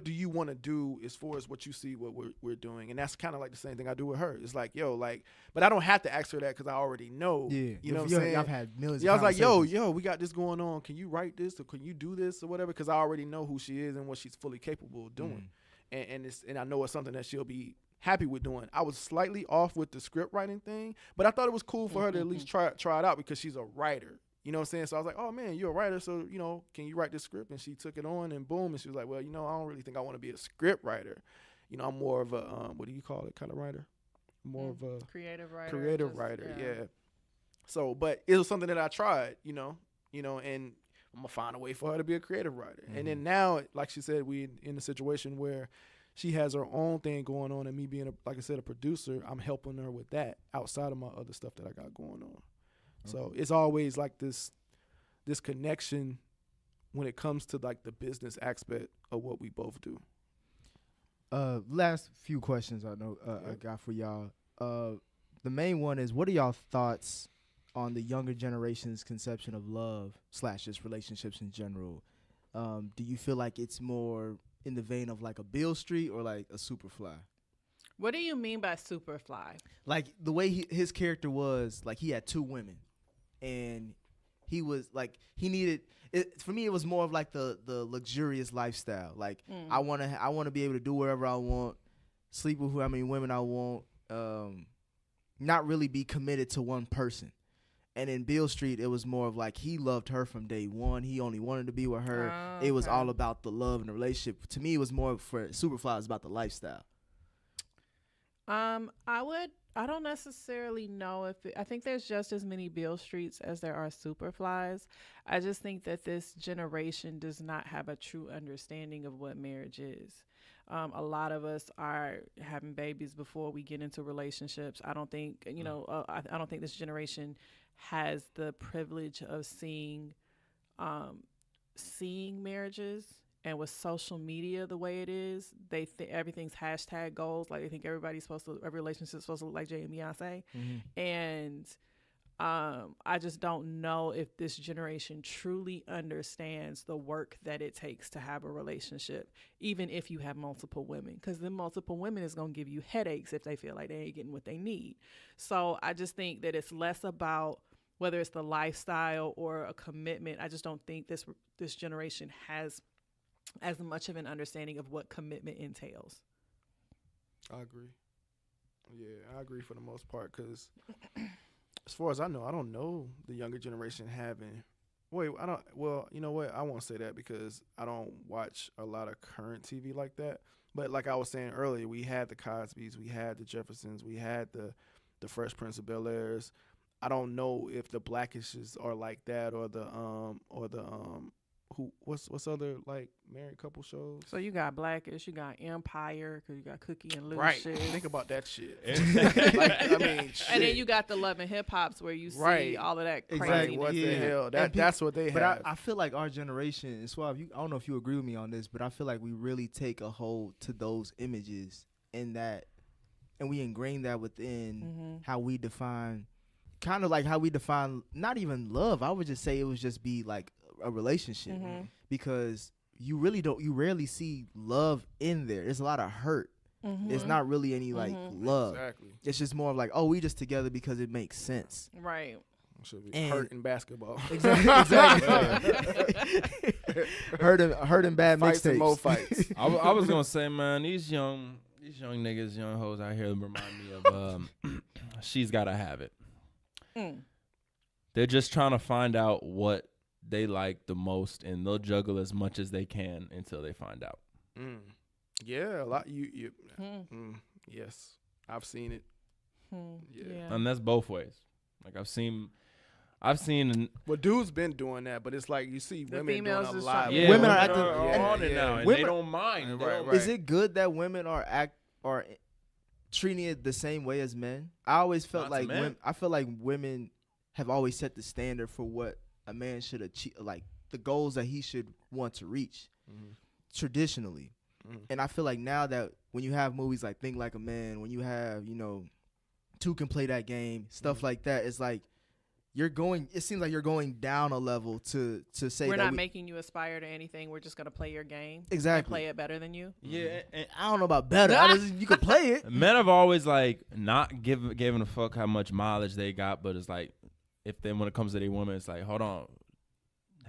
do you want to do as far as what you see what we're doing. And that's kind of like the same thing I do with her. It's like, yo, like, but I don't have to ask her that because I already know. Yeah, you know what I'm saying? I've had millions. Yeah, I was like, yo, we got this going on. Can you write this or can you do this or whatever? Because I already know who she is and what she's fully capable of doing. And I know it's something that she'll be happy with doing. I was slightly off with the script writing thing, but I thought it was cool for her to at least try it out because she's a writer. You know what I'm saying? So I was like, oh, man, you're a writer, so, can you write this script? And she took it on, and boom, and she was like, well, I don't really think I want to be a script writer. I'm more of a, what do you call it, kind of writer? More of a creative writer. Yeah. So, but it was something that I tried, and I'm going to find a way for her to be a creative writer. And then now, like she said, we in a situation where she has her own thing going on, and me being, like I said, a producer, I'm helping her with that outside of my other stuff that I got going on. So it's always like this connection when it comes to like the business aspect of what we both do. Last few questions I know I got for y'all. The main one is, what are y'all thoughts on the younger generation's conception of love / just relationships in general? Do you feel like it's more in the vein of like a Beale Street or like a Superfly? What do you mean by Superfly? Like the way his character was, like he had 2 women, and he was like he needed. For me, it was more of like the luxurious lifestyle. Like I want to be able to do wherever I want, sleep with how many women I want, not really be committed to one person. And in Beale Street, it was more of like he loved her from day one. He only wanted to be with her. Oh, It was okay. all about the love and the relationship. To me, it was more for Superfly. It was about the lifestyle. I don't necessarily know if I think there's just as many Beale Streets as there are Superflies. I just think that this generation does not have a true understanding of what marriage is. A lot of us are having babies before we get into relationships. I don't think, I don't think this generation has the privilege of seeing marriages. And with social media the way it is, they think everything's hashtag goals. Like they think every relationship's supposed to look like Jay and Beyonce. Mm-hmm. And I just don't know if this generation truly understands the work that it takes to have a relationship, even if you have multiple women. Because then multiple women is going to give you headaches if they feel like they ain't getting what they need. So I just think that it's less about whether it's the lifestyle or a commitment. I just don't think this generation has as much of an understanding of what commitment entails. I agree. Yeah, I agree for the most part because as far as I know, I don't know the younger generation having. Well, you know what? I won't say that because I don't watch a lot of current TV like that. But like I was saying earlier, we had the Cosbys, we had the Jeffersons, we had the Fresh Prince of Bel-Airs. I don't know if the Blackishes are like that or the what's other like married couple shows. So you got Blackish, you got Empire, because you got Cookie and Lucious. Right. Think about that shit. Shit. And then you got the Love and Hip Hops where you see all of that crazy. Right. What the hell? That's what they have. But I feel like our generation, and Suave, I don't know if you agree with me on this, but I feel like we really take a hold to those images and we ingrain that within how we define, kind of like how we define, not even love. I would just say it would just be like a relationship, because you rarely see love in there. There's a lot of hurt. It's not really any like love. Exactly. It's just more of like, oh, we just together because it makes sense. Right. Should be hurt in basketball. Exactly. hurt and bad Fights and mixtapes. more fights. I was gonna say, man, these young niggas, young hoes out here remind me of She's Gotta Have It. They're just trying to find out what they like the most, and they'll juggle as much as they can until they find out. Yeah, a lot. Yes, I've seen it. Yeah. And that's both ways. Like I've seen. Well, dudes been doing that, but it's like you see The women females doing a is lot. trying- Yeah, Women are on it now, and women- they don't mind. Right. Is it good that women are treating it the same way as men? I always felt Not to like men. I feel like women have always set the standard for what a man should achieve, like the goals that he should want to reach traditionally. And I feel like now that when you have movies like Think Like a Man, when you have, Two Can Play That Game, stuff like that, it's like it seems like you're going down a level to say We're that not making you aspire to anything. We're just going to play your game. Exactly. And play it better than you. Yeah, and I don't know about better. You could play it. men have always like not giving a fuck how much mileage they got, but it's like when it comes to their woman, it's like, hold on,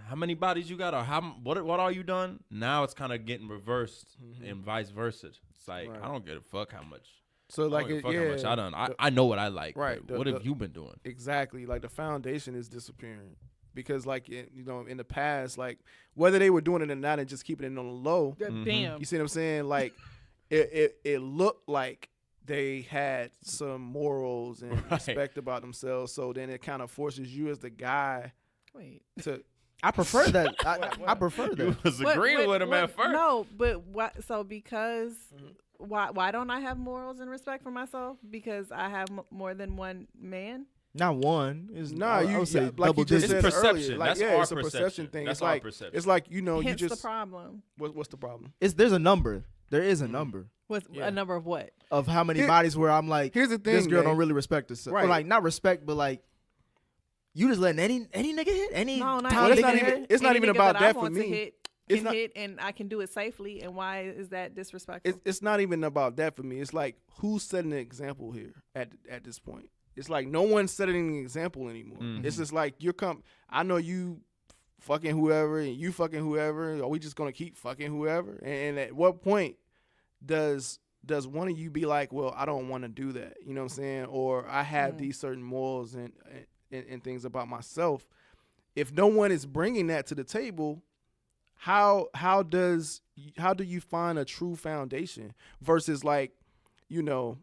how many bodies you got, or what are you done? Now it's kind of getting reversed and vice versa. It's like I don't give a fuck how much. So like, I don't give a fuck how much I done. the- I know what I like. Right, but what have you been doing? Exactly. Like the foundation is disappearing because, like, in the past, like whether they were doing it or not and just keeping it on the low, Damn. you see what I'm saying? Like, it looked like they had some morals and respect about themselves. So then it kind of forces you as the guy Wait. to. I prefer that. I prefer You that. was agreeing with him at first. No, but what? So because why don't I have morals and respect for myself? Because I have more than one man. Not one. I would say like like you just It's said perception. earlier. Like, That's yeah, our it's a perception. perception thing. That's It's our like perception. it's like you Hence just the problem. what's the problem? There's a number. There is a number What's Yeah. a number of what? of how many Here- bodies where I'm like, Here's the thing, this girl man. don't really respect herself. Right. Or like not respect, but like you just letting any nigga hit any No, not top Well, it's nigga not hit? even. It's not Any even nigga about I that for want to me. hit, It's can not- hit and I can do it safely, and why is that disrespectful? It's not even about that for me. It's like, who's setting the example here at this point? It's like no one's setting an example anymore. It's just like I know you fucking whoever and you fucking whoever. Are we just gonna keep fucking whoever? And at what point does one of you be like, well, I don't want to do that? You know what I'm saying? Or I have these certain morals and things about myself. If no one is bringing that to the table, how do you find a true foundation versus like, you know,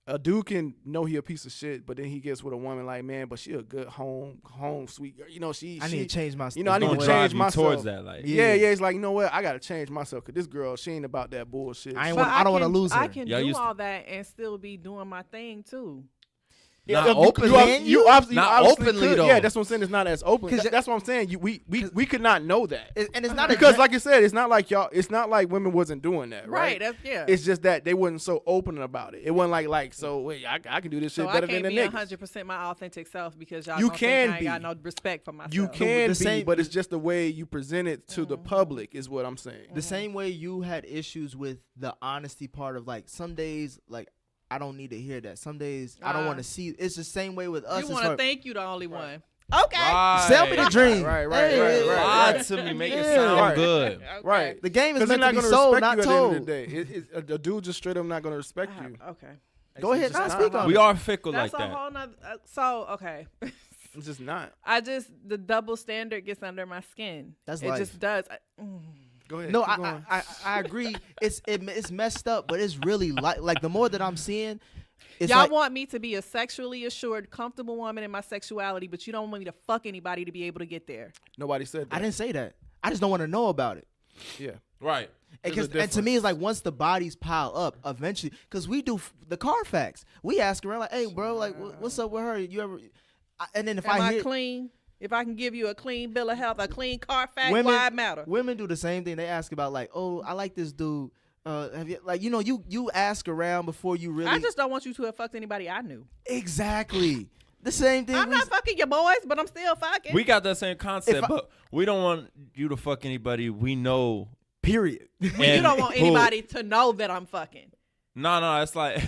a dude can know he a piece of shit, but then he gets with a woman like, man, but she a good home sweet girl. You know, I need to change my. You know, I need to Gonna change drive you myself towards that. Like, yeah. It's like, you know what? I gotta change myself because this girl, she ain't about that bullshit. I But don't want to lose her. I can Y'all do used to- all that and still be doing my thing too. not you- openly. You obviously, Not obviously openly, could. though. Yeah, that's what I'm saying. It's not as open. 'Cause That's what I'm saying. We could not know that. And it's not Because like you said, it's not like y'all. It's not like women wasn't doing that, Right. right? Yeah. It's just that they wasn't so open about it. It wasn't like so. Wait, I can do this shit so I better can't than be the niggas. 100% my authentic self because y'all You gonna can think I ain't be. got no respect for myself. You can the be, same- but it's just the way you present it to the public is what I'm saying. the same way you had issues with the honesty part of like some days like I don't need to hear that. Some days I don't want to see. It's the same way with us. You as want far- to think you the only one. Okay. Right. Sell me the dream. Right. Lie to me, make it sound Right. good. Okay. Right. The game is Because they're meant to not be going to sold, respect not you at the end of told. the day. A dude just straight up not going to respect you. Okay. Go ahead, It's just now not. speak on We it. are fickle That's like a that. whole nother. So okay. It's just not. The double standard gets under my skin. That's it life. just does. Go ahead. No, keep going. I agree. It's messed up, but it's really like the more that I'm seeing, it's Y'all like want me to be a sexually assured, comfortable woman in my sexuality, but you don't want me to fuck anybody to be able to get there. Nobody said that. I didn't say that. I just don't want to know about it. Yeah. Right. And, There's a and to me, difference. it's like once the bodies pile up, eventually, because we do the Carfax. We ask around like, "Hey, bro, like, what's up with her? You ever?" And then if Am I hear clean? If I can give you a clean bill of health, a clean Carfax, women, why it matter? women do the same thing. They ask about like, "Oh, I like this dude." Have you like you ask around before you really I just don't want you to have fucked anybody I knew. exactly the same thing. I'm not fucking your boys, but I'm still fucking. We got that same concept, If I- but we don't want you to fuck anybody we know. period. you and don't want who- anybody to know that I'm fucking. No, it's like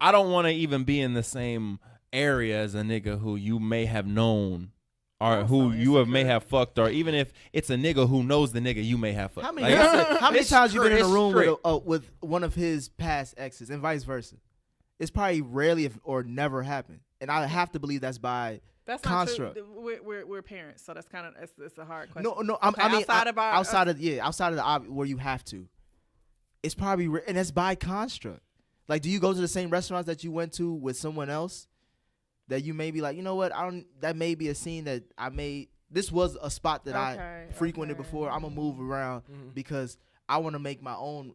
I don't want to even be in the same area as a nigga who you may have known or Also who you may insecure. have fucked, or even if it's a nigga who knows the nigga you may have fucked. How many Like, it's- how many it's times you been in a strict, room strict. with one of his past exes and vice versa? It's probably rarely or never happened, and I have to believe that's by That's construct. not true. We're parents, so that's kind of it's a hard question. No, Okay, I mean outside of our outside of the where you have to. It's probably and that's by construct. Like, do you go to the same restaurants that you went to with someone else that you may be like, you know what? That may be a scene that I made. This was a spot that I Okay, frequented okay. before. I'm gonna move around because I want to make my own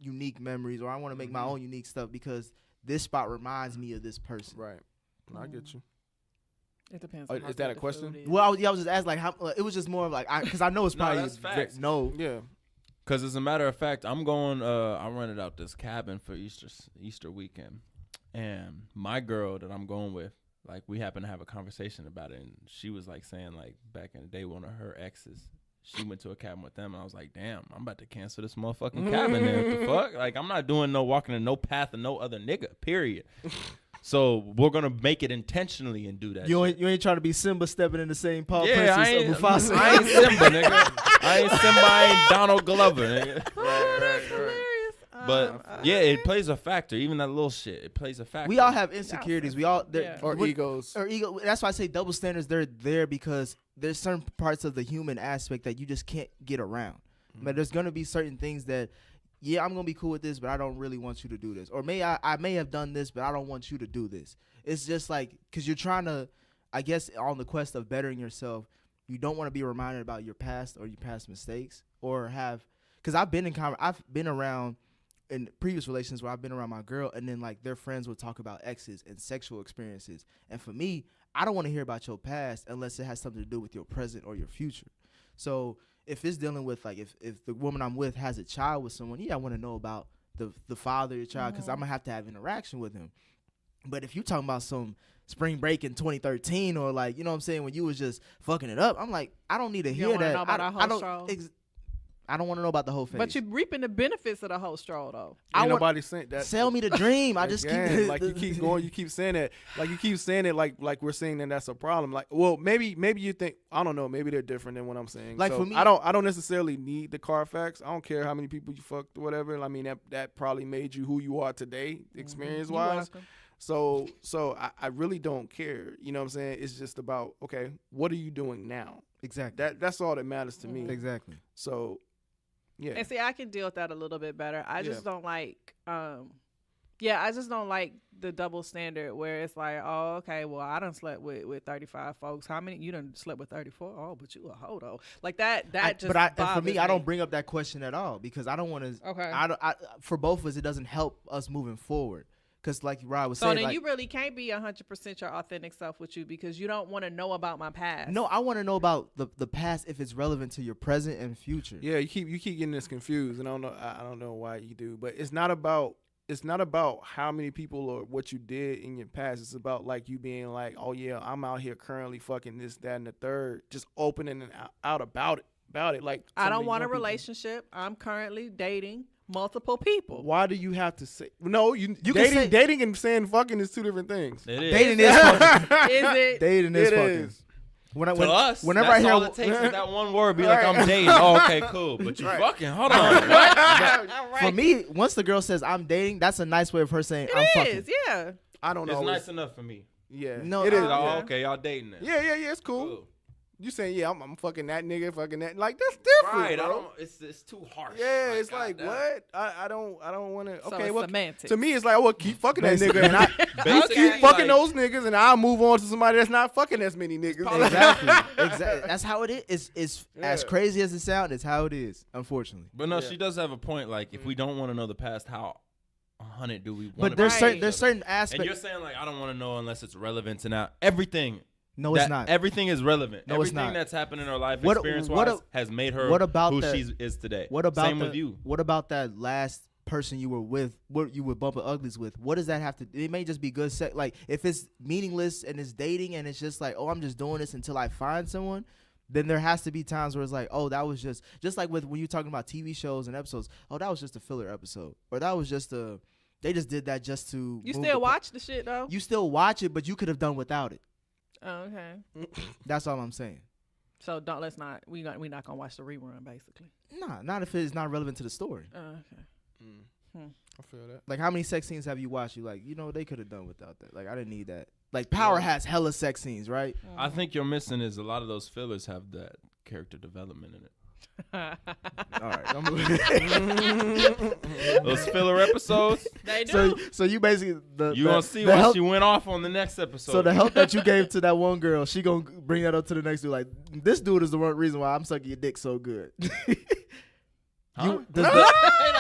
unique memories, or I want to make my own unique stuff because this spot reminds me of this person. Right. No, I get you. It depends. Oh, on how is that good a the question? food is. Well, I was just asking like how. It was just more of like because I know it's No, probably that's facts. no. Yeah. Cause as a matter of fact, I'm going. I rented out this cabin for Easter weekend, and my girl that I'm going with, like, we happened to have a conversation about it, and she was like saying like back in the day, one of her exes, she went to a cabin with them, and I was like, damn, I'm about to cancel this motherfucking cabin. There, what the fuck? Like, I'm not doing no walking in no path of no other nigga. Period. So we're gonna make it intentionally and do that. You shit. ain't trying to be Simba stepping in the same Paul Yeah, I Princess ain't, of Mufasa. I ain't Simba, nigga. I ain't Simba. I ain't Donald Glover, nigga. Oh, that's hilarious. But yeah, it plays a factor. Even that little shit, it plays a factor. We all have insecurities. We all Yeah. Or egos. or ego. That's why I say double standards. They're there because there's certain parts of the human aspect that you just can't get around. But there's gonna be certain things that, yeah, I'm gonna be cool with this, but I don't really want you to do this. Or I may have done this, but I don't want you to do this. It's just like because you're trying to, I guess, on the quest of bettering yourself. You don't want to be reminded about your past or your past mistakes, or have because I've been around in previous relations where I've been around my girl, and then like their friends would talk about exes and sexual experiences. And for me, I don't want to hear about your past unless it has something to do with your present or your future. So if it's dealing with like if the woman I'm with has a child with someone, yeah, I want to know about the father of your child because I'm gonna have to have interaction with him. But if you talking about some spring break in 2013 or like, you know what I'm saying, when you was just fucking it up, I'm like, I don't need to You hear don't wanna that. know about our I whole don't. show? I don't want to know about the whole phase. But you're reaping the benefits of the whole stroll, though. I Ain't want- nobody saying that. Sell me the dream. I just Again, keep like you keep going, you keep saying that, like you keep saying it, like we're saying that that's a problem. Like, well, maybe you think, I don't know, maybe they're different than what I'm saying. Like, So for me- I don't necessarily need the Carfax. I don't care how many people you fucked or whatever. I mean, that probably made you who you are today, experience You're wise. welcome. So I really don't care. You know what I'm saying? It's just about, okay, what are you doing now? exactly. That's all that matters to me. Exactly. So, yeah. And see, I can deal with that a little bit better. I just Yeah. don't like, I just don't like the double standard where it's like, oh, okay, well, I done slept with 35 folks. How many? You done slept with 34? Oh, but you a hodo. Like that just and for bothers me, I don't bring up that question at all because I don't want to. Okay. For both of us, it doesn't help us moving forward. Because like Rod was So saying, then like, you really can't be 100% your authentic self with you because you don't want to know about my past. no, I want to know about the past if it's relevant to your present and future. Yeah, you keep getting this confused, and I don't know why you do, but it's not about how many people or what you did in your past. It's about like you being like, oh yeah, I'm out here currently fucking this, that, and the third, just opening and out about it. Like I some of don't these want a young people. relationship. I'm currently dating multiple people. Why do you have to say no? You You can say- dating and saying fucking is two different things. It is. Dating is fucking. Is it? Dating is It fucking. is. When To us, whenever that's I hear all it takes is that one word. Be like, Right. I'm dating. Oh, okay, cool. But you Right. fucking, hold on. What? for me, once the girl says I'm dating, that's a nice way of her saying I'm It fucking. is, yeah. I don't It's know. nice enough for me. Yeah, No, it is. I- Oh, Yeah. okay, y'all dating then. Yeah, it's cool. Cool. You saying I'm fucking that nigga, fucking that, like that's different, Right, I bro. don't. It's too harsh. Yeah, it's like goddamn. what? I don't want to. So Okay, it's well, semantics. to me it's like, well, keep fucking that nigga, and I Basically, keep fucking like- those niggas, and I'll move on to somebody that's not fucking as many niggas. Exactly. That's how it is. It's as Yeah. crazy as it sounds. It's how it is. Unfortunately. But no, Yeah. she does have a point. Like, if we don't want to know the past, how 100 do we want? But there's Right. certain And aspects. you're saying like, I don't want to know unless it's relevant to now. Everything. No, it's that- not. Everything is relevant. No, it's Everything not. that's happened in her life, What- experience what wise, a- has made her what about who that- she is today. What about Same with you? What about that last person you were with? What you were bumping uglies with? What does that have to? It may just be good sex. Like if it's meaningless and it's dating and it's just like, oh, I'm just doing this until I find someone. Then there has to be times where it's like, oh, that was just like with when you're talking about TV shows and episodes. Oh, that was just a filler episode, or that was just a. They just did that just to. You move the still plot. watch the shit though? You still watch it, but you could have done without it. Oh, okay. That's all I'm saying. So let's not. We not gonna watch the rerun basically. Nah, not if it's not relevant to the story. Oh, okay. I feel that. Like, how many sex scenes have you watched? You like, they could have done without that. Like, I didn't need that. Like, Power has hella sex scenes, right? I think you're missing is a lot of those fillers have that character development in it. All right, I'm moving. Those filler episodes, They do. so you basically you gonna see the why help, she went off on the next episode. So the help that you gave to that one girl, she gonna bring that up to the next dude. Like, this dude is the one reason why I'm sucking your dick so good. Huh?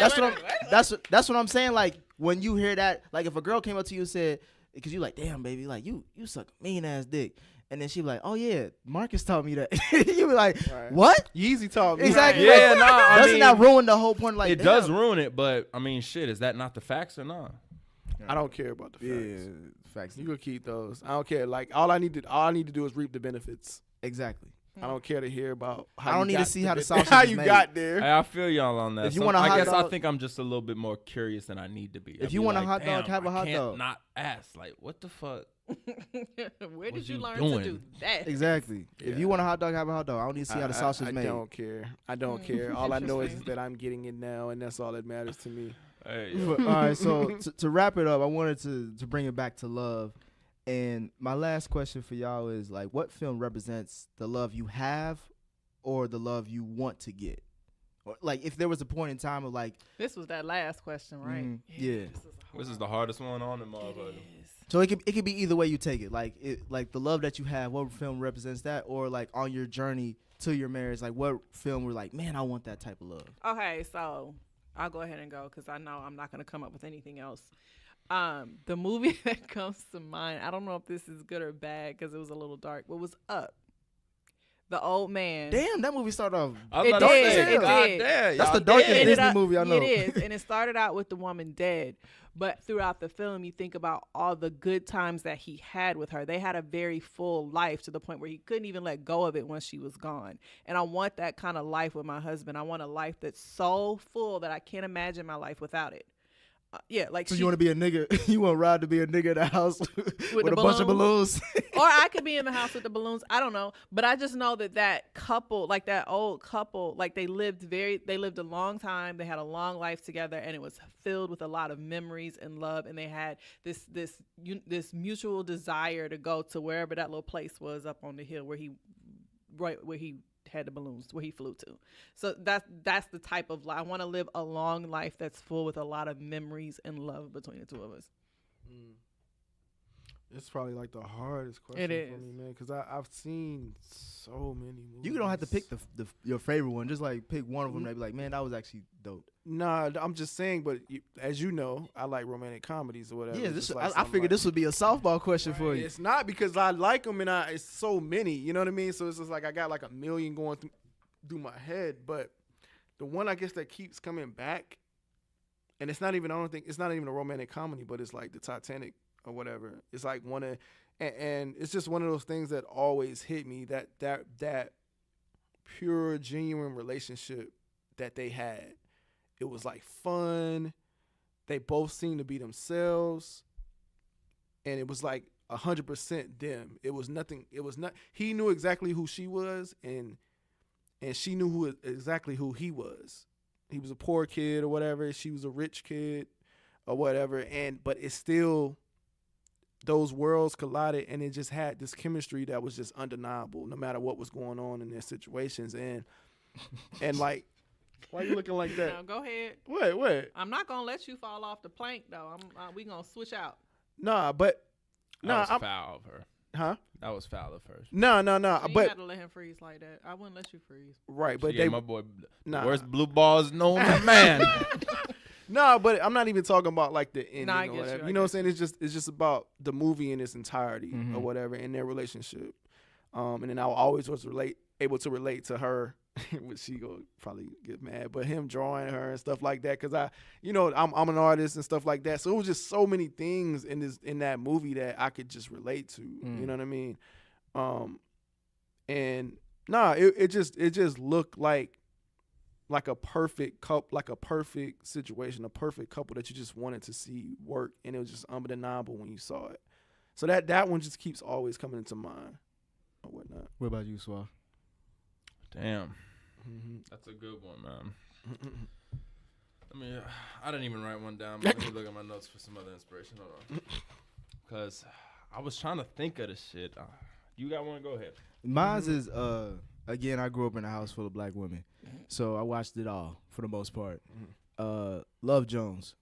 That's what I'm saying. Like, when you hear that, like, if a girl came up to you and said, because you like, damn, baby, like you suck mean ass dick. And then she be like, oh yeah, Marcus taught me that. You be like, Right. what? Yeezy talk. Exactly. Yeah, Like, nah, I doesn't mean, that ruin the whole point? Like, it does ruin it, but I mean, shit, is that not the facts or not? I don't care about the facts. Yeah, facts. You can keep those. I don't care. Like all I need to do is reap the benefits. Exactly. I don't care to hear about. How I don't you need to got see how the bit- sausage how is you made. got there. Hey, I feel y'all on that. If you want a I hot guess I dog- think I'm just a little bit more curious than I need to be. If I'd you be want a like, hot dog, "Damn, have a I hot can't dog." Not ask. Like, what the fuck? Where did What you you learn doing? to do that? Exactly. If Yeah. you want a hot dog, have a hot dog. I don't need to see how the sausage is made. I don't care. I don't care. All I know is Interesting. that I'm getting it now, and that's all that matters to me. Hey, But, all right, so to wrap it up, I wanted to bring it back to love. And my last question for y'all is, like, what film represents the love you have or the love you want to get? Or, like, if there was a point in time of, like, This was that last question, right? yeah. this is the hardest one on the motherfucker. So it could be either way you take it. Like, like the love that you have, what film represents that? Or, like, on your journey to your marriage, like, what film were like, man, I want that type of love? Okay, so I'll go ahead and go because I know I'm not going to come up with anything else. The movie that comes to mind, I don't know if this is good or bad because it was a little dark, but was Up. the old man. Damn, that movie started off. I was It about to did, say, it God did. damn, That's y'all the darkest dead. Disney movie I know. It is, and it started out with the woman dead. But throughout the film, you think about all the good times that he had with her. They had a very full life to the point where he couldn't even let go of it once she was gone. And I want that kind of life with my husband. I want a life that's so full that I can't imagine my life without it. Yeah, like So you want to be a nigga? You want Rod to be a nigga in the house with the a bunch of balloons? or I could be in the house with the balloons. I don't know, but I just know that couple, like that old couple, like they lived a long time. They had a long life together, and it was filled with a lot of memories and love. And they had this mutual desire to go to wherever that little place was up on the hill where he had the balloons, where he flew to. So that's the type of life I want to live, a long life that's full with a lot of memories and love between the two of us. It's probably like the hardest question It is. for me, man, because I've seen so many movies. You don't have to pick your favorite one. Just like pick one of them. That be like, man, that was actually dope. Nah, I'm just saying, but as you know, I like romantic comedies or whatever. Yeah, It's this. just like I something figured like- this would be a softball question for you. It's not because I like them and it's so many. You know what I mean? So it's just like I got like a million going through my head, but the one I guess that keeps coming back, and it's not even. I don't think it's not even a romantic comedy, but it's like the Titanic or whatever. It's like one of, and it's just one of those things that always hit me. That pure, genuine relationship that they had. It was like fun. They both seemed to be themselves. And it was like 100% them. It was nothing. It was not. He knew exactly who she was, and she knew exactly who he was. He was a poor kid or whatever. She was a rich kid or whatever. But it's still, those worlds collided, and it just had this chemistry that was just undeniable, no matter what was going on in their situations. And like, why you looking like that? Now go ahead. Wait. I'm not gonna let you fall off the plank though. We gonna switch out. Nah, but That was foul of her. huh? That was foul of her. No. You But had to let him freeze like that. I wouldn't let you freeze. right, But but they my boy, Nah. the worst blue balls known to man. no, but I'm not even talking about like the ending I or get you, whatever. I You know what get I'm saying? It's just about the movie in its entirety Mhm. or whatever in their relationship. And then I always was able to relate to her, which she go probably get mad, but him drawing her and stuff like that, because I'm an artist and stuff like that. So it was just so many things in that movie that I could just relate to. You know what I mean? And nah, it just looked like a perfect like a perfect situation, a perfect couple that you just wanted to see work, and it was just undeniable when you saw it. So that one just keeps always coming into mind or whatnot. What about you, Swa? Damn, Mm-hmm. that's a good one, man. I didn't even write one down, but let me look at my notes for some other inspiration. Hold on. Because I was trying to think of this shit. You got one? Go ahead. Mine's is again, I grew up in a house full of black women, so I watched it all for the most part. Love Jones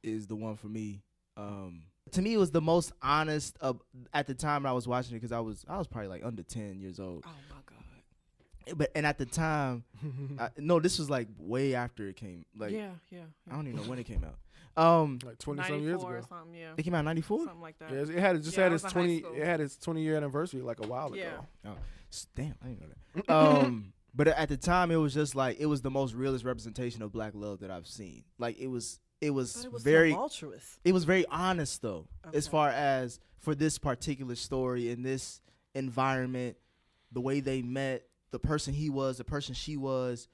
is the one for me. To me, it was the most honest at the time I was watching it, because I was probably like under 10 years old. Oh my God. And at the time, no, this was like way after it came. Like Yeah. I don't even know when it came out. Like 20-some years 94 ago. or something, yeah. It came out in '94. Something like that. Yeah, it had just Yeah, had I its was in high 20. school. It had its 20-year anniversary like a while Yeah. ago. Damn, I didn't know that. But at the time, it was just like, it was the most realist representation of black love that I've seen. Like it was But it was very tumultuous. it was very honest though, as Okay. far as for this particular story in this environment, the way they met, the person he was, the person she was.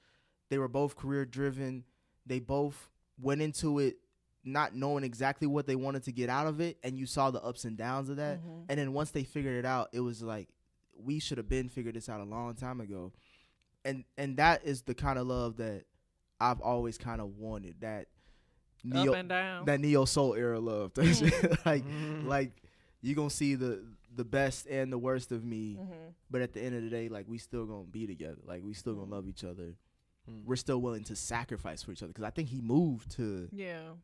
They were both career driven. They both went into it not knowing exactly what they wanted to get out of it, and you saw the ups and downs of that. And then once they figured it out, it was like, we should have been figured this out a long time ago. And that is the kind of love that I've always kind of wanted, that Up and down. that neo soul era love. like you gonna see the best and the worst of me, but at the end of the day, like, we still gonna be together. Like, we still gonna love each other. We're still willing to sacrifice for each other, because I think he moved to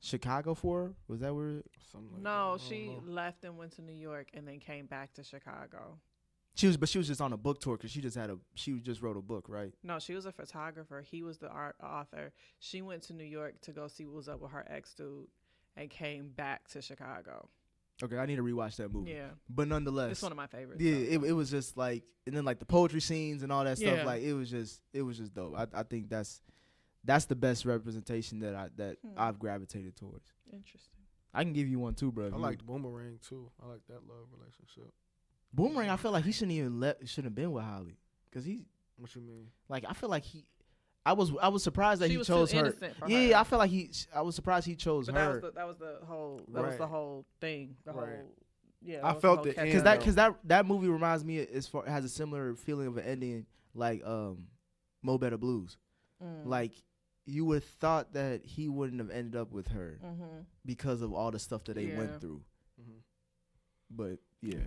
Chicago for her. Was that where? Something like No, that. I she don't know. left and went to New York and then came back to Chicago. She was just on a book tour, because she just wrote a book, right? No, she was a photographer. He was the author. She went to New York to go see what was up with her ex dude and came back to Chicago. Okay, I need to rewatch that movie. Yeah, But nonetheless, it's one of my favorites. yeah, so. it was just like, and then like the poetry scenes and all that stuff. Yeah. Like it was just dope. I think that's the best representation that I've gravitated towards. Interesting. I can give you one too, bro. I liked Boomerang too. I like that love relationship. Boomerang. I feel like he shouldn't have been with Holly, cause he What you mean? like I feel like I was surprised that She he was chose too her. innocent for Yeah, her. I feel like I was surprised he chose But her. that was the whole thing. The Right. whole yeah. I that was felt whole the catch- end, Cause that movie reminds me has a similar feeling of an ending like Mo Better Blues. Mm. Like you would have thought that he wouldn't have ended up with her Mm-hmm. because of all the stuff that they Yeah. went through. Mhm. But yeah,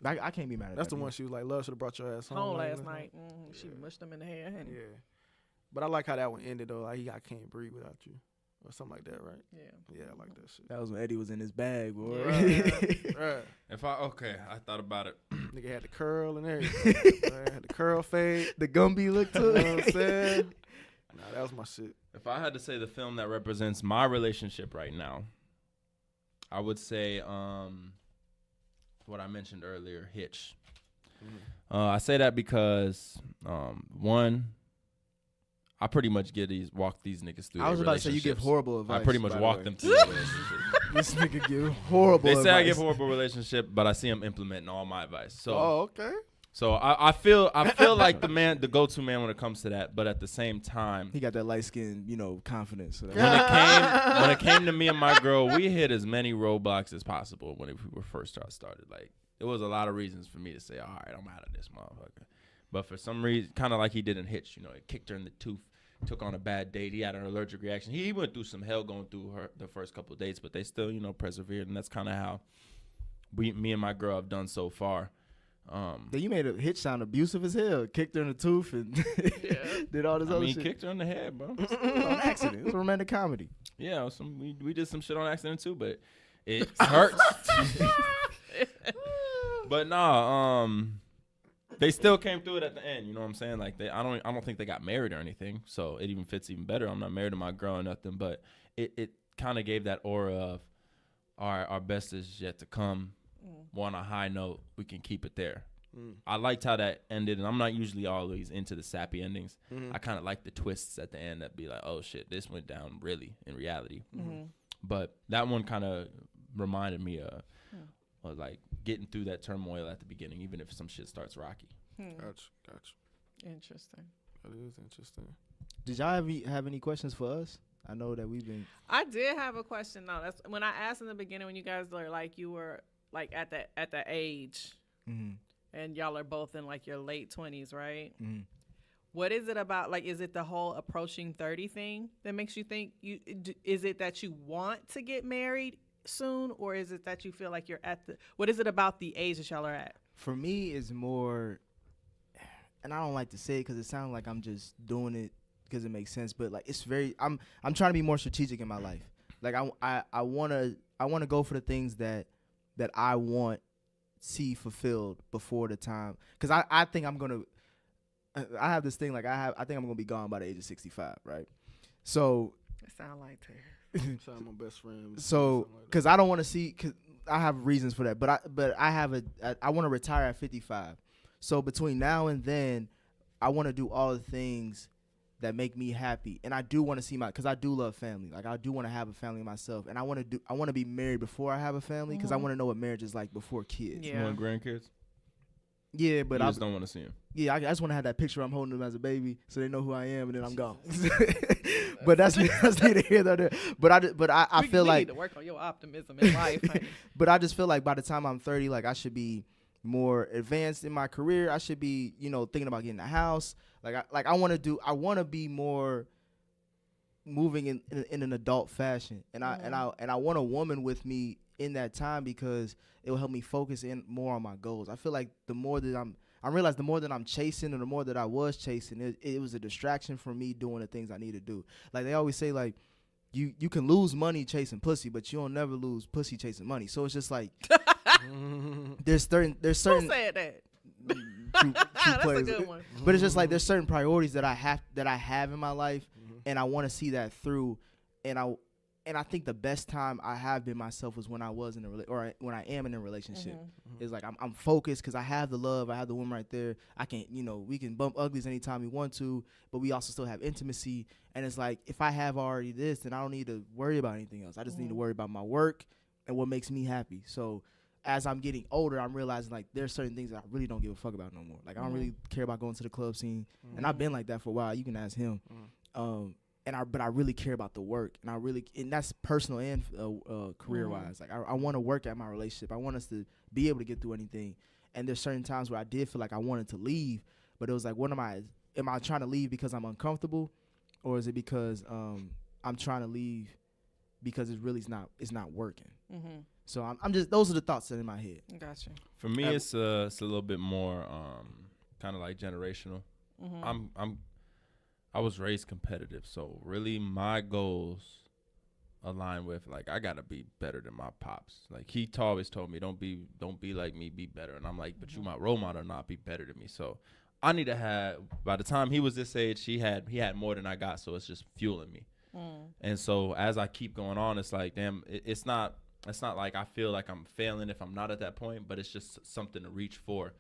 I can't be mad at That's that. the one she was like, "Love should have brought your ass home." Home like, last you know? night. She Yeah. mushed him in the head. And Yeah, but I like how that one ended though. Like, I can't breathe without you, or something like that, right? yeah. Yeah, I like that shit. That was when Eddie was in his bag, boy. Right. I thought about it. Nigga had the curl and everything. Had the curl fade. The Gumby look to You know it. what I'm saying? Nah, that was my shit. If I had to say the film that represents my relationship right now, I would say what I mentioned earlier, Hitch. I say that because one, I pretty much walk these niggas through. I was their about to say you give relationships. horrible advice. I pretty much by the walk way. them through their relationship. This nigga give horrible They advice. say I give horrible relationship, but I see them implementing all my advice. So Oh, okay. So I feel like the go-to man when it comes to that, but at the same time, He got that light skin, confidence. So when it came to me and my girl, we hit as many roadblocks as possible when we were first started. Like there was a lot of reasons for me to say, all right, I'm out of this motherfucker. But for some reason, kind of like he didn't Hitch, it kicked her in the tooth, took on a bad date. He had an allergic reaction. He went through some hell going through the first couple of dates, but they still, persevered, and that's kind of how me and my girl have done so far. Then you made a Hitch sound abusive as hell. Kicked her in the tooth and did all this other shit. Kicked her in the head, bro. On accident. It was a romantic comedy. Yeah, we did some shit on accident too, but it hurts. But nah, they still came through it at the end. You know what I'm saying? Like I don't think they got married or anything. So it even fits even better. I'm not married to my girl or nothing, but it kind of gave that aura of our best is yet to come. On a high note, we can keep it there. I liked how that ended, and I'm not usually always into the sappy endings. I kind of like the twists at the end that be like, oh shit, this went down really in reality. But that one kind of reminded me of like getting through that turmoil at the beginning, even if some shit starts rocky. Gotcha. Interesting. That is interesting. Did y'all have any questions for us? I know that we've been. I did have a question though. That's when I asked in the beginning when you guys were like you were like at the age, and y'all are both in like your late 20s, right? What is it about? Like, is it the whole approaching 30 thing that makes you think is it that you want to get married soon, or is it that you feel like you're at the? What is it about the age that y'all are at? For me, it's more, and I don't like to say it because it sounds like I'm just doing it because it makes sense, but like it's very. I'm trying to be more strategic in my life. Like I wanna go for the things that I want see fulfilled before the time, because I think I'm gonna. I have this thing like I think I'm gonna be gone by the age of 65, right? So It sound like Terry. Sound my best friend. so because I don't want to see, cause I have reasons for that, but I want to retire at 55. So between now and then, I want to do all the things that make me happy, and I do want to see because I do love family. Like I do want to have a family myself, and I want to be married before I have a family, because I want to know what marriage is like before kids. You want grandkids? Yeah, but I I just don't want to see them. Yeah, I just want to have that picture I'm holding them as a baby, so they know who I am, and then I'm gone. But that's neither here nor there. But I feel we like need to work on your optimism in life. Honey. But I just feel like by the time I'm 30, like I should be more advanced in my career. I should be, thinking about getting a house. I want to be more moving in an adult fashion, and I want a woman with me in that time, because it will help me focus in more on my goals. I feel like the more that I realize the more that I'm chasing, or the more that I was chasing, it was a distraction from me doing the things I need to do. Like they always say, like you can lose money chasing pussy, but you'll never lose pussy chasing money. So it's just like there's certain Who said that? That's a good one. But it's just like there's certain priorities that I have in my life, and I want to see that through, and And I think the best time I have been myself was when I was in a when I am in a relationship. It's like I'm focused because I have the love, I have the woman right there. I can, we can bump uglies anytime we want to, but we also still have intimacy. And it's like, if I have already this, then I don't need to worry about anything else. I just need to worry about my work and what makes me happy. So as I'm getting older, I'm realizing like there's certain things that I really don't give a fuck about no more. Like I don't really care about going to the club scene, and I've been like that for a while. You can ask him. But I really care about the work, and that's personal and career wise. Like I want to work at my relationship. I want us to be able to get through anything. And there's certain times where I did feel like I wanted to leave, but it was like, am I trying to leave because I'm uncomfortable, or is it because I'm trying to leave because it's not working? So I'm just, those are the thoughts that are in my head. Gotcha. For me, it's a little bit more kind of like generational. I was raised competitive, so really my goals align with like I gotta be better than my pops. Like he always told me, don't be like me, be better. And I'm like, but you my role model, not be better than me. So I need to have. By the time he was this age, he had more than I got, so it's just fueling me. And so as I keep going on, it's like, damn, it's not like I feel like I'm failing if I'm not at that point, but it's just something to reach for.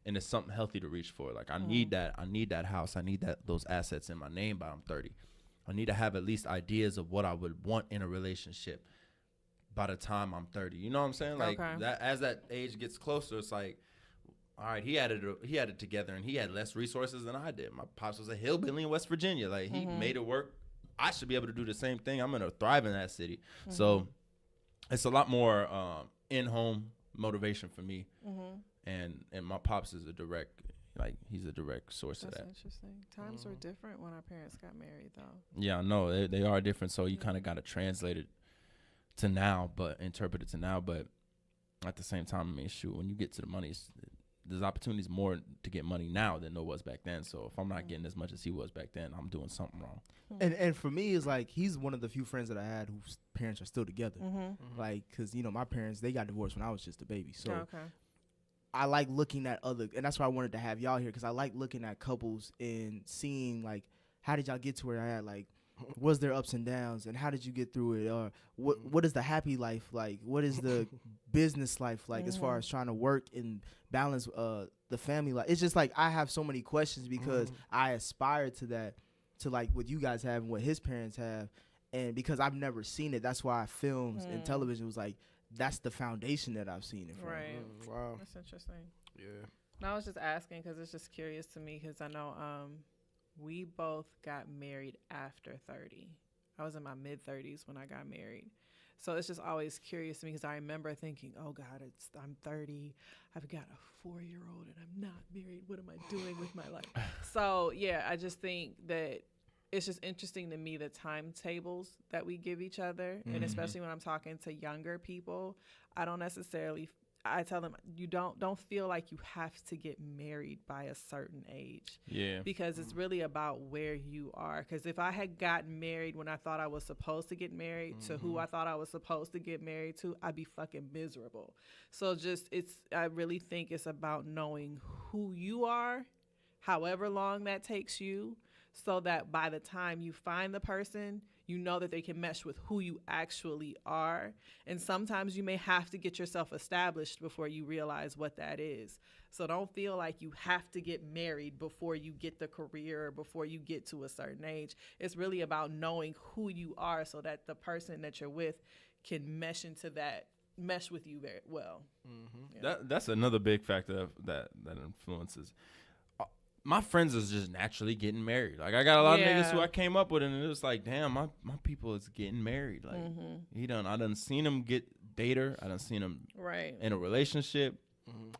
And it's something healthy to reach for. Like I need that. I need that house. I need those assets in my name by I'm 30. I need to have at least ideas of what I would want in a relationship by the time I'm 30. You know what I'm saying? Like that. As that age gets closer, it's like, all right, he had it together, and he had less resources than I did. My pops was a hillbilly in West Virginia. Like he made it work. I should be able to do the same thing. I'm gonna thrive in that city. So it's a lot more in-home motivation for me. And my pops is he's a direct source of that. That's interesting. Times were different when our parents got married, though. Yeah, I know they are different. So you kind of got to translate it to now, but interpret it to now. But at the same time, I mean, shoot, when you get to the money, there's opportunities more to get money now than there was back then. So if I'm not getting as much as he was back then, I'm doing something wrong. And for me, it's like he's one of the few friends that I had whose parents are still together. Like, because my parents, they got divorced when I was just a baby. So I like looking at and that's why I wanted to have y'all here, because I like looking at couples and seeing like, how did y'all get to where I at? Like, was there ups and downs, and how did you get through it? Or what is the happy life like? What is the business life like, as far as trying to work and balance the family life? It's just like I have so many questions because I aspire to that, to like what you guys have and what his parents have, and because I've never seen it, that's why films and television was like, that's the foundation that I've seen it from. Right. Wow. That's interesting. Yeah. No, I was just asking because it's just curious to me, because I know we both got married after 30. I was in my mid-30s when I got married. So it's just always curious to me, because I remember thinking, oh, God, I'm 30. I've got a 4-year-old and I'm not married. What am I doing with my life? So, yeah, I just think that it's just interesting to me, the timetables that we give each other. And especially when I'm talking to younger people, I tell them, you don't feel like you have to get married by a certain age. Yeah. Because it's really about where you are. Because if I had gotten married when I thought I was supposed to get married to who I thought I was supposed to get married to, I'd be fucking miserable. So I really think it's about knowing who you are, however long that takes you, so that by the time you find the person, you know that they can mesh with who you actually are. And sometimes you may have to get yourself established before you realize what that is. So don't feel like you have to get married before you get the career or before you get to a certain age. It's really about knowing who you are, so that the person that you're with can mesh with you very well. Yeah. That's another big factor that influences. My friends is just naturally getting married. Like I got a lot of niggas who I came up with, and it was like, damn, my people is getting married. Like I done seen them date her. I done seen them in a relationship.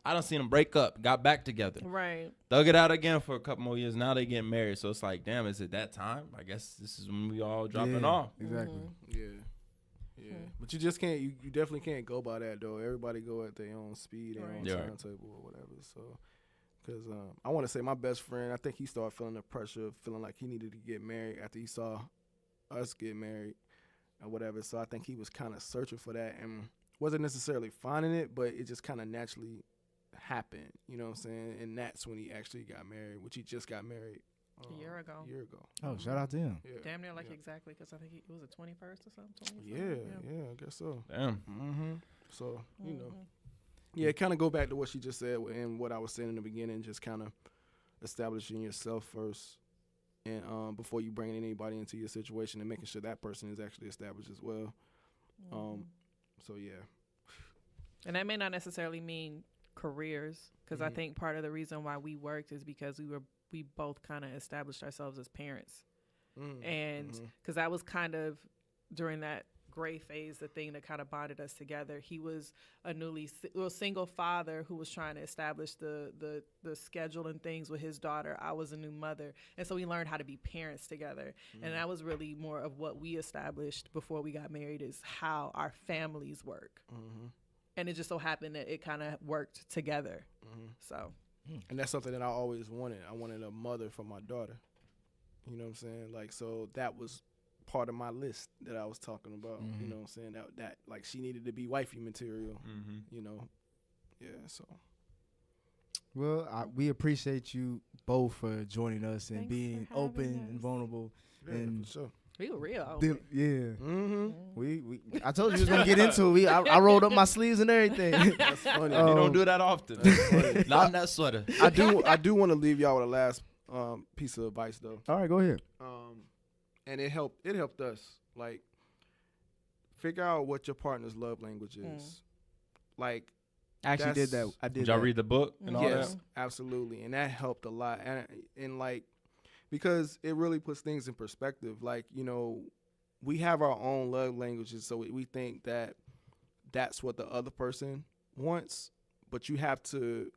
I done seen them break up, got back together. Right. Thug it out again for a couple more years. Now they getting married. So it's like, damn, is it that time? I guess this is when we all dropping off. Exactly. Yeah. But you just can't. You definitely can't go by that though. Everybody go at their own speed, their own timetable or whatever. So. Because I want to say my best friend, I think he started feeling the pressure, feeling like he needed to get married after he saw us get married or whatever. So I think he was kind of searching for that and wasn't necessarily finding it, but it just kind of naturally happened, you know what I'm saying? And that's when he actually got married, which he just got married A year ago. Oh, shout out to him. Yeah. Damn near like Yeah. exactly, because I think it was the 21st or something. Yeah, I guess so. Damn. Mm-hmm. So, you know. Mhm. Yeah, kind of go back to what she just said and what I was saying in the beginning, just kind of establishing yourself first and before you bring anybody into your situation and making sure that person is actually established as well. So, yeah. And that may not necessarily mean careers, because I Mhm. think part of the reason why we worked is because we both kind of established ourselves as parents. And because that was kind of during that gray phase, the thing that kind of bonded us together. He was a single father who was trying to establish the schedule and things with his daughter. I was a new mother, and so we learned how to be parents together. And that was really more of what we established before we got married, is how our families work. And it just so happened that it kind of worked together. So And that's something that I always wanted. I wanted a mother for my daughter. You know what I'm saying? Like, so that was part of my list that I was talking about. You know what I'm saying? That like she needed to be wifey material. You know? Yeah, so. Well, we appreciate you both for joining us and Thanks being for having open us. and vulnerable. Yeah, And for sure. we were real. Yeah. Mm-hmm. We I told you we was gonna get into it. I rolled up my sleeves and everything. That's funny. You don't do that often. Not in that sweater. I do want to leave y'all with a last piece of advice though. All right, go ahead. And it helped us. Like, figure out what your partner's love language is. Like, I actually did that. That's- I did Did y'all that. read the book and all yes, that? absolutely. And that helped a lot. And like, because it really puts things in perspective. Like, you know, we have our own love languages, so we think that that's what the other person wants, but you have to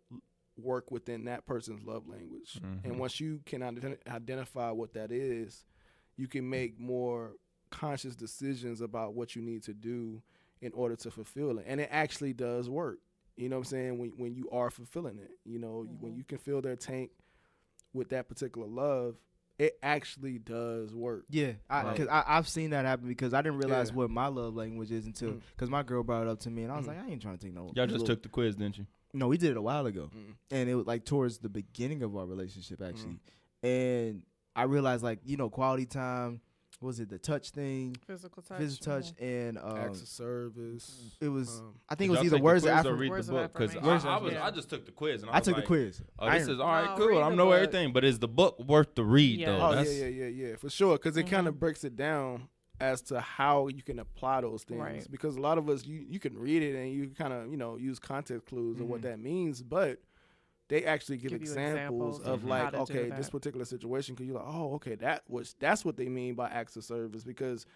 work within that person's love language. And once you can identify what that is, you can make more conscious decisions about what you need to do in order to fulfill it. And it actually does work. You know what I'm saying? When you are fulfilling it, you know, when you can fill their tank with that particular love, it actually does work. Yeah, because I've seen that happen because I didn't realize Yeah. what my love language is until because my girl brought it up to me and I was like, I ain't trying to take no. Y'all just little- took the quiz, didn't you? No, we did it a while ago, and it was like towards the beginning of our relationship actually, and I realized like quality time. What was it the touch thing? Physical touch. Physical touch and Acts of service. it was I think Did it was y'all either take words the of quiz or affirmation. read Words the of book? Because affirmation. I just took the quiz and I was took the like, quiz. Oh, this is all right, No, cool. read I the know book. everything, but is the book worth the read Yeah. though? Oh, That's, yeah, for sure. Because it kind of breaks it down as to how you can apply those things. Right. Because a lot of us, you can read it and you kind of, use context clues of what that means, but they actually give Give you examples examples of of like, how to do okay, this that. particular situation, because you're like, oh, okay, that's what they mean by acts of service. Because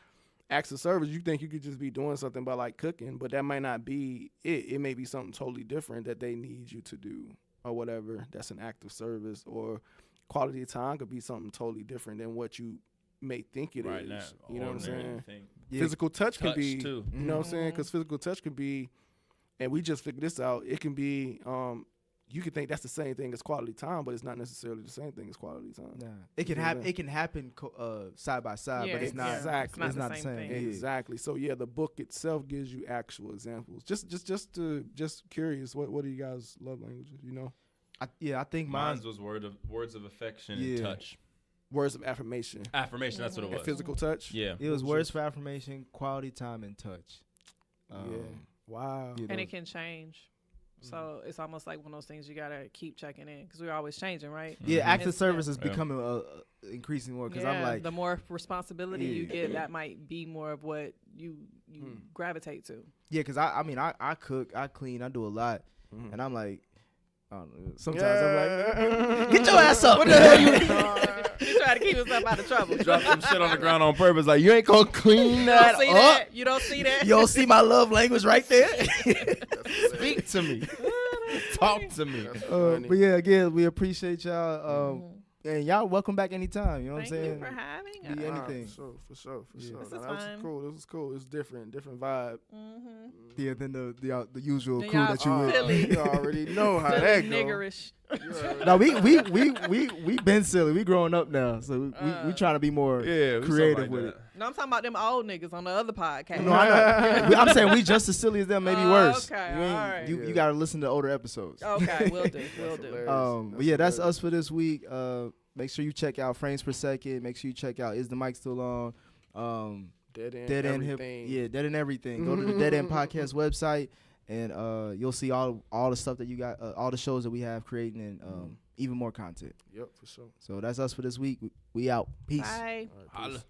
acts of service, you think you could just be doing something by like cooking, but that might not be it. It may be something totally different that they need you to do or whatever. That's an act of service. Or quality of time could be something totally different than what you may think it is. right now. You know what I'm saying? ordinary thing. Yeah. Physical touch can Touch, be, too. you know what I'm saying? Because physical touch can be, and we just figured this out, it can be, you can think that's the same thing as quality time, but it's not necessarily the same thing as quality time. Nah. It can Yeah. happen. It can happen side by side, Yeah, but it's not. exactly. It's not the same. thing. Yeah. Exactly. So yeah, the book itself gives you actual examples. Just curious, what are you guys' love languages? I think mine. Mine was words of affection Yeah. and touch. Words of affirmation Affirmation, that's what it and was. physical touch. Yeah. It was words for affirmation, quality time, and touch. Yeah. Wow. you And know, it can change. So it's almost like one of those things you gotta keep checking in because we're always changing, right? yeah, Mhm. active It's- service is Yeah. becoming increasing more because Yeah, I'm like, the more responsibility you Yeah. get, that might be more of what you gravitate to. yeah, because I mean, I cook, I clean, I do a lot, Mhm. and I'm like, I don't know, sometimes I'm like, like, get your ass up. What the hell you? You try to keep yourself out of trouble. Drop some shit on the ground on purpose, like you ain't gonna clean You that don't see up. that? You don't see that? You don't see my love language right there. Speak to me. Talk to me. But yeah, again, we appreciate y'all. And y'all welcome back anytime. You know what Thank I'm you saying? for having Be us. anything. For sure. Yeah. Nah, This is that fun. was cool. It's different vibe. Mm-hmm. Yeah, then the usual Then crew y'all that you with. silly. You already know how Silly that goes. niggerish. No, we been silly. We growing up now, so we trying to be more Yeah, we creative something with like it. No, I'm talking about them old niggas on the other podcast. No, I'm saying we just as silly as them, maybe Oh, worse. okay, You, ain't- alright. you Yeah. gotta listen to older episodes. Okay, we'll do. We'll do. hilarious. But yeah, that's us for this week. Make sure you check out Frames Per Second. Make sure you check out Is the Mic Still On? Dead End Everything. Everything. Yeah, Dead End Everything. Go to the Dead End Podcast website, and you'll see all the stuff that you got, all the shows that we have creating, and even more content. Yep, for sure. So that's us for this week. We out. Peace. Bye. All right, peace. Holla.